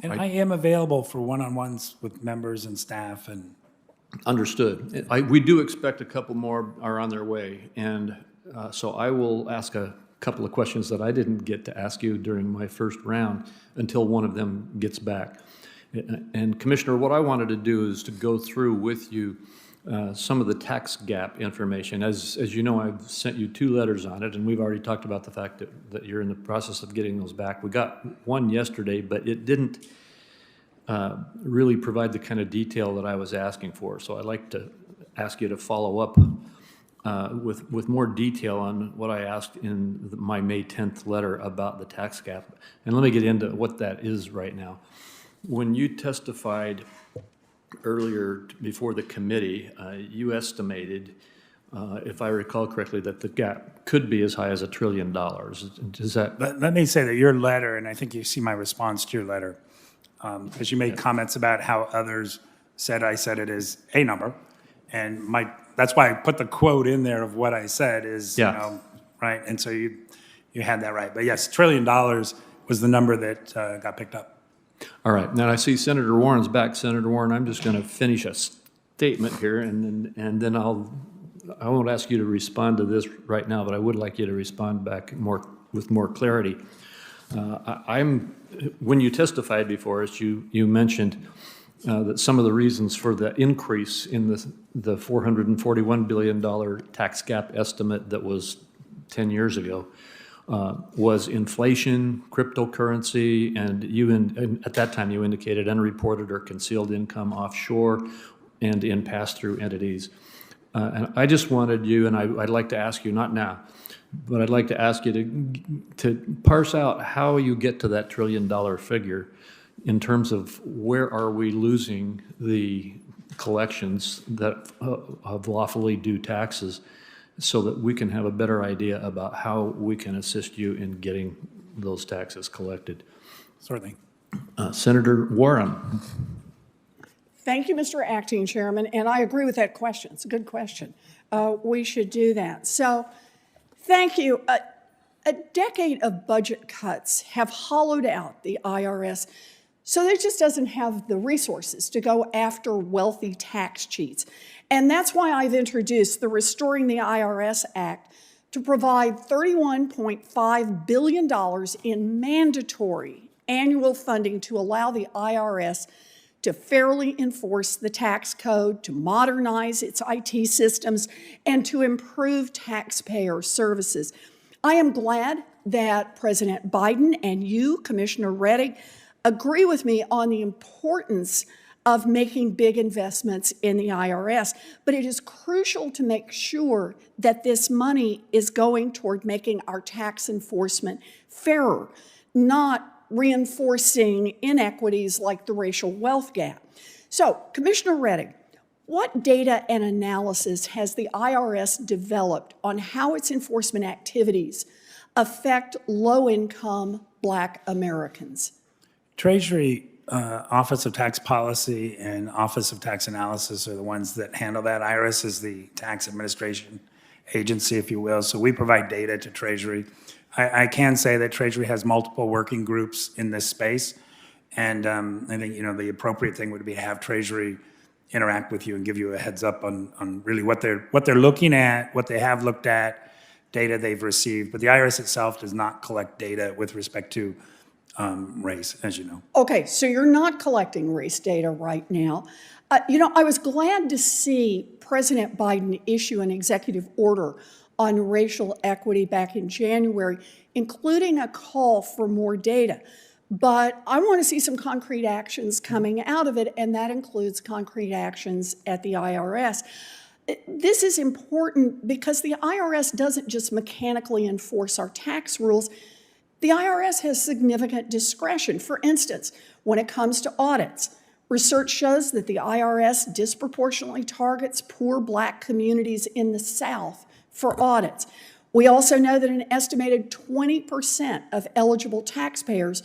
And I am available for one-on-ones with members and staff and. Understood. We do expect a couple more are on their way, and so I will ask a couple of questions that I didn't get to ask you during my first round until one of them gets back. And Commissioner, what I wanted to do is to go through with you some of the tax gap information. As you know, I've sent you 2 letters on it, and we've already talked about the fact that you're in the process of getting those back. We got one yesterday, but it didn't really provide the kind of detail that I was asking for. So I'd like to ask you to follow up with more detail on what I asked in my May 10th letter about the tax gap. And let me get into what that is right now. When you testified earlier before the committee, you estimated, if I recall correctly, that the gap could be as high as $1 trillion. Does that? Let me say that your letter, and I think you see my response to your letter, because you made comments about how others said I said it is a number. And that's why I put the quote in there of what I said is, right? And so you had that right. But yes, $1 trillion was the number that got picked up. All right. Now I see Senator Warren's back. Senator Warren, I'm just going to finish a statement here, and then I won't ask you to respond to this right now, but I would like you to respond back with more clarity. When you testified before us, you mentioned that some of the reasons for the increase in the $441 billion tax gap estimate that was 10 years ago was inflation, cryptocurrency, and at that time you indicated unreported or concealed income offshore and in pass-through entities. And I just wanted you, and I'd like to ask you, not now, but I'd like to ask you to parse out how you get to that $1 trillion figure in terms of where are we losing the collections that of lawfully due taxes so that we can have a better idea about how we can assist you in getting those taxes collected. Certainly. Senator Warren. Thank you, Mr. Acting Chairman, and I agree with that question. It's a good question. We should do that. So, thank you. A decade of budget cuts have hollowed out the IRS, so it just doesn't have the resources to go after wealthy tax cheats. And that's why I've introduced the Restoring the IRS Act to provide $31.5 billion in mandatory annual funding to allow the IRS to fairly enforce the tax code, to modernize its IT systems, and to improve taxpayer services. I am glad that President Biden and you, Commissioner Reddick, agree with me on the importance of making big investments in the IRS, but it is crucial to make sure that this money is going toward making our tax enforcement fairer, not reinforcing inequities like the racial wealth gap. So, Commissioner Reddick, what data and analysis has the IRS developed on how its enforcement activities affect low-income Black Americans? Treasury, Office of Tax Policy and Office of Tax Analysis are the ones that handle that. IRS is the tax administration agency, if you will. So we provide data to Treasury. I can say that Treasury has multiple working groups in this space. And I think, the appropriate thing would be to have Treasury interact with you and give you a heads up on really what they're looking at, what they have looked at, data they've received. But the IRS itself does not collect data with respect to race, as you know. Okay, so you're not collecting race data right now. I was glad to see President Biden issue an executive order on racial equity back in January, including a call for more data. But I want to see some concrete actions coming out of it, and that includes concrete actions at the IRS. This is important because the IRS doesn't just mechanically enforce our tax rules. The IRS has significant discretion. For instance, when it comes to audits, research shows that the IRS disproportionately targets poor Black communities in the South for audits. We also know that an estimated 20% of eligible taxpayers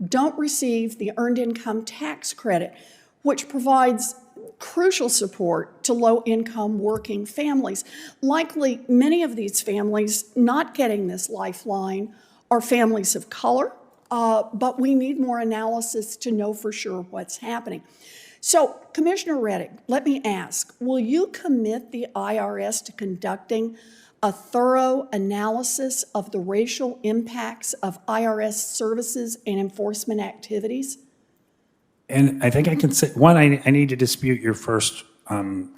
don't receive the Earned Income Tax Credit, which provides crucial support to low-income working families. Likely, many of these families not getting this lifeline are families of color, but we need more analysis to know for sure what's happening. So, Commissioner Reddick, let me ask, will you commit the IRS to conducting a thorough analysis of the racial impacts of IRS services and enforcement activities? And I think I can say, one, I need to dispute your first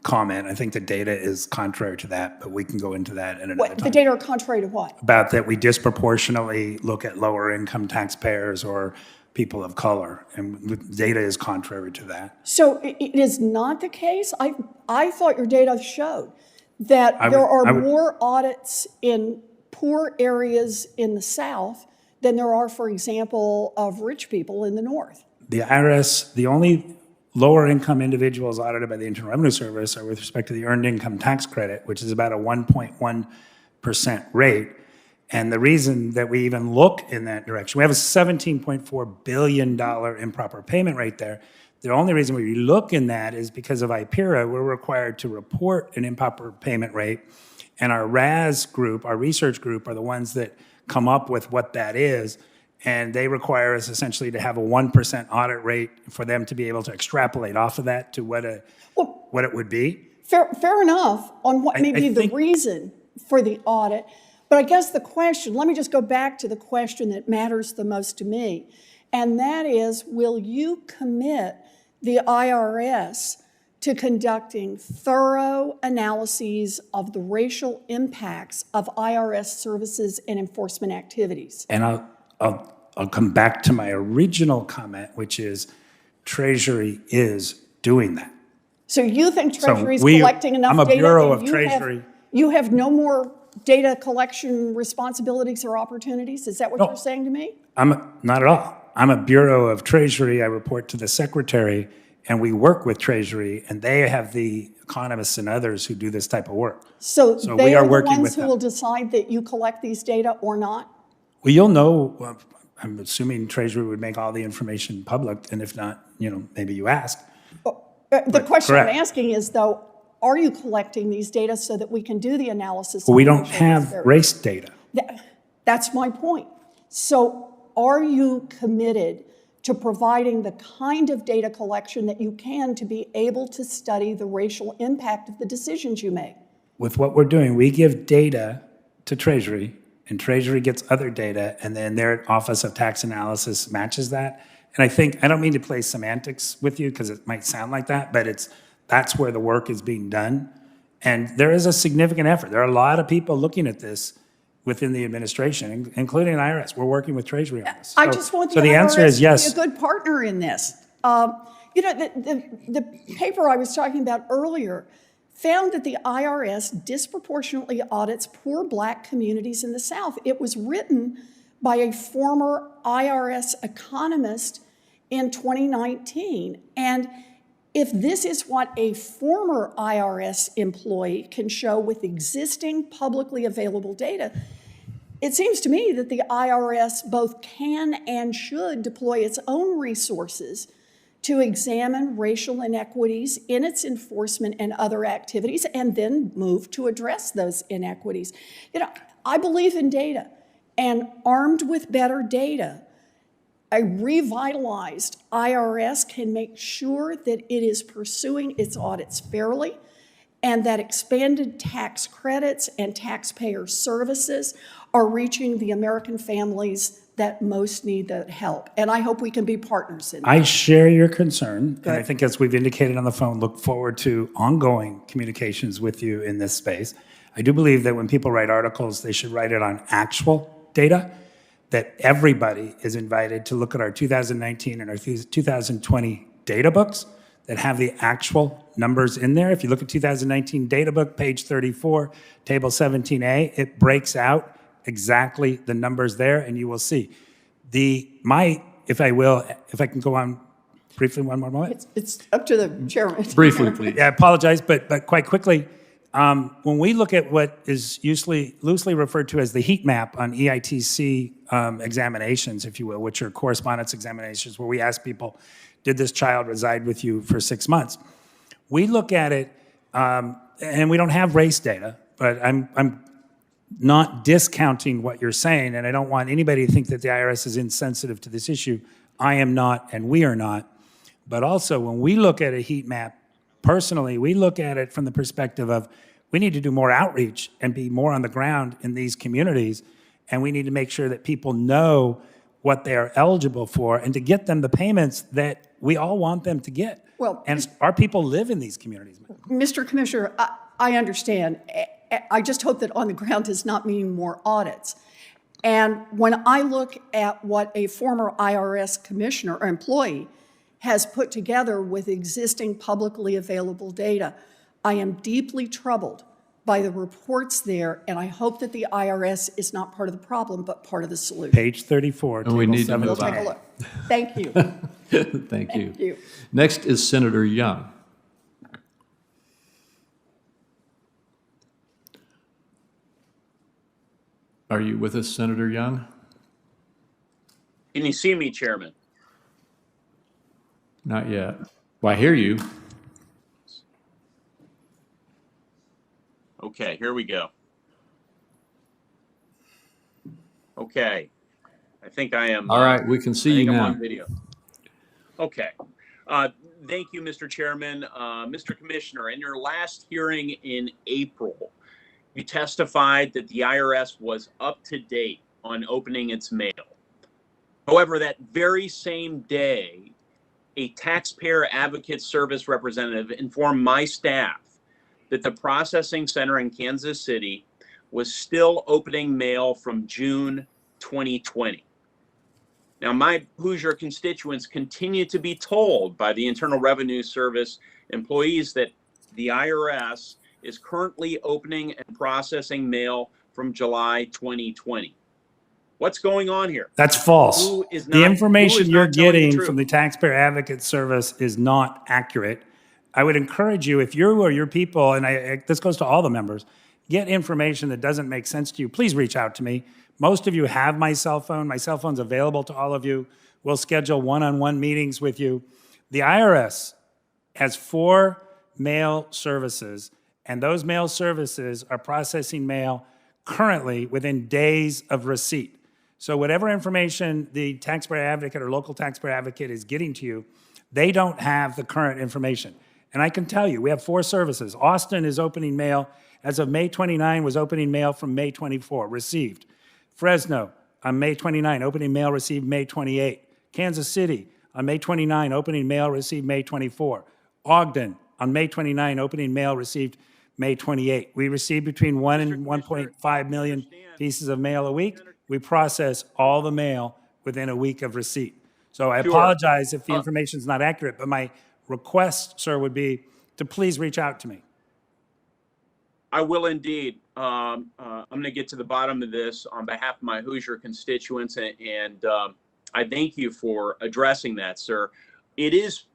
comment. I think the data is contrary to that, but we can go into that in another time. The data are contrary to what? About that we disproportionately look at lower income taxpayers or people of color, and the data is contrary to that. So it is not the case? I thought your data showed that there are more audits in poor areas in the South than there are, for example, of rich people in the North. The IRS, the only lower income individuals audited by the Internal Revenue Service are with respect to the Earned Income Tax Credit, which is about a 1.1% rate. And the reason that we even look in that direction, we have a $17.4 billion improper payment rate there. The only reason we look in that is because of IPERA, we're required to report an improper payment rate. And our RAS group, our research group, are the ones that come up with what that is. And they require us essentially to have a 1% audit rate for them to be able to extrapolate off of that to what it would be. Fair enough on what may be the reason for the audit. But I guess the question, let me just go back to the question that matters the most to me. And that is, will you commit the IRS to conducting thorough analyses of the racial impacts of IRS services and enforcement activities? And I'll come back to my original comment, which is Treasury is doing that. So you think Treasury is collecting enough data? I'm a Bureau of Treasury. You have no more data collection responsibilities or opportunities? Is that what you're saying to me? Not at all. I'm a Bureau of Treasury. I report to the Secretary, and we work with Treasury, and they have the economists and others who do this type of work. So they we are are the working ones with who them. will decide that you collect these data or not? Well, you'll know, I'm assuming Treasury would make all the information public, and if not, maybe you asked. The question correct. I'm asking is, though, are you collecting these data so that we can do the analysis? Well, we don't have race data. That's my point. So are you committed to providing the kind of data collection that you can to be able to study the racial impact of the decisions you make? With what we're doing, we give data to Treasury, and Treasury gets other data, and then their Office of Tax Analysis matches that. And I don't mean to play semantics with you because it might sound like that, but that's where the work is being done. And there is a significant effort. There are a lot of people looking at this within the administration, including IRS. We're working with Treasury on this. I just want the answer IRS is yes. to be a good partner in this. The paper I was talking about earlier found that the IRS disproportionately audits poor Black communities in the South. It was written by a former IRS economist in 2019. And if this is what a former IRS employee can show with existing publicly available data, it seems to me that the IRS both can and should deploy its own resources to examine racial inequities in its enforcement and other activities, and then move to address those inequities. You know, I believe in data, and armed with better data, a revitalized IRS can make sure that it is pursuing its audits fairly, and that expanded tax credits and taxpayer services are reaching the American families that most need that help. And I hope we can be partners in that. I share your concern, and I Good. think as we've indicated on the phone, look forward to ongoing communications with you in this space. I do believe that when people write articles, they should write it on actual data, that everybody is invited to look at our 2019 and our 2020 data books that have the actual numbers in there. If you look at 2019 data book, page 34, table 17A, it breaks out exactly the numbers there, and you will see. If I can go on briefly one more moment. It's up to the chairman. Briefly, please. Yeah, I apologize, but quite quickly, when we look at what is usually loosely referred to as the heat map on EITC examinations, if you will, which are correspondence examinations where we ask people, did this child reside with you for 6 months? We look at it, and we don't have race data, but I'm not discounting what you're saying, and I don't want anybody to think that the IRS is insensitive to this issue. I am not, and we are not. But also, when we look at a heat map, personally, we look at it from the perspective of we need to do more outreach and be more on the ground in these communities, and we need to make sure that people know what they are eligible for and to get them the payments that we all want them to get. Well, and our people live in these communities. Mr. Commissioner, I understand. I just hope that on the ground does not mean more audits. And when I look at what a former IRS commissioner or employee has put together with existing publicly available data, I am deeply troubled by the reports there, and I hope that the IRS is not part of the problem, but part of the solution. Page 34, And we table need to move 17. Take a look. Thank you. Thank you. Thank you. Next is Senator Young. Are you with us, Senator Young? Can you see me, Chairman? Not yet. Well, I hear you. Okay, here we go. Okay, I think I am. All right, we can see I you think I'm now. on video. Okay. Thank you, Mr. Chairman. Mr. Commissioner, in your last hearing in April, you testified that the IRS was up to date on opening its mail. However, that very same day, a taxpayer advocate service representative informed my staff that the processing center in Kansas City was still opening mail from June 2020. Now, my Hoosier constituents continue to be told by the Internal Revenue Service employees that the IRS is currently opening and processing mail from July 2020. What's going on here? That's false. Who is The not- information who is you're not telling the getting truth? from the Taxpayer Advocate Service is not accurate. I would encourage you, if you or your people, and this goes to all the members, get information that doesn't make sense to you, please reach out to me. Most of you have my cell phone. My cell phone's available to all of you. We'll schedule one-on-one meetings with you. The IRS has 4 mail services, and those mail services are processing mail currently within days of receipt. So whatever information the taxpayer advocate or local taxpayer advocate is getting to you, they don't have the current information. And I can tell you, we have 4 services. Austin is opening mail, as of May 29, was opening mail from May 24, received. Fresno, on May 29, opening mail received May 28. Kansas City, on May 29, opening mail received May 24. Ogden, on May 29, opening mail received May 28. We receive between 1 and 1.5 million pieces of mail a week. We process all the mail within a week of receipt. So I apologize if the information is not accurate, but my request, sir, would be to please reach out to me. I will indeed. I'm going to get to the bottom of this on behalf of my Hoosier constituents, and I thank you for addressing that, sir. It is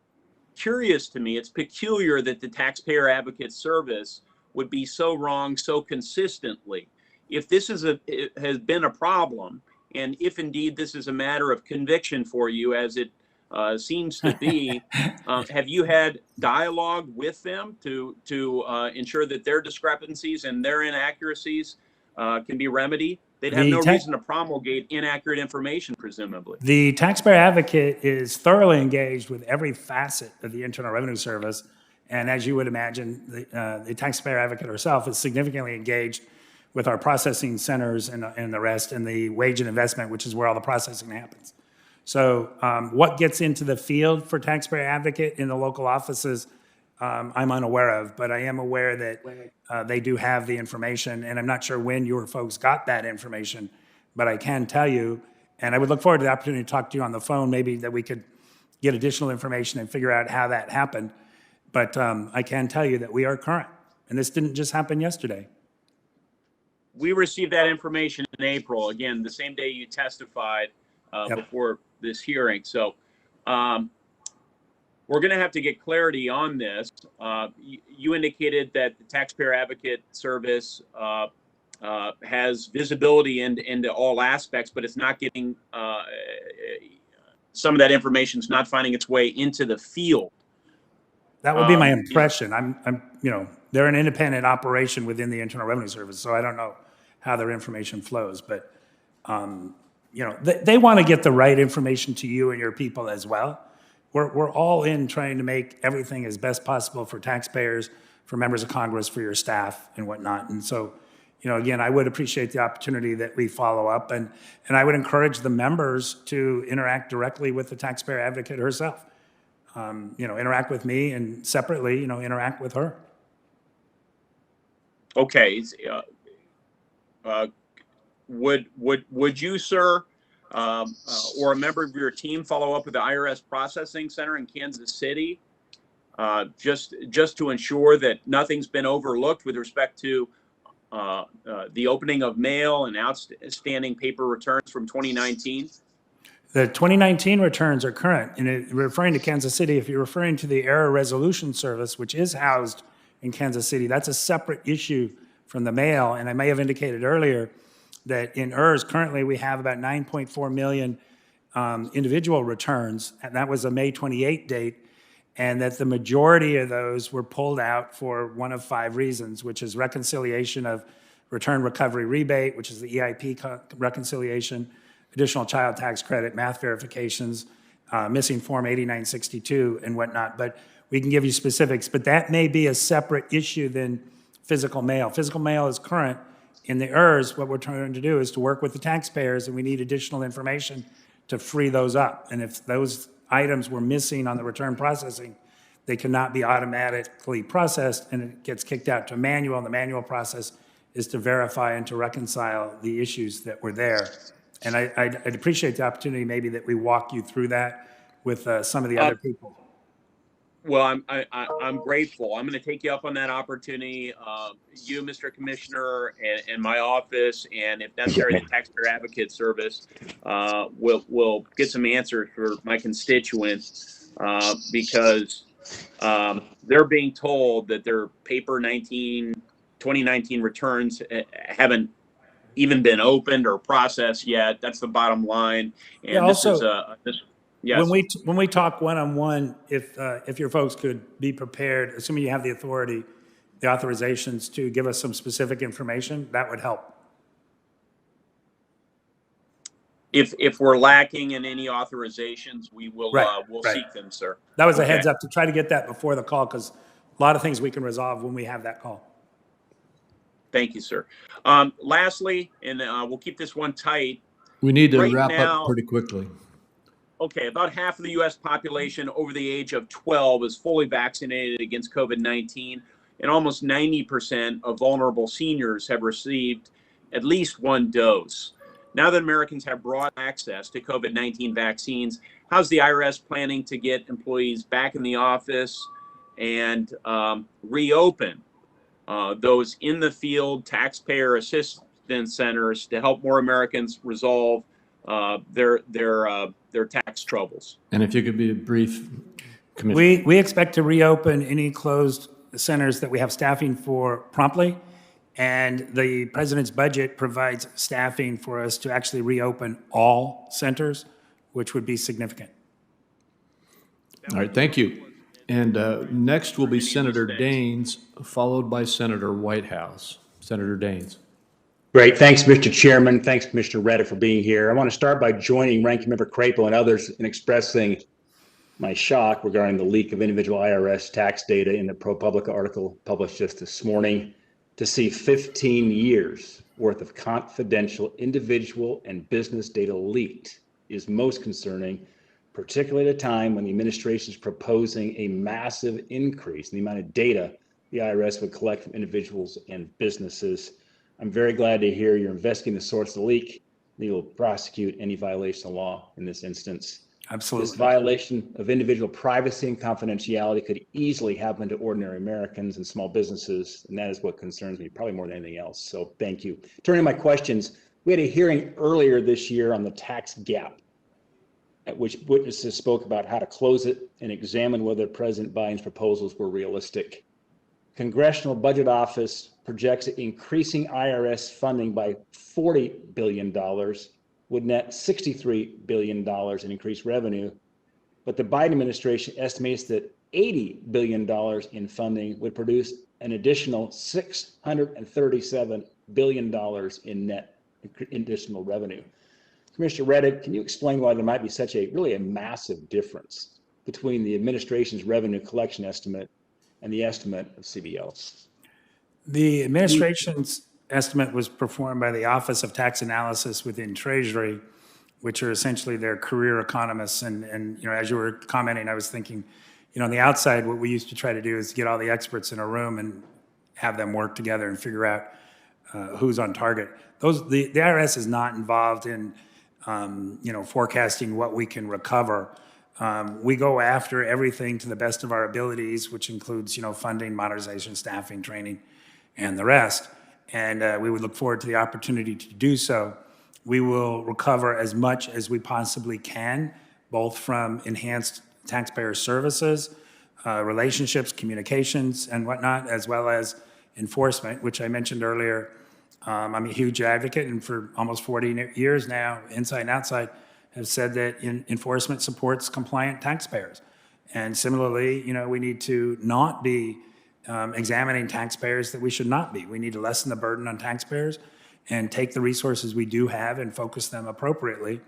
curious to me, it's peculiar that the Taxpayer Advocate Service would be so wrong so consistently. if this has been a problem, and if indeed this is a matter of conviction for you, as it seems to be, have you had dialogue with them to ensure that their discrepancies and their inaccuracies can be remedied? They'd have no reason to promulgate inaccurate information, presumably. The taxpayer advocate is thoroughly engaged with every facet of the Internal Revenue Service. And as you would imagine, the taxpayer advocate herself is significantly engaged with our processing centers and the rest, and the wage and investment, which is where all the processing happens. So what gets into the field for taxpayer advocate in the local offices, I'm unaware of, but I am aware that they do have the information, and I'm not sure when your folks got that information, but I can tell you, and I would look forward to the opportunity to talk to you on the phone, maybe that we could get additional information and figure out how that happened. But I can tell you that we are current, and this didn't just happen yesterday. We received that information in April, again, the same day you testified before this hearing. So we're going to have to get clarity on this. You indicated that the Taxpayer Advocate Service has visibility into all aspects, but it's not getting, some of that information is not finding its way into the field. That would be my impression. They're an independent operation within the Internal Revenue Service, so I don't know how their information flows, but they want to get the right information to you and your people as well. We're all in trying to make everything as best possible for taxpayers, for members of Congress, for your staff and whatnot. And so, again, I would appreciate the opportunity that we follow up, and I would encourage the members to interact directly with the taxpayer advocate herself. Interact with me, and separately, interact with her. Okay. Would you, sir, or a member of your team follow up with the IRS Processing Center in Kansas City, just to ensure that nothing's been overlooked with respect to the opening of mail and outstanding paper returns from 2019? The 2019 returns are current. And referring to Kansas City, if you're referring to the Error Resolution Service, which is housed in Kansas City, that's a separate issue from the mail. And I may have indicated earlier that in Irs, currently we have about 9.4 million individual returns, and that was a May 28 date, and that the majority of those were pulled out for one of 5 reasons, which is reconciliation of return recovery rebate, which is the EIP reconciliation, additional child tax credit, math verifications, missing Form 8962 and whatnot. But we can give you specifics, but that may be a separate issue than physical mail. Physical mail is current. In the Irs, what we're trying to do is to work with the taxpayers, and we need additional information to free those up. And if those items were missing on the return processing, they cannot be automatically processed, and it gets kicked out to manual, and the manual process is to verify and to reconcile the issues that were there. And I'd appreciate the opportunity maybe that we walk you through that with some of the other people. Well, I'm grateful. I'm going to take you up on that opportunity. You, Mr. Commissioner, and my office, and if necessary, the Taxpayer Advocate Service will get some answers for my constituents because they're being told that their paper 2019 returns haven't even been opened or processed yet. That's the bottom line. And yeah, this also, is yes. When we talk one-on-one, if your folks could be prepared, assuming you have the authority, the authorizations to give us some specific information, that would help. If we're lacking in any authorizations, we will we'll seek them, sir. That was a heads up to try to get that before the call, because a lot of things we can resolve when we have that call. Thank you, sir. Lastly, and we'll keep this one tight. We need to wrap up pretty quickly. Okay, about half of the U.S. population over the age of 12 is fully vaccinated against COVID-19, and almost 90% of vulnerable seniors have received at least 1 dose. Now that Americans have broad access to COVID-19 vaccines, how's the IRS planning to get employees back in the office and reopen those in the field taxpayer assistance centers to help more Americans resolve their tax troubles? And if you could be brief, Commissioner. We expect to reopen any closed centers that we have staffing for promptly, And the president's budget provides staffing for us to actually reopen all centers, which would be significant. All right, thank you. And next will be Senator Daines, followed by Senator Whitehouse. Senator Daines. Great. Thanks, Mr. Chairman. Thanks, Commissioner Reddick, for being here. I want to start by joining Ranking Member Crapo and others in expressing my shock regarding the leak of individual IRS tax data in the ProPublica article published just this morning. To see 15 years worth of confidential individual and business data leaked is most concerning, particularly at a time when the administration is proposing a massive increase in the amount of data the IRS would collect from individuals and businesses. I'm very glad to hear you're investigating the source of the leak. You will prosecute any violation of law in this instance. Absolutely. This violation of individual privacy and confidentiality could easily happen to ordinary Americans and small businesses, and that is what concerns me probably more than anything else. So thank you. Turning to my questions, we had a hearing earlier this year on the tax gap, at which witnesses spoke about how to close it and examine whether President Biden's proposals were realistic. Congressional Budget Office projects that increasing IRS funding by $40 billion would net $63 billion in increased revenue, but the Biden administration estimates that $80 billion in funding would produce an additional $637 billion in net additional revenue. Commissioner Reddick, can you explain why there might be such a massive difference between the administration's revenue collection estimate and the estimate of CBO? The administration's estimate was performed by the Office of Tax Analysis within Treasury, which are essentially their career economists. And as you were commenting, I was thinking, on the outside, what we used to try to do is get all the experts in a room and have them work together and figure out who's on target. The IRS is not involved in, forecasting what we can recover. We go after everything to the best of our abilities, which includes, funding, modernization, staffing, training, and the rest. And we would look forward to the opportunity to do so. We will recover as much as we possibly can, both from enhanced taxpayer services, relationships, communications, and whatnot, as well as enforcement, which I mentioned earlier. I'm a huge advocate, and for almost 40 years now, inside and outside, have said that enforcement supports compliant taxpayers. And similarly, we need to not be examining taxpayers that we should not be. We need to lessen the burden on taxpayers and take the resources we do have and focus them appropriately.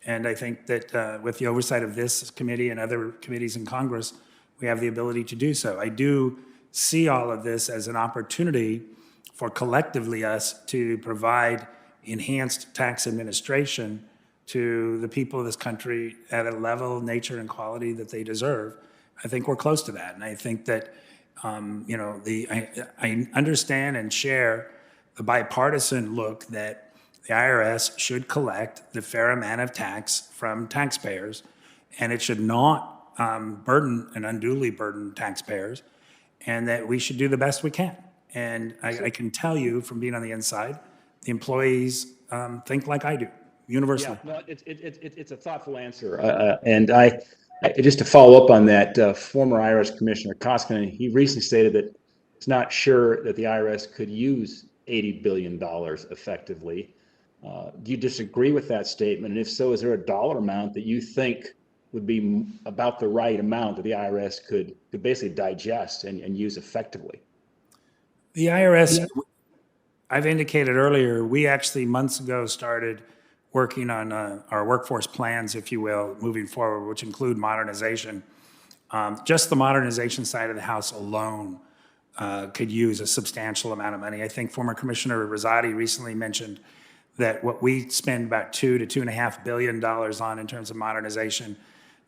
And I think that with the oversight of this committee and other committees in Congress, we have the ability to do so. I do see all of this as an opportunity for collectively us to provide enhanced tax administration to the people of this country at a level, nature, and quality that they deserve. I think we're close to that. And I think that I understand and share the bipartisan look that the IRS should collect the fair amount of tax from taxpayers, and it should not burden and unduly burden taxpayers, and that we should do the best we can. And I can tell you from being on the inside, the employees think like I do, universally. Yeah, well, it's a thoughtful answer. And I just to follow up on that, former IRS Commissioner Koskinen, he recently stated that he's not sure that the IRS could use $80 billion effectively. Do you disagree with that statement? And if so, is there a dollar amount that you think would be about the right amount that the IRS could basically digest and use effectively? The IRS, I've indicated earlier, we actually months ago started working on our workforce plans, if you will, moving forward, which include modernization. Just the modernization side of the house alone could use a substantial amount of money. I think former Commissioner Rosati recently mentioned that what we spend about $2 to $2.5 billion on in terms of modernization,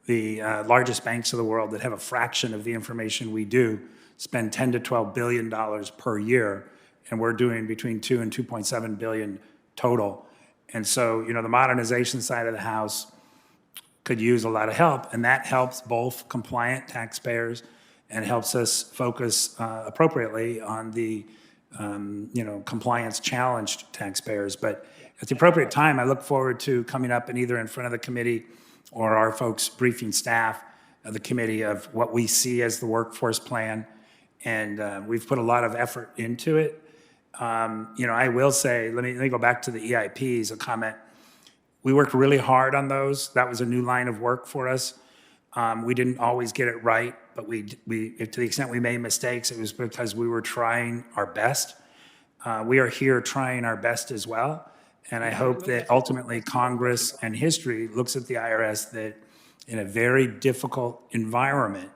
the largest banks of the world that have a fraction of the information we do spend $10 to $12 billion per year, and we're doing between 2 and 2.7 billion total. And so, the modernization side of the house could use a lot of help, and that helps both compliant taxpayers and helps us focus appropriately on the, compliance challenged taxpayers. But at the appropriate time, I look forward to coming up and either in front of the committee or our folks briefing staff of the committee of what we see as the workforce plan. And we've put a lot of effort into it. I will say, let me go back to the EIPs, a comment. We worked really hard on those. That was a new line of work for us. We didn't always get it right, but we to the extent we made mistakes, it was because we were trying our best. We are here trying our best as well. And I hope that ultimately Congress and history looks at the IRS that in a very difficult environment,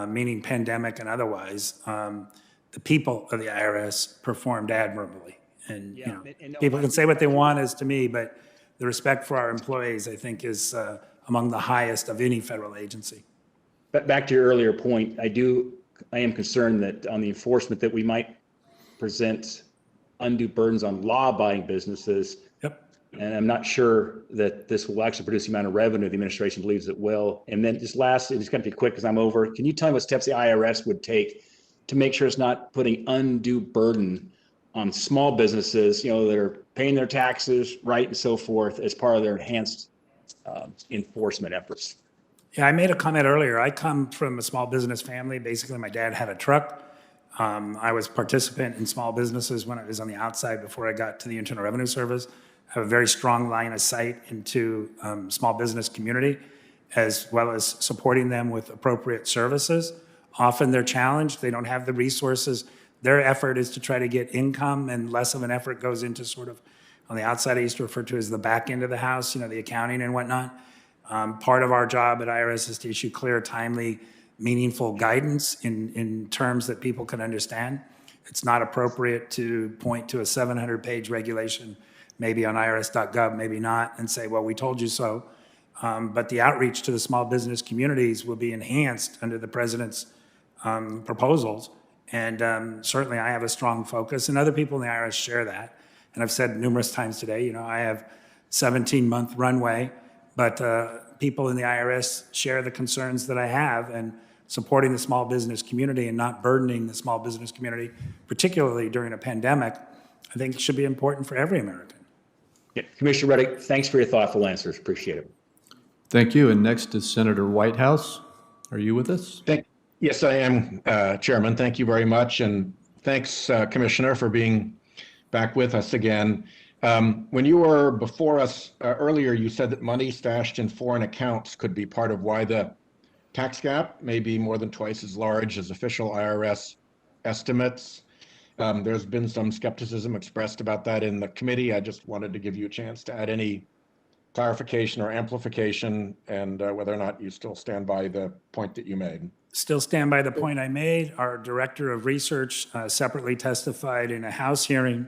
meaning pandemic and otherwise, the people of the IRS performed admirably. And, people can say what they want as to me, but the respect for our employees, I think, is among the highest of any federal agency. But back to your earlier point, I am concerned that on the enforcement that we might present undue burdens on law-abiding businesses. Yep. And I'm not sure that this will actually produce the amount of revenue the administration believes it will. And then just lastly, it's going to be quick because I'm over. Can you tell me what steps the IRS would take to make sure it's not putting undue burden on small businesses, that are paying their taxes right and so forth as part of their enhanced enforcement efforts? Yeah, I made a comment earlier. I come from a small business family. Basically, my dad had a truck. I was participant in small businesses when I was on the outside before I got to the Internal Revenue Service. I have a very strong line of sight into small business community, as well as supporting them with appropriate services. Often they're challenged. They don't have the resources. Their effort is to try to get income, and less of an effort goes into sort of, on the outside, I used to refer to as the back end of the house, the accounting and whatnot. Part of our job at IRS is to issue clear, timely, meaningful guidance in terms that people can understand. It's not appropriate to point to a 700-page regulation, maybe on irs.gov, maybe not, and say, well, we told you so. But the outreach to the small business communities will be enhanced under the president's proposals. And certainly I have a strong focus, and other people in the IRS share that. And I've said numerous times today, I have 17-month runway, but people in the IRS share the concerns that I have, and supporting the small business community and not burdening the small business community, particularly during a pandemic, I think should be important for every American. Yeah. Commissioner Reddick, thanks for your thoughtful answers. Appreciate it. Thank you. And next is Senator Whitehouse. Are you with us? Yes, I am, Chairman. Thank you very much. And thanks, Commissioner, for being back with us again. When you were before us earlier, you said that money stashed in foreign accounts could be part of why the tax gap may be more than twice as large as official IRS estimates. There's been some skepticism expressed about that in the committee. I just wanted to give you a chance to add any clarification or amplification, and whether or not you still stand by the point that you made. Still stand by the point I made. Our director of research separately testified in a House hearing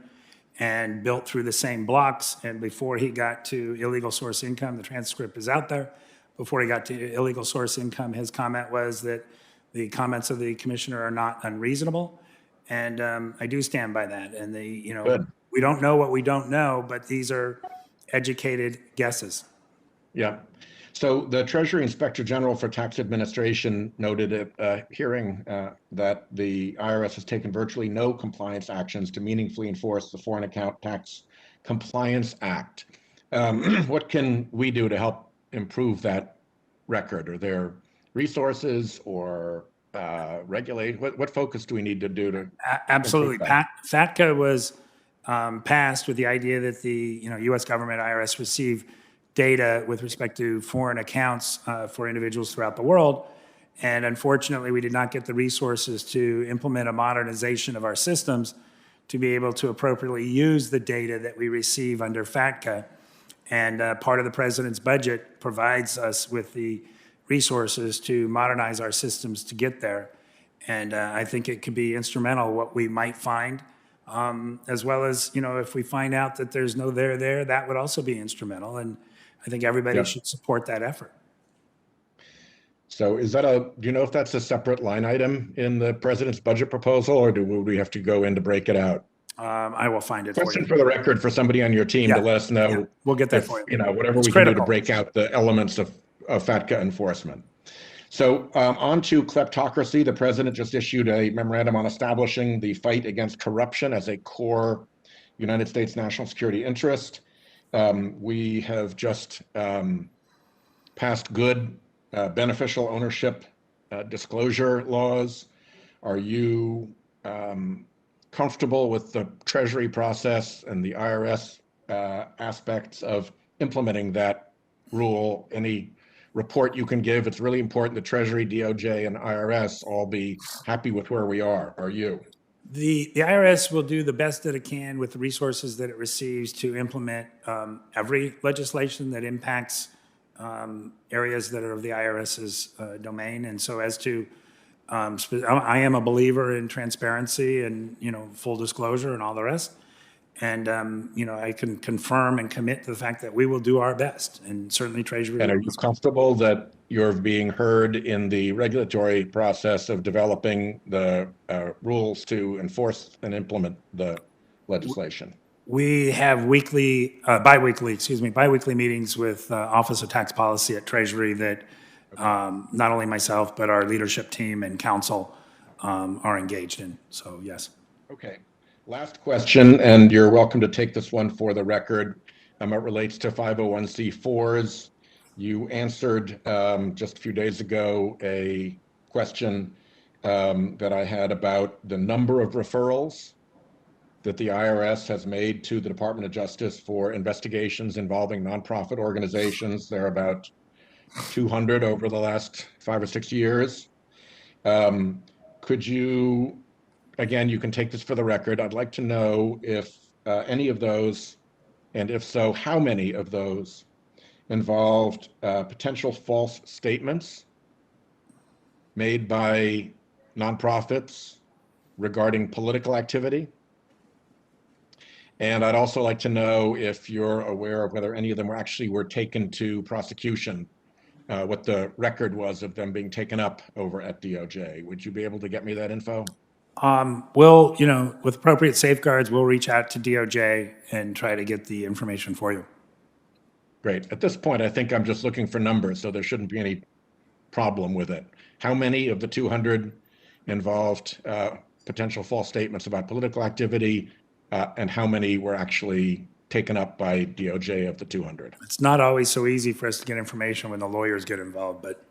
and built through the same blocks. And before he got to illegal source income, the transcript is out there. Before he got to illegal source income, his comment was that the comments of the commissioner are not unreasonable. And I do stand by that. And we don't know what we don't know, but these are educated guesses. Yeah. So the Treasury Inspector General for Tax Administration noted at a hearing that the IRS has taken virtually no compliance actions to meaningfully enforce the Foreign Account Tax Compliance Act. What can we do to help improve that record? Are there resources or regulate? What focus do we need to do to? Absolutely. FATCA was passed with the idea that the U.S. government, IRS, receive data with respect to foreign accounts for individuals throughout the world. And unfortunately, we did not get the resources to implement a modernization of our systems to be able to appropriately use the data that we receive under FATCA. And part of the president's budget provides us with the resources to modernize our systems to get there. And I think it could be instrumental what we might find, as well as, if we find out that there's no there, that would also be instrumental. And I think everybody should support that effort. So do you know if that's a separate line item in the president's budget proposal, or would we have to go in to break it out? I will find it for you. Question for the record for somebody on your team to let us know. Yeah. We'll get that for you. Whatever we can do to break out the elements of FATCA enforcement. So on to kleptocracy. The president just issued a memorandum on establishing the fight against corruption as a core United States national security interest. We have just passed good beneficial ownership disclosure laws. Are you comfortable with the Treasury process and the IRS aspects of implementing that rule? Any report you can give? It's really important the Treasury, DOJ, and IRS all be happy with where we are. Are you? The IRS will do the best that it can with the resources that it receives to implement every legislation that impacts areas that are of the IRS's domain. And so as to, I am a believer in transparency and, full disclosure and all the rest. And, I can confirm and commit to the fact that we will do our best, and certainly Treasury. And are you comfortable that you're being heard in the regulatory process of developing the rules to enforce and implement the legislation? We have biweekly meetings with Office of Tax Policy at Treasury that not only myself, but our leadership team and council are engaged in. So, yes. Okay. Last question, and you're welcome to take this one for the record. It relates to 501c4s. You answered just a few days ago a question that I had about the number of referrals that the IRS has made to the Department of Justice for investigations involving nonprofit organizations. There are about 200 over the last 5 or 6 years. Could you, again, you can take this for the record. I'd like to know if any of those, and if so, how many of those involved potential false statements made by nonprofits regarding political activity. And I'd also like to know if you're aware of whether any of them were taken to prosecution, what the record was of them being taken up over at DOJ. Would you be able to get me that info? We'll, with appropriate safeguards, we'll reach out to DOJ and try to get the information for you. Great. At this point, I think I'm just looking for numbers, so there shouldn't be any problem with it. How many of the 200 involved potential false statements about political activity, and how many were actually taken up by DOJ of the 200? It's not always so easy for us to get information when the lawyers get involved, but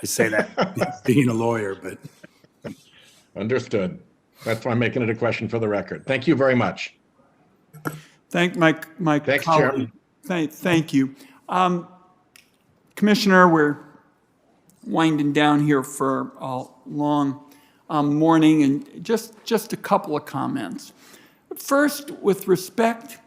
I say that being a lawyer, but. Understood. That's why I'm making it a question for the record. Thank you very much. Thank my Thanks, colleague. Thank you. Commissioner, we're winding down here for a long morning, and just a couple of comments. First, with respect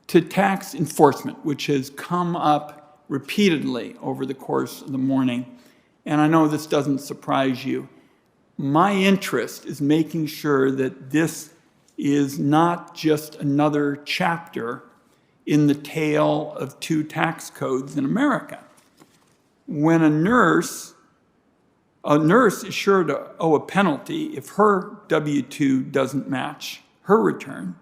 to tax enforcement, which has come up repeatedly over the course of the morning, and I know this doesn't surprise you, my interest is making sure that this is not just another chapter in the tale of two tax codes in America. When a nurse is sure to owe a penalty if her W-2 doesn't match her return.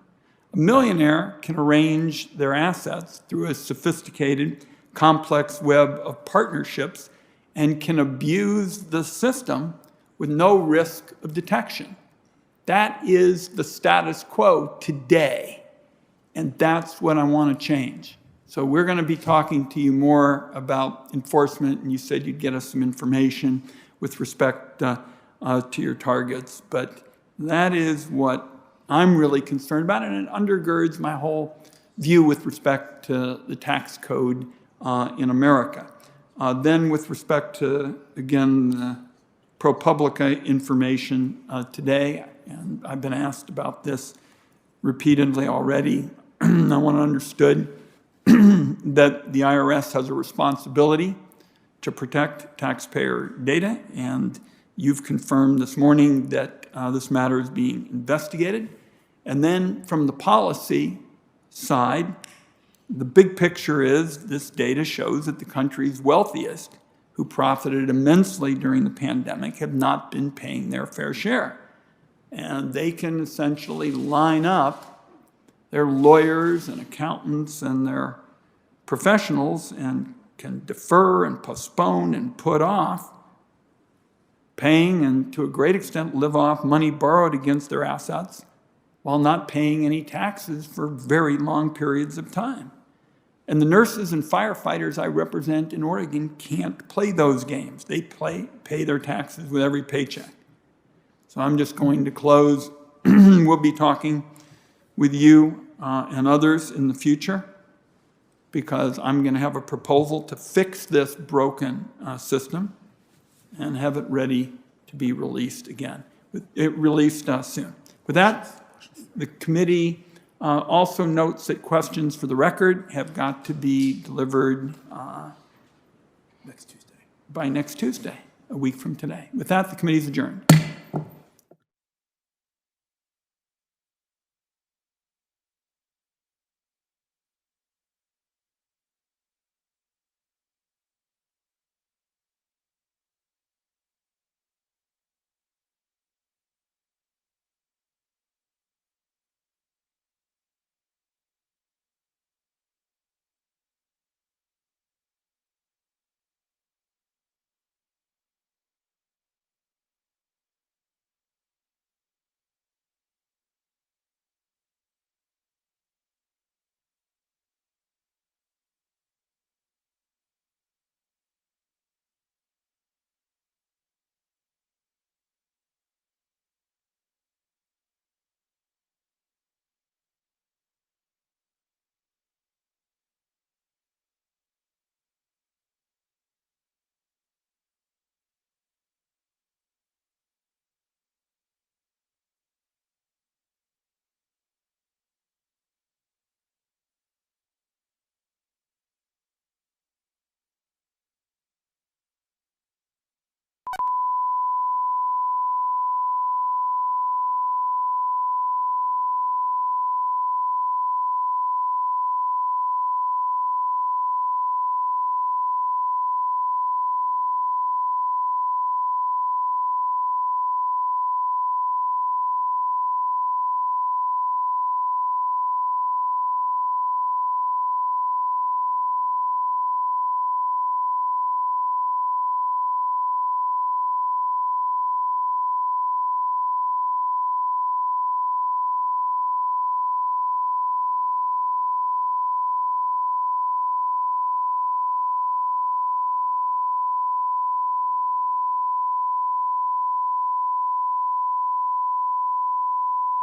A millionaire can arrange their assets through a sophisticated, complex web of partnerships and can abuse the system with no risk of detection. That is the status quo today, and that's what I want to change. So we're going to be talking to you more about enforcement, and you said you'd get us some information with respect to your targets, but that is what I'm really concerned about, and it undergirds my whole view with respect to the tax code in America. Then with respect to, again, the ProPublica information today, and I've been asked about this repeatedly already. I want to understood that the IRS has a responsibility to protect taxpayer data, and you've confirmed this morning that this matter is being investigated. And then from the policy side, the big picture is this data shows that the country's wealthiest, who profited immensely during the pandemic, have not been paying their fair share. And they can essentially line up their lawyers and accountants and their professionals and can defer and postpone and put off paying and to a great extent live off money borrowed against their assets while not paying any taxes for very long periods of time. And the nurses and firefighters I represent in Oregon can't play those games. They pay their taxes with every paycheck. So I'm just going to close we'll be talking with you and others in the future, because I'm going to have a proposal to fix this broken system and have it ready to be released again. Released soon. With that, the committee also notes that questions for the record have got to be delivered by next Tuesday, a week from today. With that, the committee is adjourned.